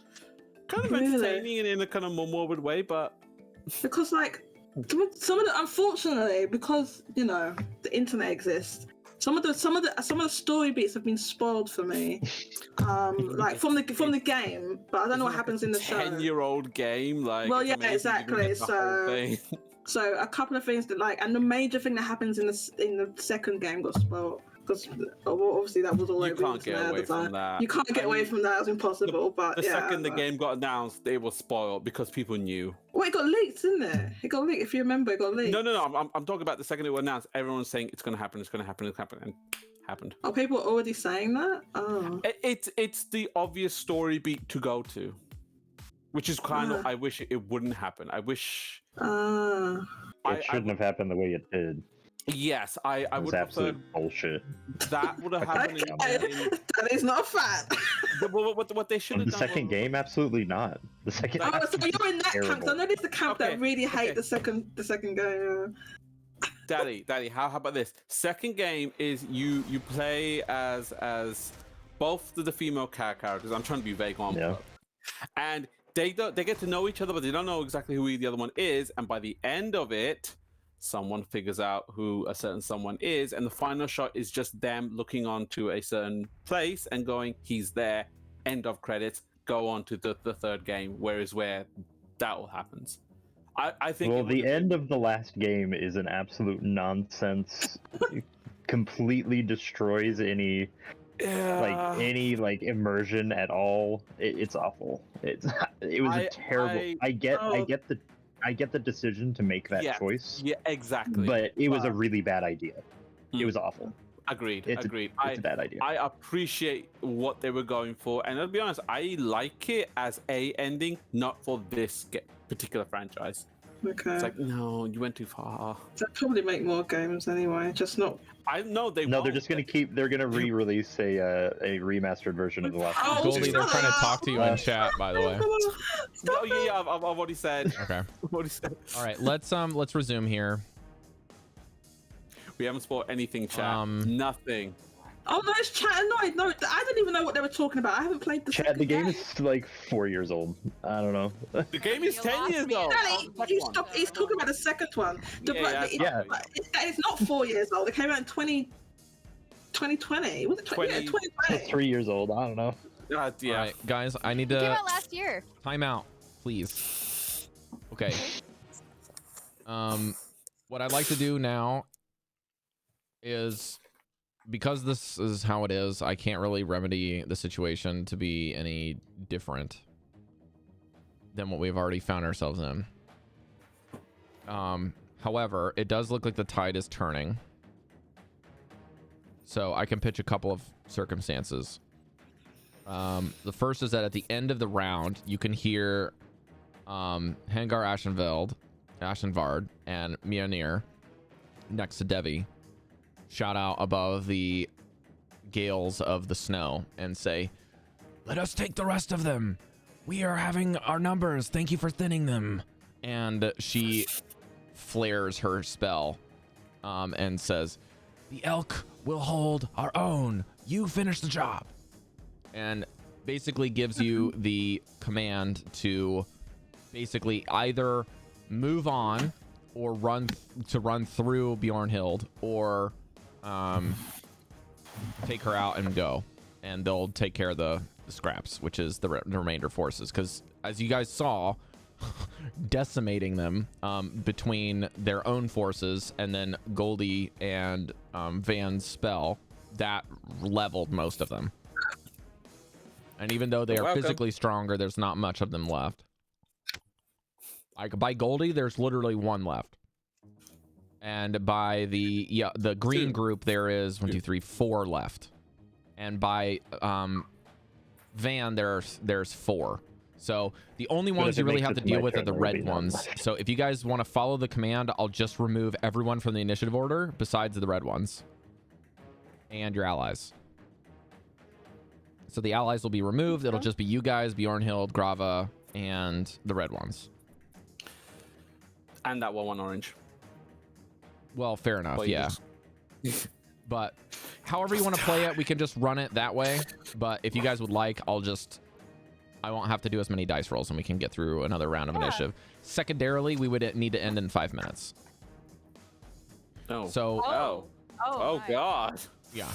kind of entertaining and in a kind of more morbid way, but because some of the, unfortunately, because the internet exists, some of the story beats have been spoiled for me, like from the game. But I don't know what happens in the show. 10-year-old game, well, yeah, exactly. So a couple of things that and the major thing that happens in the second game got spoiled. Because obviously that was all You over can't get away from that. You can't get away from that. It's impossible. But The yeah, second the game got announced, it was spoiled because people knew. Well, it got leaked, didn't it? It got leaked. If you remember, it got leaked. No. I'm talking about the second it was announced. Everyone's saying it's going to happen. It's going to happen. It's happened, and happened. Oh, people are already saying that. Oh, It's the obvious story beat to go to, which is kind of. I wish it wouldn't happen. I wish. It shouldn't have happened the way it did. Yes, I would have absolute bullshit. That would have happened. That is not a fact. What they should have The done. second game, absolutely not. The second. Oh, so you're in that camp. 'Cause I know there's the camp Okay, that really hate okay. the second game. Daddy, how about this? Second game is you play as both the female characters. I'm trying to be vague on, and they get to know each other, but they don't know exactly who the other one is. And by the end of it, someone figures out who a certain someone is, and the final shot is just them looking onto a certain place and going, "He's there." End of credits. Go on to the third game, where that all happens. I think. Well, the end of the last game is an absolute nonsense. Completely destroys any immersion at all. It's awful. It was terrible. I get the decision to make that choice. Yeah, exactly. But it was a really bad idea. It was awful. Agreed. It's a bad idea. I appreciate what they were going for, and I'll be honest, I like it as a ending, not for this particular franchise. Okay. It's like, no, you went too far. They'll probably make more games anyway, just not. I know they. No, won't. they're just gonna keep. They're gonna re-release a remastered version of the last. Oh, Goldie, they're trying to talk to you in chat, by the way. No, yeah, I've already said. Okay. I've already said. All right, let's resume here. We haven't spoiled anything, chat. Nothing. Oh no, it's chat annoyed. No, I didn't even know what they were talking about. I haven't played the Chat, the game is like 4 years old. I don't know. The game is 10 years old. He's talking about the second one. It's not 4 years old. It came out in 2020. Was it 2020? It's 3 years old. I don't know. Yeah. All right, guys, I need to. It came out last year. Time out, please. Okay. What I'd like to do now is, because this is how it is, I can't really remedy the situation to be any different than what we've already found ourselves in. However, it does look like the tide is turning. So I can pitch a couple of circumstances. The first is that at the end of the round, you can hear Hangar Ashenvard, and Mjolnir next to Devii shout out above the gales of the snow and say, "Let us take the rest of them. We are having our numbers. Thank you for thinning them." And she flares her spell and says, "The elk will hold our own. You finish the job." And basically gives you the command to basically either move on or run through Bjornhild, or take her out and go, and they'll take care of the scraps, which is the remainder forces, because as you guys saw, decimating them between their own forces and then Goldy and Van's spell, that leveled most of them. And even though they are physically stronger, there's not much of them left. Like by Goldy, there's literally one left. And by the green group, there is 1, 2, 3, 4 left. And by Van, there's 4. So the only ones you really have to deal with are the red ones. So if you guys want to follow the command, I'll just remove everyone from the initiative order besides the red ones and your allies. So the allies will be removed. It'll just be you guys, Bjornhild, Grava, and the red ones. And that one orange. Well, fair enough, yeah. But however you want to play it, we can just run it that way. But if you guys would like, I won't have to do as many dice rolls, and we can get through another round of initiative. Secondarily, we would need to end in 5 minutes. Oh. So. Oh God. Yeah.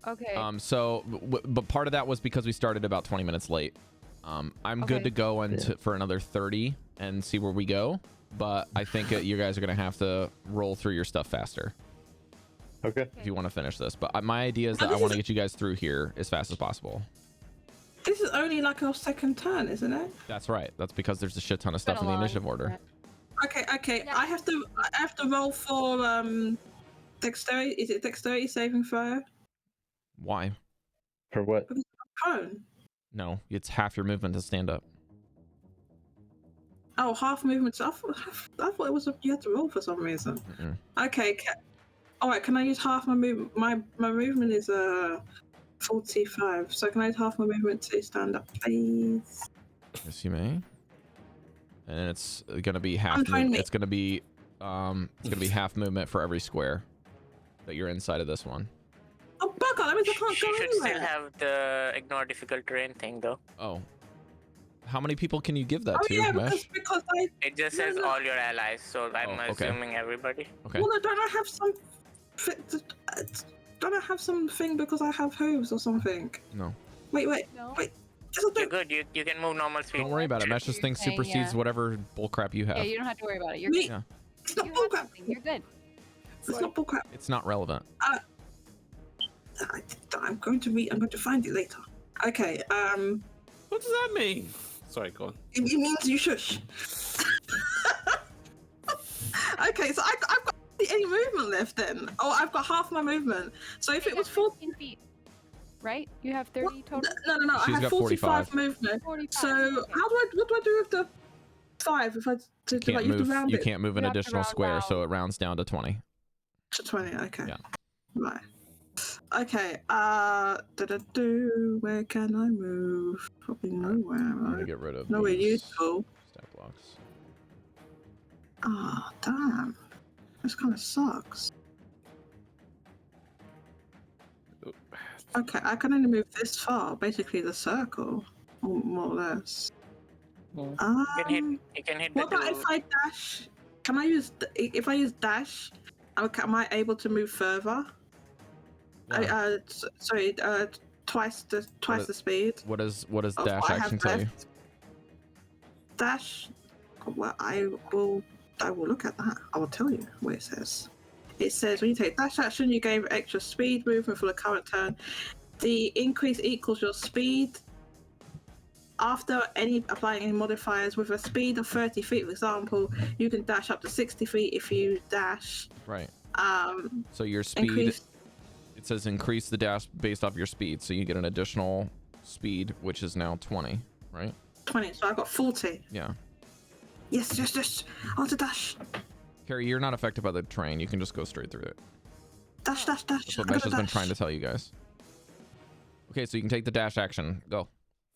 Okay. But part of that was because we started about 20 minutes late. I'm good to go for another 30 and see where we go. But I think you guys are going to have to roll through your stuff faster. Okay. if you want to finish this. But my idea is that I want to get you guys through here as fast as possible. This is only like our second turn, isn't it? That's right. That's because there's a shit ton of stuff in the initiative order. Okay. Yeah. I have to roll for dexterity. Is it dexterity saving throw? Why? For what? Because I'm prone. No, it's half your movement to stand up. Oh, half movement. So I thought it was you had to roll for some reason. Okay. All right. Can I use half my movement? My movement is 45. So can I use half my movement to stand up, please? Yes, you may. And it's gonna be half. It's gonna be half movement for every square that you're inside of this one. Oh, bugger! That means I can't go She should anywhere. still have the ignore difficult terrain thing, though. Oh. How many people can you give that to, yeah, Mesh? because It just says all your allies, so I'm assuming everybody. Okay. Well, no, don't I have some? Don't I have something because I have hooves or something? No. Wait. No. You're good. You can move normal speed. Don't worry about it. Mesh's thing supersedes whatever bullcrap you have. Yeah, you don't have to worry about it. You're Me? good. Yeah. It's not You have bullcrap. something. You're good. It's not bullcrap. It's not relevant. I'm going to read. I'm going to find it later. Okay. What does that mean? Sorry, go on. It means you shush. Okay, so I've got any movement left then. Oh, I've got half my movement. So if it was 14 feet, right? You have 30 total. No. She's I have got 45 45 movement. 45. So okay. what do I do with the 5? If I to Can't like, you have to move. round You it can't move an You have to additional round square, so down. it rounds down to 20. to 20. Okay. Yeah. Right. Okay. Where can I move? Probably nowhere. I'm gonna Right? get rid of Nowhere these useful. stat blocks. Ah, damn. This kind of sucks. Okay, I can only move this far, basically the circle, more or less. You can hit the What about two. if I dash? Can I use if I use dash? Am I able to move further? Yeah. Twice the speed. What does of dash what I have action tell you? left. Dash. Well, I will look at that. I will tell you what it says. It says when you take dash action, you gain extra speed movement for the current turn. The increase equals your speed after applying any modifiers with a speed of 30 feet. For example, you can dash up to 60 feet if you dash. Right. So your speed. Increase. It says increase the dash based off your speed, so you get an additional speed, which is now 20, right? 20. So I got 40. Yeah. Yes. I want to dash. Cari, you're not affected by the terrain. You can just go straight through it. Dash. That's what Mesh has been trying to tell you guys. Okay, so you can take the dash action. Go.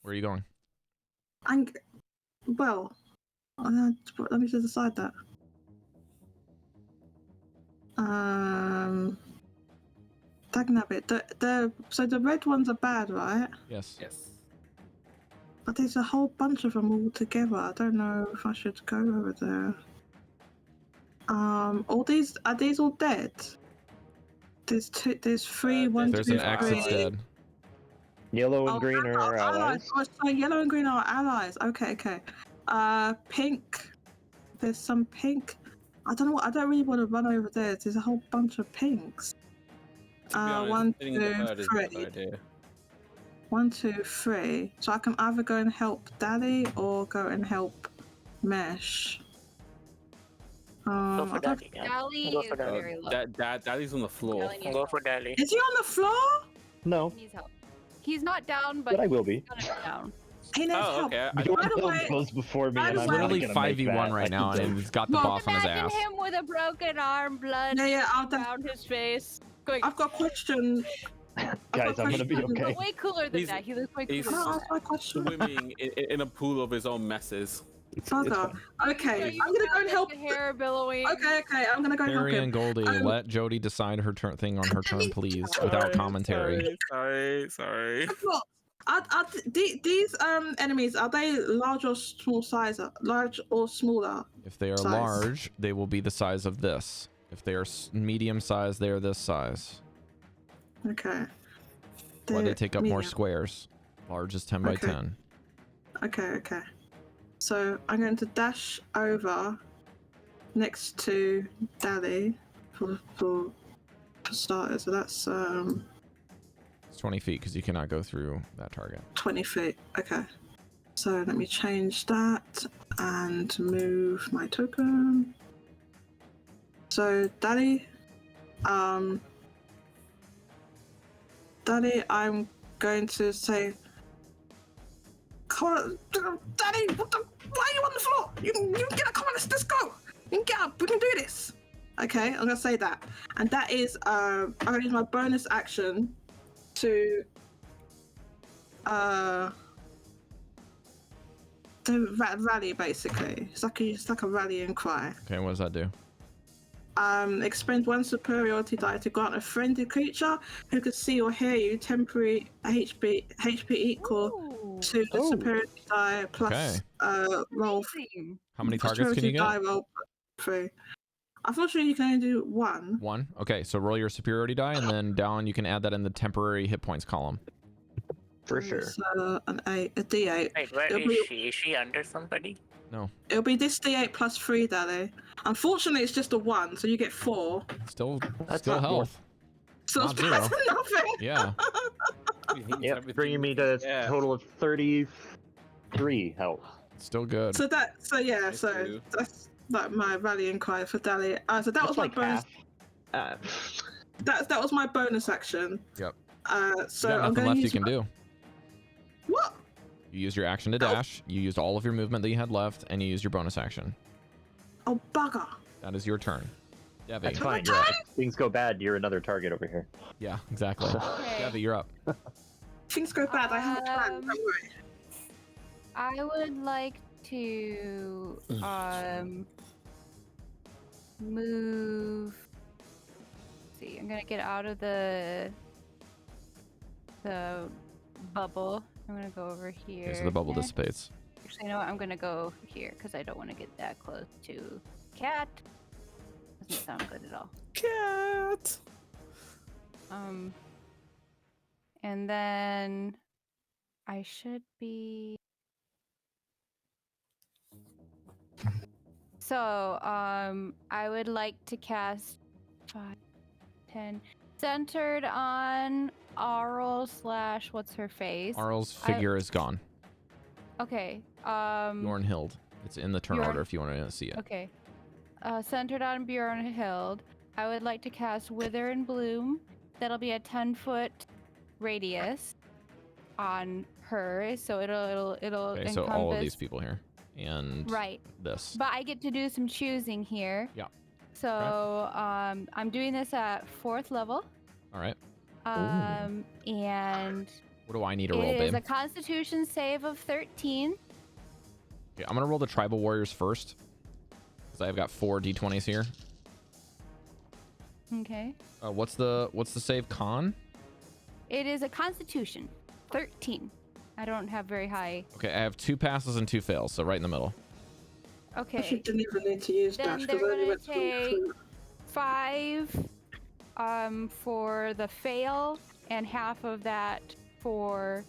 Where are you going? Well, let me just decide that. Dagnabbit. So the red ones are bad, right? Yes. Yes. But there's a whole bunch of them all together. I don't know if I should go over there. Are these all dead? There's 3, 1, There's 2, an X that's 3. dead. Yellow and green are our allies. Oh, so yellow and green are allies. Okay. Pink. There's some pink. I don't know. I don't really want to run over there. There's a whole bunch of pinks. To be honest, 1, hitting the 2, bird is a good 3. idea. 1, 2, 3. So I can either go and help Dallan or go and help Mesh. Go for Dallan. Yeah. Dally Go is for Dallan. very low. Daddy's on the floor. Dally needs Go help. for Dallan. Is he on the floor? No, He needs help. He's not down, but I will be. he's gonna go down. He needs Oh, help. okay. Your By the build way- goes before me, by and the I'm way- not Literally gonna 5v1 make right that. now, and he's got the Well, boss on his Imagine ass. him with a broken arm, blood Yeah. around his face. Going, I've got a question. Guys, I'm gonna be question. okay. but way cooler than He's- that. He looks way he's- cooler. Can I ask my question? Swimming in a pool of his own messes. It's Bugger. fine. Okay, I'm gonna go and help. The hair billowing. Okay, I'm gonna go and help Cari him. and Goldy, let Jodie decide her thing on her turn, please, without commentary. Sorry. Look, these enemies, are they large or small size? Large or smaller? If they are Size. large, they will be the size of this. If they are medium size, they are this size. Okay. Why they They're take up more medium. squares. Large is 10 by Okay. 10. Okay. So I'm going to dash over next to Dallan for for starters. So that's It's 20 feet because you cannot go through that target. 20 feet. Okay. So let me change that and move my token. So Daddy, I'm going to say, come on, Daddy, why are you on the floor? You can get up, come on, let's go. You can get up, we can do this. Okay, I'm gonna say that. And that is, I'm gonna use my bonus action to, rally basically. It's like a rallying cry. Okay, what does that do? Expend one superiority die to grant a friendly creature who could see or hear you temporary HP equal to the superiority die plus roll. How many targets can you get? Die roll 3. Unfortunately, you can only do 1. 1? Okay, so roll your superiority die, and then down you can add that in the temporary hit points column. For sure. So a D8. Wait, where is she? Is she under somebody? No. It'll be this D8 plus 3, Daddy. Unfortunately, it's just a 1, so you get 4. Still That's still not health. So Not it's zero. better than nothing. Yeah. Yep, bringing me to a total of 33 health. Still good. So that's like my rallying cry for Dali. So that was my like bonus. half. That was my bonus action. Yep. So You got I'm nothing going left to you use can do. What? You used your action to dash, you used all of your movement that you had left, and you used your bonus action. Oh bugger! That is your turn. Devii. That's fine. You're up. If things go bad, you're another target over here. Yeah, exactly. Okay. Devii, you're up. Things go bad. I have a plan. Don't worry. I would like to move. Let's see, I'm gonna get out of the bubble. I'm gonna go over here. Okay, so the bubble dissipates. Actually, you know what? I'm gonna go here because I don't want to get that close to cat. Doesn't sound good at all. Cat. And then I should be. So, I would like to cast 5, 10, centered on Arl / what's her face? Arl's figure is gone. Okay. Bjornhild. It's in the turn Bjorn- order if you want to see it. Okay. Centered on Bjornhild, I would like to cast Wither and Bloom. That'll be a 10-foot radius on her, so it'll Okay, encompass. so all of these people here. And Right. this. But I get to do some choosing here. Yeah. So I'm doing this at 4th level. All right. And What do I need to roll, it is babe? a Constitution save of 13. Okay, I'm gonna roll the tribal warriors first, because I've got 4 d20s here. Okay. What's the save con? It is a Constitution 13. I don't have very high. Okay, I have 2 passes and 2 fails, so right in the middle. I Okay. actually didn't even need to use Then dash they're because I only gonna went through. take 5 for the fail and half of that for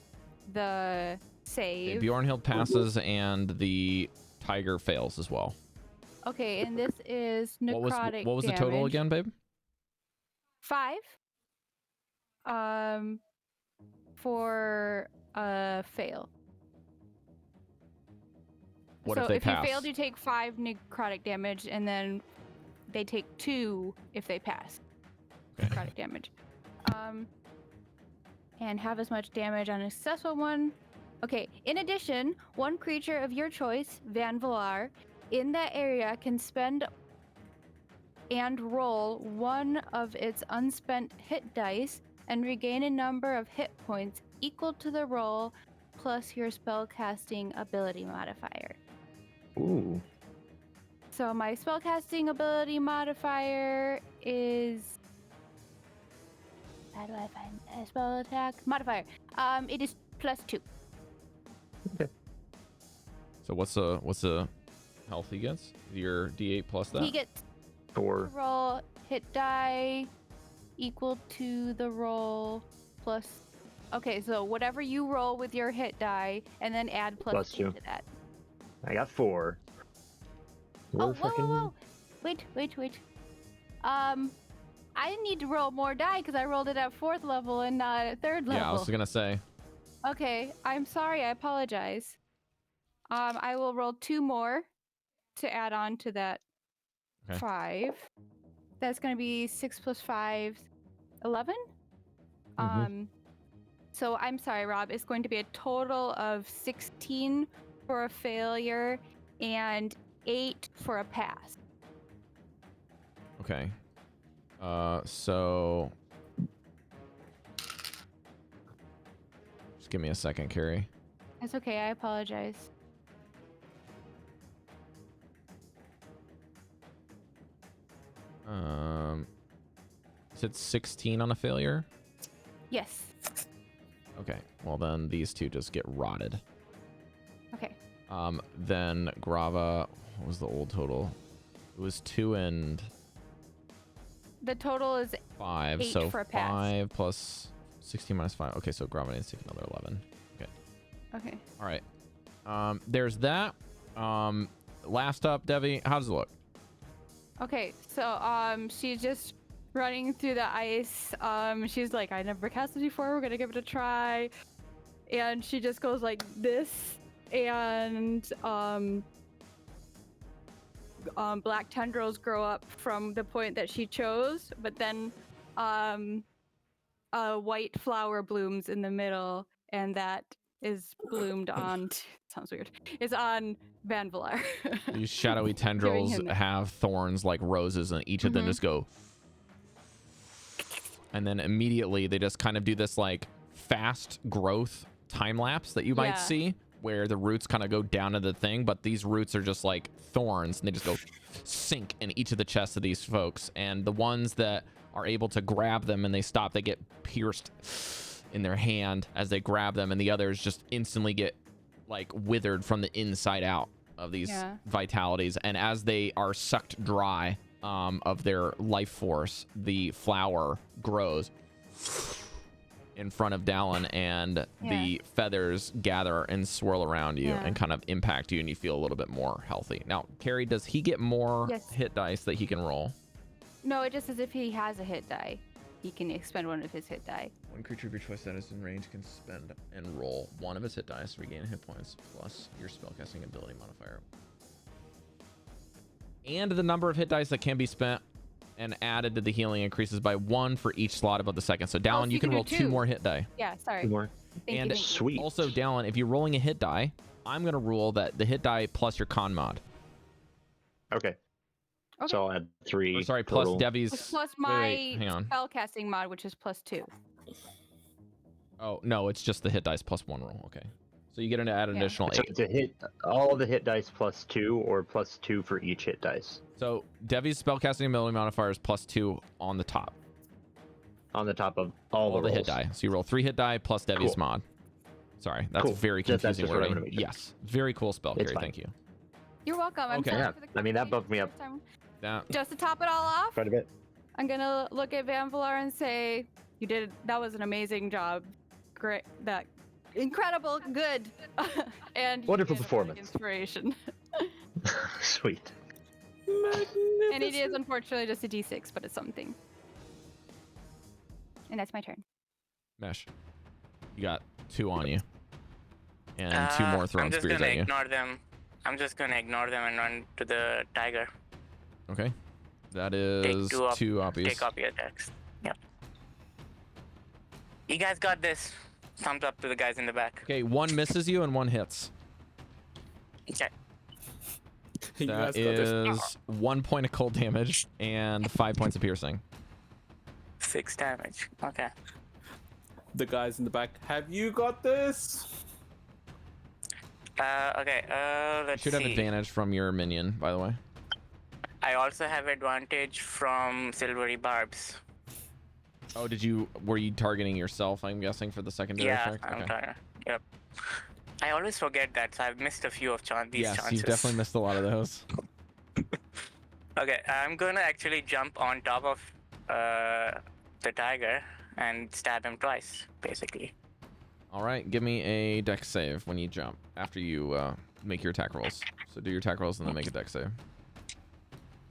the Okay, save. Bjornhild passes and the tiger fails as well. Okay, and this is necrotic what was the total damage. again, babe? 5 for a fail. What so if they if pass? you failed, you take 5 necrotic damage, and then they take 2 if they pass. Okay. Necrotic damage. And have as much damage on a successful one. Okay, in addition, one creature of your choice, Vanvalor, in that area can spend and roll one of its unspent hit dice and regain a number of hit points equal to the roll plus your spellcasting ability modifier. Ooh. So my spellcasting ability modifier is... How do I find a spell attack? Modifier. It is +2. So what's the health he gets? Your D8 plus that? He gets 4. roll hit die equal to the roll plus... Okay, so whatever you roll with your hit die, and then add plus 2 to that. I got 4. Oh, whoa. Wait. I I need to roll more die because I rolled it at 4th level and not at 3rd level. Yeah, I was gonna say. Okay, I'm sorry. I apologize. I will roll 2 more to add on to that 5. That's gonna be 6 plus 5, 11. So I'm sorry, Rob. It's going to be a total of 16 for a failure and 8 for a pass. Okay. So just give me a second, Cari. That's okay. I apologize. Is it 16 on a failure? Yes. Okay. Well, then these two just get rotted. Okay. Then Grava, what was the old total? It was 2 and The total is 5. 8 So for a pass. 5 plus 16 minus 5. Okay, so Grava needs to take another 11. Okay. Okay. All right. There's that. Last up, Devii, how does it look? Okay, so she's just running through the ice. She's like, I never cast this before, we're gonna give it a try. And she just goes like this, and black tendrils grow up from the point that she chose, but then a white flower blooms in the middle, and that is bloomed on sounds weird. It's on Vanvalor. These shadowy tendrils him that. have thorns like roses, and each of them just go. And then immediately they just kind of do this like fast growth time lapse that you might see, where the roots kind of go down to the thing, but these roots are just like thorns, and they just go sink in each of the chests of these folks. And the ones that are able to grab them and they stop, they get pierced in their hand as they grab them, and the others just instantly get like withered from the inside out of these vitalities. And as they are sucked dry of their life force, the flower grows in front of Dallan, and the feathers gather and swirl around you and kind of impact you, and you feel a little bit more healthy. Now, Cari, does he get more hit dice that he can roll? No, it just says if he has a hit die, he can expend one of his hit die. One creature of your choice that is in range can spend and roll one of its hit dice to regain hit points plus your spellcasting ability modifier. And the number of hit dice that can be spent and added to the healing increases by 1 for each slot above the second. So Dallan, so you can roll 2 more hit die. Yeah, sorry. 2 more. Thank you. Sweet. Also, Dallan, if you're rolling a hit die, I'm going to rule that the hit die plus your con mod. Okay. So I'll add 3. Or sorry, total. plus Devi's. Plus my hang on. spellcasting mod, which is plus 2. Oh, no, it's just the hit dice plus 1 roll. Okay. So you get to add an additional 8. So to hit all the hit dice plus 2, or plus 2 for each hit dice. So Devi's spellcasting ability modifier is plus 2 on the top. On the top of all the hit die. So you roll 3 hit die plus Devi's mod. Sorry, that's very confusing wording. Yes, very cool spell, Cari. Thank you. You're welcome. I'm sorry for the I mean, that bumped me up. Just to top it all off, quite a bit. I'm gonna look at Vanvalor and say, "You did. That was an amazing job. Great. That incredible. Good. And wonderful performance. Inspiration. Sweet. And it is unfortunately just a D6, but it's something. And that's my turn. Mesh, you got 2 on you, and 2 more throwing spears at you. I'm just gonna ignore them and run to the tiger. Okay, that is 2 oppies. Take oppie attacks. Yep. You guys got this. Thumbs up to the guys in the back. Okay, 1 misses you and 1 hits. Okay. That is 1 point of cold damage and 5 points of piercing. 6 damage. Okay. The guys in the back. Have you got this? Okay. Let's see. You should have advantage from your minion, by the way. I also have advantage from silvery barbs. Oh, were you targeting yourself, I'm guessing, for the secondary effect? I'm targeting. Yep. I always forget that, so I've missed a few of these chances. Yes, you've definitely missed a lot of those. Okay, I'm gonna actually jump on top of the tiger and stab him twice, basically. All right, give me a dex save when you jump, after you make your attack rolls. So do your attack rolls and then make a dex save.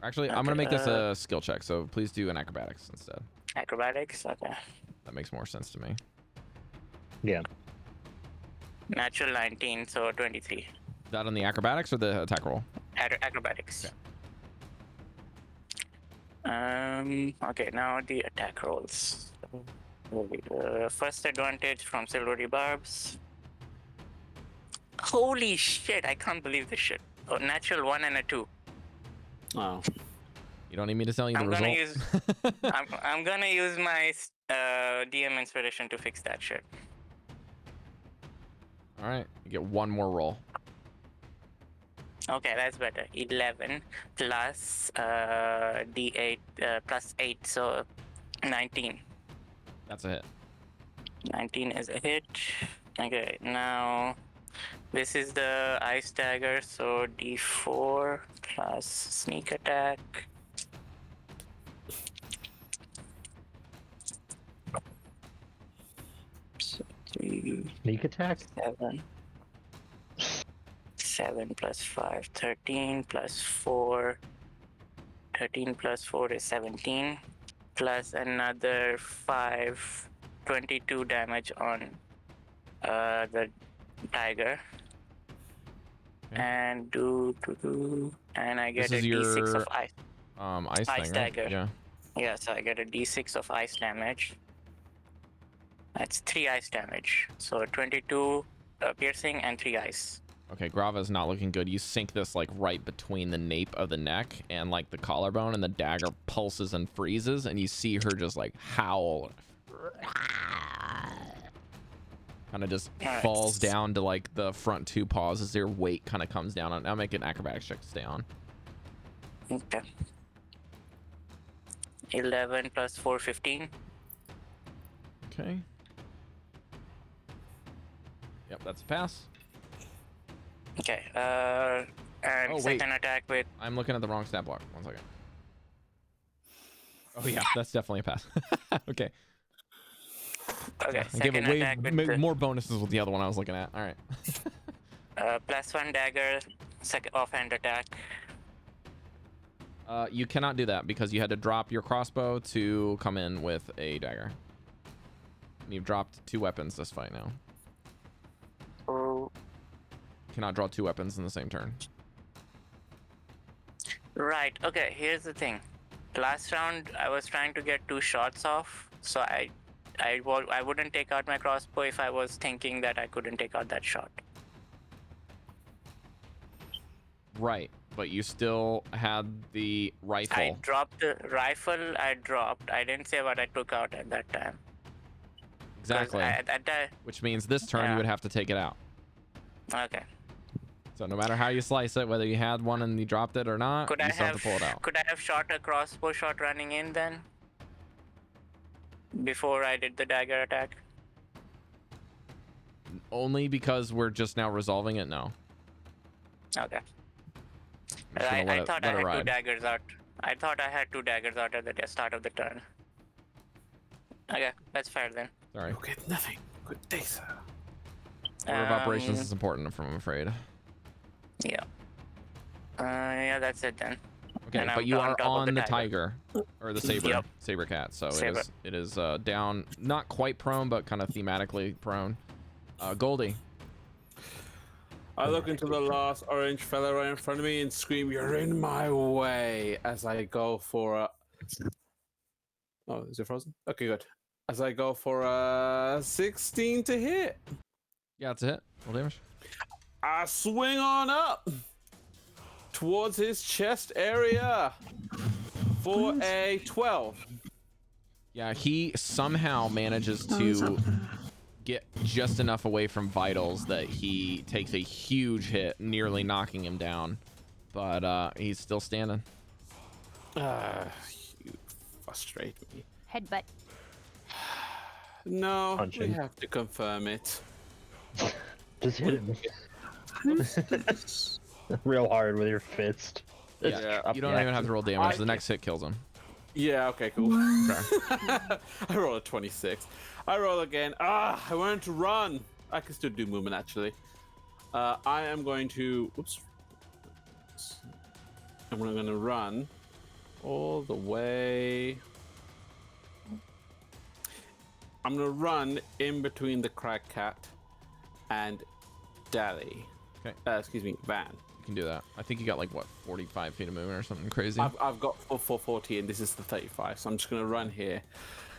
Actually, Okay, I'm gonna make this a skill check, so please do an acrobatics instead. Acrobatics? Okay. That makes more sense to me. Yeah. Natural 19, so 23. That on the acrobatics or the attack roll? Acrobatics. Okay, now the attack rolls. First advantage from silvery barbs. Holy shit, I can't believe this shit. Oh, natural 1 and a 2. Oh. You don't need me to tell you the result. I'm gonna use my DM inspiration to fix that shit. All right, you get one more roll. Okay, that's better. 11 plus D8 plus 8, so 19. That's a hit. 19 is a hit. Okay, now this is the ice dagger, so D4 plus sneak attack. So 3, Sneak attack? 7. 7 plus 5, 13 plus 4. 13 plus 4 is 17. Plus another 5, 22 damage on the tiger. Okay. And and I get This a is D6 of your ice. ice Ice thing, dagger. right? Yeah. Yeah, so I get a D6 of ice damage. That's 3 ice damage. So 22 piercing and 3 ice. Okay, Grava's not looking good. You sink this like right between the nape of the neck and like the collarbone, and the dagger pulses and freezes, and you see her just like howl. Kind of just falls down to like the front 2 paws as their weight kind of comes down on. Now make an acrobatics check to stay on. Okay. 11 plus 4, 15. Okay. Yep, that's a pass. Okay, and Oh, wait. second attack with... I'm looking at the wrong stat block. 1 second. Oh yeah, that's definitely a pass. Okay. Okay, I gave second it way attack with the, more bonuses with the other one I was looking at. All right. plus 1 dagger, second offhand attack. You cannot do that because you had to drop your crossbow to come in with a dagger. And you've dropped 2 weapons this fight now. Oh. Cannot draw 2 weapons in the same turn. Right, okay, here's the thing. Last round, I was trying to get 2 shots off, so I wouldn't take out my crossbow if I was thinking that I couldn't take out that shot. Right, but you still had the rifle. I dropped the rifle, I didn't say what I took out at that time. Exactly. Which means this turn you would have to take it out. Okay. So no matter how you slice it, whether you had one and you dropped it or not, you still have to pull it out. Could I have shot a crossbow shot running in then? Before I did the dagger attack? Only because we're just now resolving it, no. Okay. I thought I had 2 daggers out. I thought I had 2 daggers out at the start of the turn. Okay, that's fair then. Sorry. You get nothing. Good day, sir. Order of operations is important, I'm afraid. Yeah. Yeah, that's it then. Okay, And but you are on the tiger, or the saber, Yep. saber cat. So Saber. it is down, not quite prone, but kind of thematically prone. Goldy. I look into the last orange fella right in front of me and scream, "You're in my way!" as I go for a... Oh, is it frozen? Okay, good. As I go for a 16 to hit. Yeah, that's a hit. Roll damage. I swing on up towards his chest area for a 12. Yeah, he somehow manages to get just enough away from vitals that he takes a huge hit, nearly knocking him down. But he's still standing. You frustrate me. Headbutt. No, Punch we him. have to confirm it. Just hit him real hard with your fist. Just Yeah, drop You the don't even axe. have to roll damage. The next hit kills him. Yeah, okay, cool. Okay. I roll a 26. I roll again. I wanted to run. I can still do movement, actually. I am going to... Oops. I'm going to run all the way. I'm gonna run in between the crag cat and Dally. Okay. Excuse me, Van. You can do that. I think you got like what 45 feet of movement or something crazy. I've got 440 and this is the 35, so I'm just gonna run here.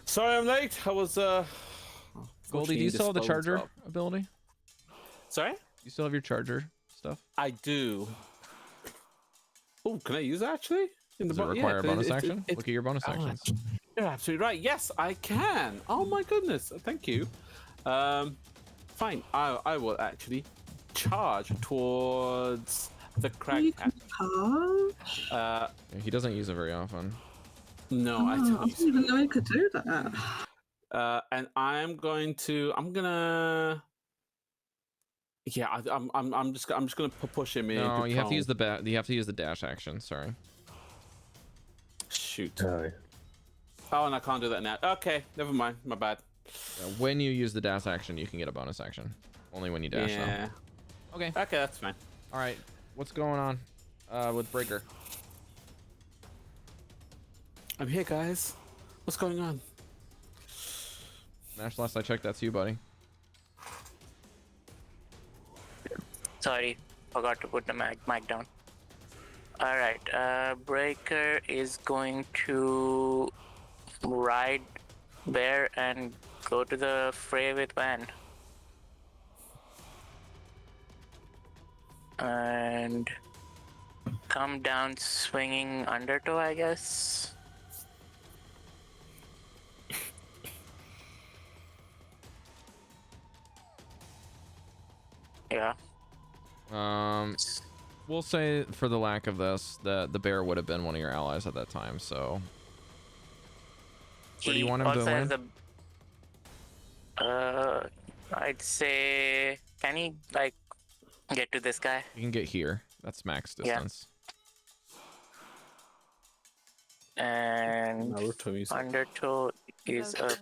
Sorry I'm late. I was Goldie, do you still have the charger ability? Sorry? You still have your charger stuff? I do. Oh, can I use that actually? Does it require a bonus action? Look at your bonus actions. You're absolutely right. Yes, I can. Oh my goodness. Thank you. Fine. I will actually charge towards the crag cat. Charge? He doesn't use it very often. No, I I didn't even know he could do that. and I'm gonna. Yeah, I'm just gonna push him in. No, you have to use the you have to use the dash action. Sorry. Shoot. Oh, and I can't do that now. Okay, never mind. My bad. When you use the dash action, you can get a bonus action. Only when you dash. Yeah. Though. Okay. Okay, that's fine. All right. What's going on with Breker? I'm here, guys. What's going on? Nash, last I checked, that's you, buddy. Sorry, forgot to put the mic down. Alright, Breker is going to ride Bear and go to the fray with Van. And come down swinging undertow, I guess. Yeah. We'll say for the lack of this, that the bear would have been one of your allies at that time. So, where do you want him to land? I'd say, can he like get to this guy? You can get here. That's max distance. Yeah. And undertow is up.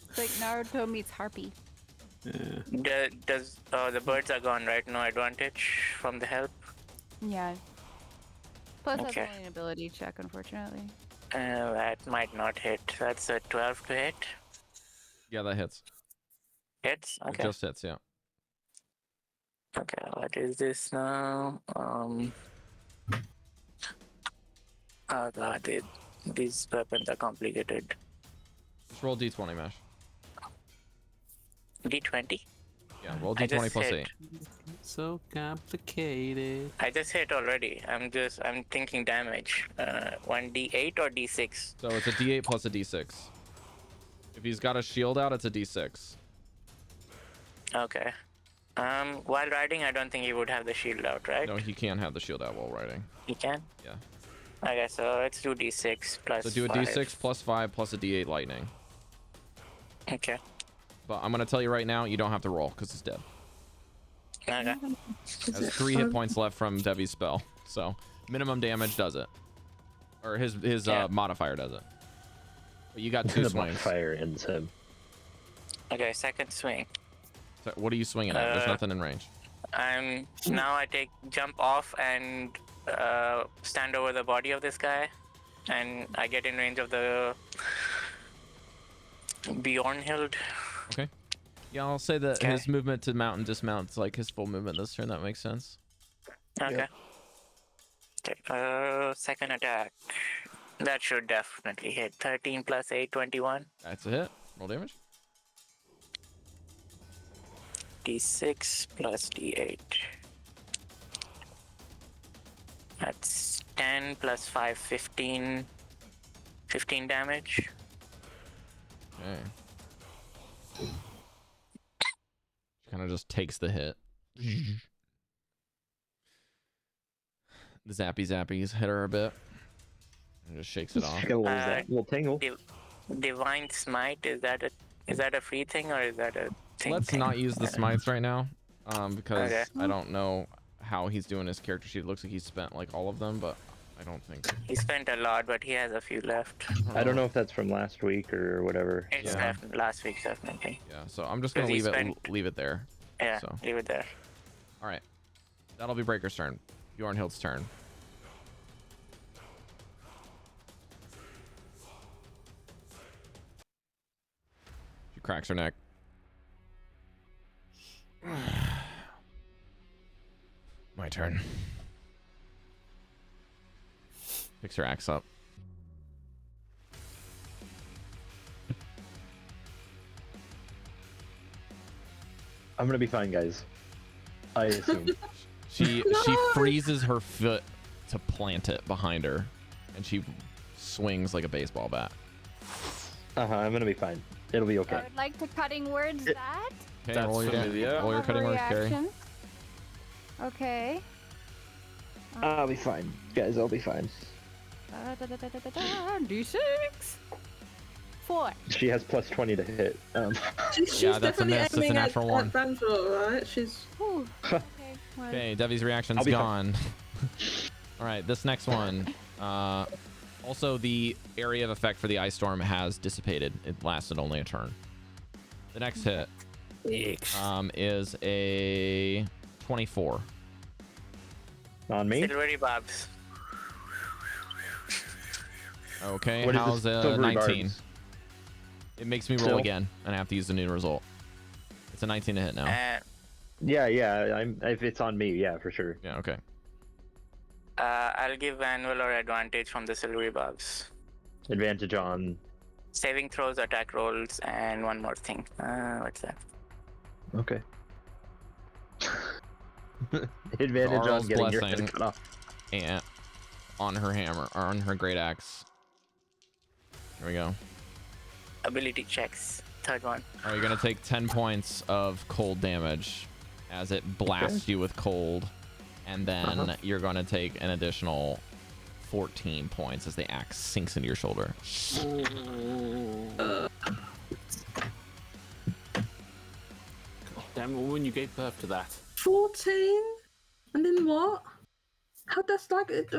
It's like Naruto meets Harpy. Yeah. Does the birds are gone, right? No advantage from the help. Yeah. Plus, Okay. that's only an ability check, unfortunately. That might not hit. That's a 12 to hit. Yeah, that hits. Hits? It Okay. just hits, yeah. Okay, what is this now? Oh god, these weapons are complicated. Just roll D20, Mesh. D20? Yeah, roll I D20 just plus hit. 8. So complicated. I just hit already. I'm thinking damage. 1d8 or d6? So it's a D8 plus a D6. If he's got a shield out, it's a D6. Okay. While riding, I don't think he would have the shield out, right? No, he can't have the shield out while riding. He can? Yeah. Okay, so let's do d6 plus So do a 5. D6 plus 5 plus a D8 lightning. Okay. But I'm gonna tell you right now, you don't have to roll because it's dead. Okay. Has 3 hit points left from Devi's spell, so minimum damage does it, or his Yeah. modifier does it. But you got 2 The swings. modifier ends him. Okay, second swing. So what are you swinging at? There's nothing in range. Now I jump off and stand over the body of this guy, and I get in range of the Bjornhild. Okay. Yeah, I'll say that Okay. his movement to mount and dismount is like his full movement this turn. That makes sense. Okay. Okay. Second attack. That should definitely hit. 13 plus 8, 21. That's a hit. Roll damage. D6 plus D8. That's 10 plus 5, 15. 15 damage. Okay. Kind of just takes the hit. The zappies hit her a bit. And just shakes it off. Got a little tingle. Divine Smite, is that a free thing or is that a thing? Let's not use the smites right now, because Okay. I don't know how he's doing his character sheet. It looks like he's spent like all of them, but I don't think. He spent a lot, but he has a few left. I don't know if that's from last week or whatever. It's Yeah. last week, definitely. Yeah, so I'm just gonna Because he leave it there. Yeah, So. leave it there. All right, that'll be Breaker's turn. Bjornhild's turn. She cracks her neck. My turn. Picks her axe up. I'm gonna be fine, guys. I assume. She freezes her foot to plant it behind her, and she swings like a baseball bat. I'm gonna be fine. It'll be okay. I would like to cutting words that. Okay, That's roll your cutting words, Cari. Okay. I'll be fine, guys. I'll be fine. D6. 4. She has plus 20 to hit. She's Yeah, that's a definitely miss. That's a aiming natural at one. Vanvalor, right? She's. Ooh. Okay. Well, Okay, Devi's reaction's I'll be gone. All right, this next one. Also, the area of effect for the ice storm has dissipated. It lasted only a turn. The next hit is a 24. On me. Silvery barbs. Okay, What is how's this a silvery 19? barbs? It makes me roll Still? again, and I have to use the new result. It's a 19 to hit now. Yeah. If it's on me, yeah, for sure. Yeah, okay. I'll give Vanvalor advantage from the silvery barbs. Advantage on. Saving throws, attack rolls, and one more thing. What's that? Okay. Advantage Charles on getting your blessing. head cut off. And on her hammer, or on her great axe. Here we go. Ability checks. Third one. All right, you're gonna take 10 points of cold damage as it blasts you with cold, and then you're gonna take an additional 14 points as the axe sinks into your shoulder. Damn woman, you gave birth to that. 14? And then what? How that's like it?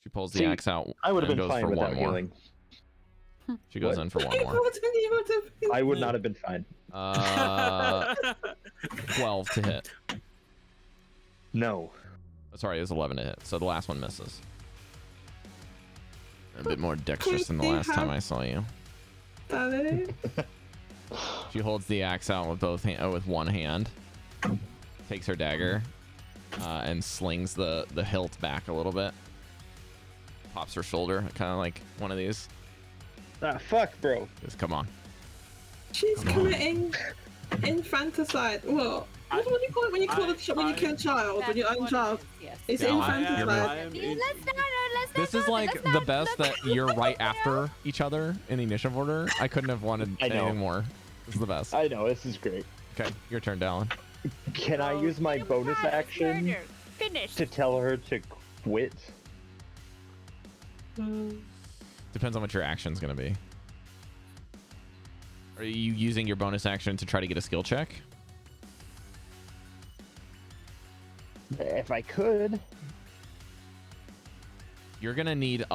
She pulls the See, axe out I would have and been goes fine for without one more. healing. She goes What? in for one more. 14, you would have been- I would not have been fine. 12 to hit. No. Sorry, it was 11 to hit. So the last one misses. A bit more dexterous than the last time I saw you. Darling. She holds the axe out with with one hand, takes her dagger, and slings the hilt back a little bit. Pops her shoulder, kind of like one of these. Ah, fuck, bro. Just come on. She's committing infanticide. What? What do you call it when you kill a child? When you own a child? Yes. It's Yeah, infanticide. Let's This is like the best that you're right after each other in the initiative order. I couldn't have wanted I know. anything more. This is the best. I know, this is great. Okay, your turn, Dallan. Can I use my bonus action Finish. to tell her to quit? Depends on what your action's gonna be. Are you using your bonus action to try to get a skill check? If I could. You're gonna need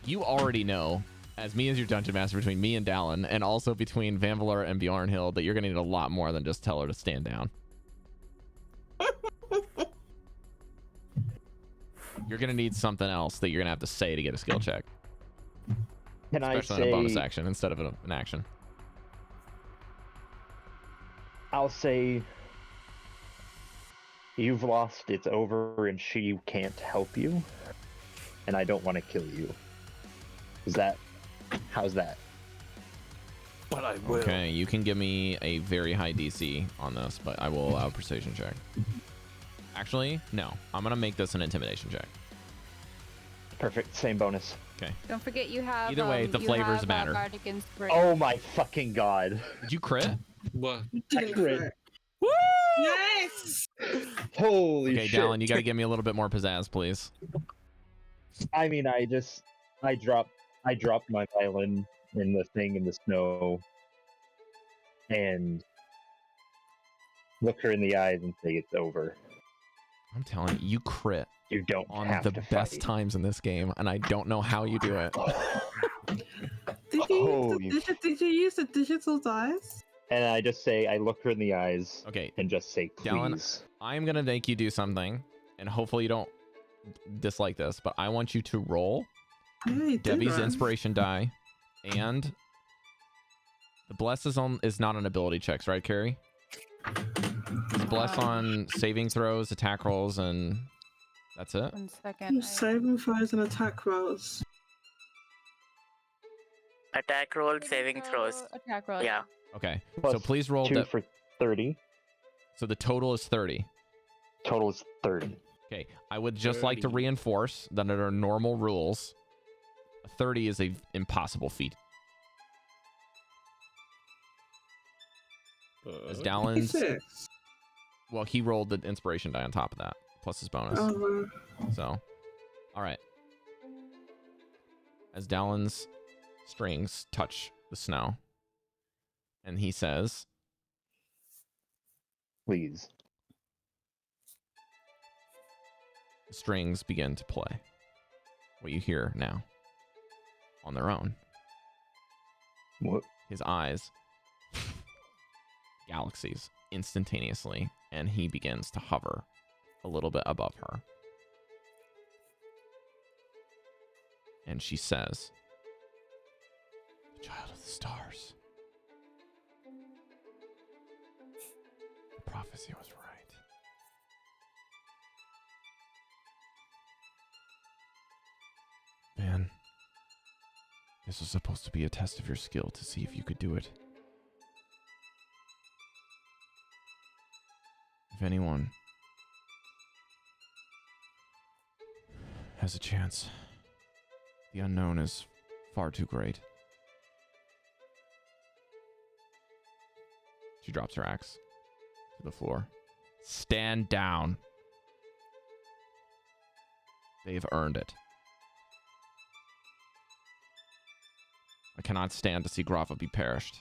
you already know, as me as your dungeon master, between me and Dallan, and also between Vanvalor and Bjornhild, that you're gonna need a lot more than just tell her to stand down. You're gonna need something else that you're gonna have to say to get a skill check, Can especially I say in a bonus action instead of an action. I'll say you've lost, it's over, and she can't help you. And I don't want to kill you. How's that? But I will. Okay, you can give me a very high DC on this, but I will allow a persuasion check. Actually, no. I'm gonna make this an intimidation check. Perfect, same bonus. Okay. Don't forget you have. Either way, the flavors have, matter. Bardic Inspiration. Oh my fucking god. Did you crit? What? Crit. Woo! Yes! Holy Okay, shit. Dallan, you gotta give me a little bit more pizzazz, please. I mean, I dropped my violin in the thing in the snow and look her in the eyes and say it's over. I'm telling you, you crit You don't on have the to best fight. times in this game, and I don't know how you do it. Did you use the digital dice? And I just say, I look her in the eyes Okay, and just say, please. Dallan, I'm gonna make you do something, and hopefully you don't dislike this, but I want you to roll Yeah, you did Debbie's that. inspiration die and Bless is not on ability checks, right, Cari? It's bless on saving throws, attack rolls, and that's it. 1 second. Saving throws and attack rolls. Attack roll, saving throws. Attack roll. Yeah. Okay. Plus so please roll 2 for 30. So the total is 30. Total is 30. Okay. I would just like to reinforce that under normal rules, 30 is a impossible feat. As Dallan's, 56. well, he rolled the inspiration die on top of that, plus his bonus. Oh, So, all right. As Dallan's strings touch the snow, and he says, Please. the strings begin to play. What you hear now, on their own. What? His eyes, galaxies, instantaneously, and he begins to hover a little bit above her. And she says, "The child of the stars. The prophecy was right. Ben, this was supposed to be a test of your skill to see if you could do it. If anyone has a chance, the unknown is far too great." She drops her axe to the floor. "Stand down. They've earned it. I cannot stand to see Grava be perished.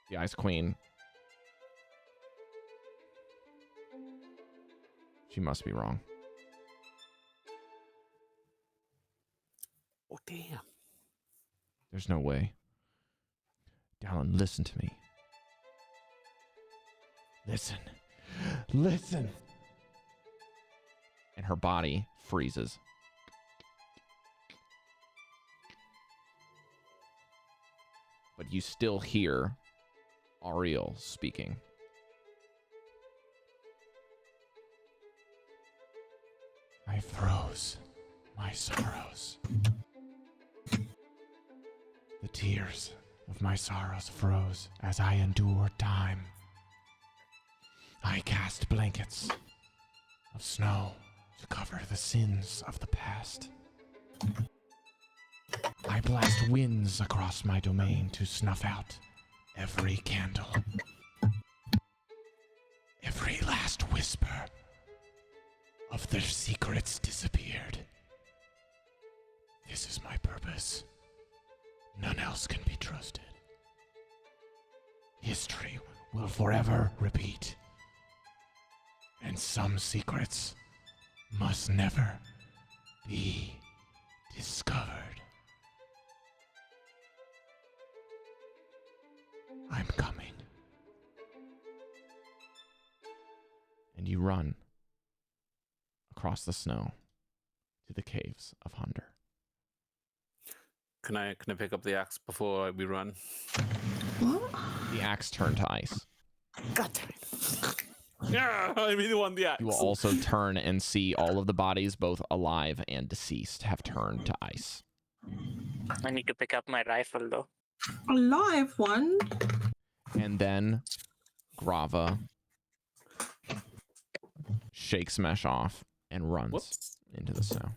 The Ice Queen, she must be wrong." Oh, damn. There's no way. Dallan, listen to me. Listen. Listen. And her body freezes. But you still hear Ariel speaking. "I froze my sorrows. The tears of my sorrows froze as I endured time. I cast blankets of snow to cover the sins of the past. I blast winds across my domain to snuff out every candle. Every last whisper of their secrets disappeared. This is my purpose. None else can be trusted. History will forever repeat. And some secrets must never be discovered. I'm coming." And you run across the snow to the caves of Hunder. Can I pick up the axe before we run? what? The axe turned to ice. God damn it. Yeah, I really want the axe. You will also turn and see all of the bodies, both alive and deceased, have turned to ice. I need to pick up my rifle though. A live one? And then Grava shakes Mesh off and runs Whoops. into the snow.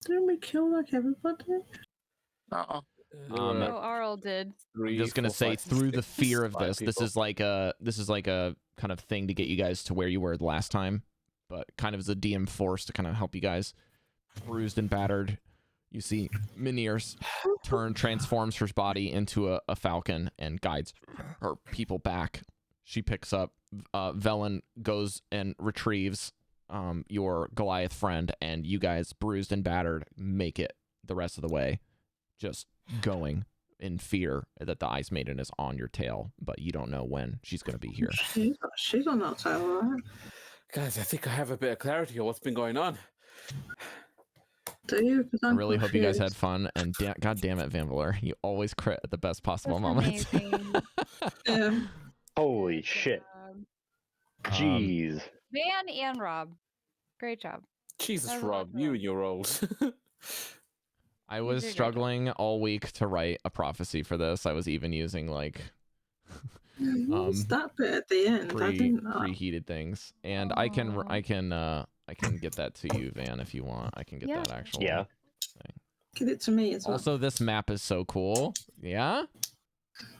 Didn't we kill like everybody? Uh-oh. Um, No, Arl did. I'm just gonna say, through the fear of this, this is like a kind of thing to get you guys to where you were the last time, but kind of as a DM force to kind of help you guys. Bruised and battered, you see Minier's transforms her body into a falcon and guides her people back. She picks up Velen, goes and retrieves your Goliath friend, and you guys, bruised and battered, make it the rest of the way, just going in fear that the Ice Maiden is on your tail, but you don't know when she's going to be here. She's on that tail, right? Guys, I think I have a bit of clarity on what's been going on. to you. I really hope you guys had fun. And god damn it, Vanvalor, you always crit at the best possible moments. Yeah. Holy shit. Jeez. Van and Rob. Great job. Jesus, Rob, you and your rolls. I was struggling all week to write a prophecy for this. I was even using like What was that bit at the end? I didn't know. preheated things, and I can get that to you, Van, if you want. I can get that actually. Yeah. Thing. Give it to me as well. Also, this map is so cool. Yeah.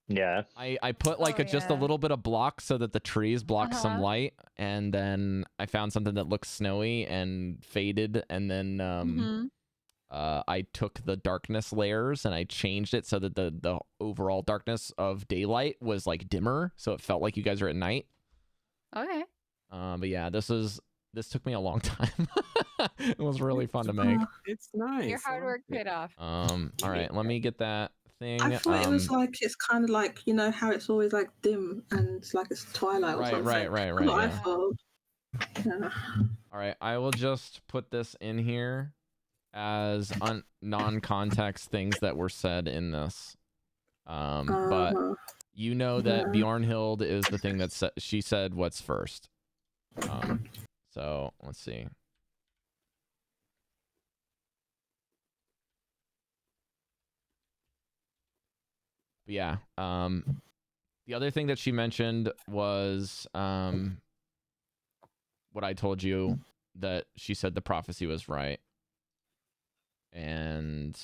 Yeah. I put like just a little bit of block so that the trees block some light, and then I found something that looks snowy and faded, and then I took the darkness layers and I changed it so that the overall darkness of daylight was like dimmer, so it felt like you guys are at night. Okay. But yeah, this took me a long time. It was really fun to make. It's nice. Your hard work paid off. All right, let me get that thing. I thought it was like, it's kind of like, you know how it's always like dim and it's like it's twilight or something. Right. That's what I Yeah. thought. Yeah. All right, I will just put this in here as non-context things that were said in this. But you know that Bjornhild is the thing that she said what's first. So let's see. But yeah, the other thing that she mentioned was what I told you, that she said the prophecy was right. And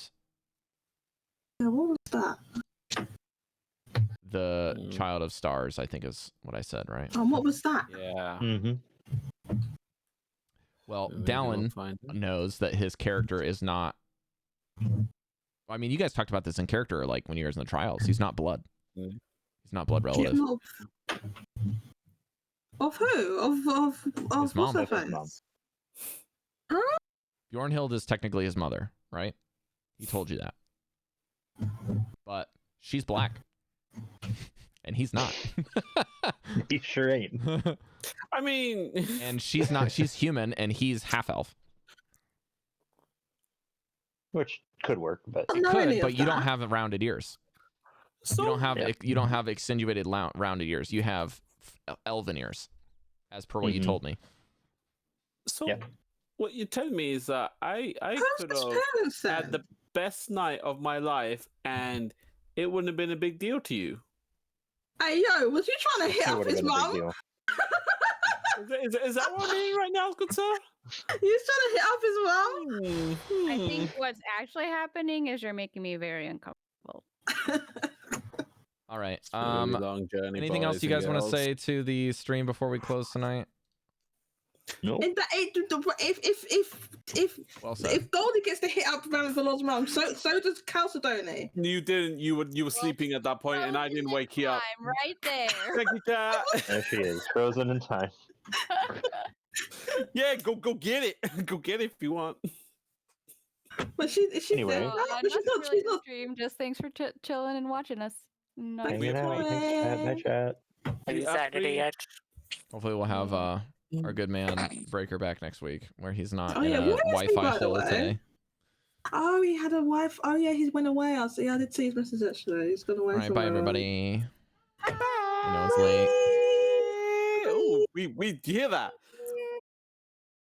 what was that? The Child of Stars, I think is what I said, right? What was that? Yeah. Well, Dallan knows that his character is not. I mean, you guys talked about this in character, like when you were in the trials. He's not blood. He's not blood relative. Of who? Of his mom. What's her face? Huh? Bjornhild is technically his mother, right? He told you that. But she's black. And he's not. He sure ain't. I mean, and she's not. She's human, and he's half elf. Which could work, but it could. But you don't have rounded ears. So, you don't have extenuated rounded ears. You have elven ears, as per what you told me. So what you're telling me is that I could have had the best night of my life, and it wouldn't have been a big deal to you. Hey, yo, was you trying to hit up his mum? Is that what I'm hearing right now, good sir? You trying to hit up his mum? I think what's actually happening is you're making me very uncomfortable. All right. Long journey, anything else you guys want to say to the stream before we close tonight? No. If Goldy gets to hit up Vanvalor's mum, so does Chalcedony. You didn't. You were sleeping at that point, and I didn't wake you up. I'm right there. Thank you, Cat. There she is, frozen in time. Yeah, go get it. Go get it if you want. But she anyway. said, she's not stream. Just thanks for chilling and watching us. Hanging out. Thanks, chat. Saturday yet? Hopefully we'll have our good man Breker back next week, where he's not in yeah, a Wi-Fi hole today. Oh, he had a wife. Oh yeah, he went away. I did see his message actually. He's gone away. All right, bye everybody. Bye. I know it's late. Oh, we hear that.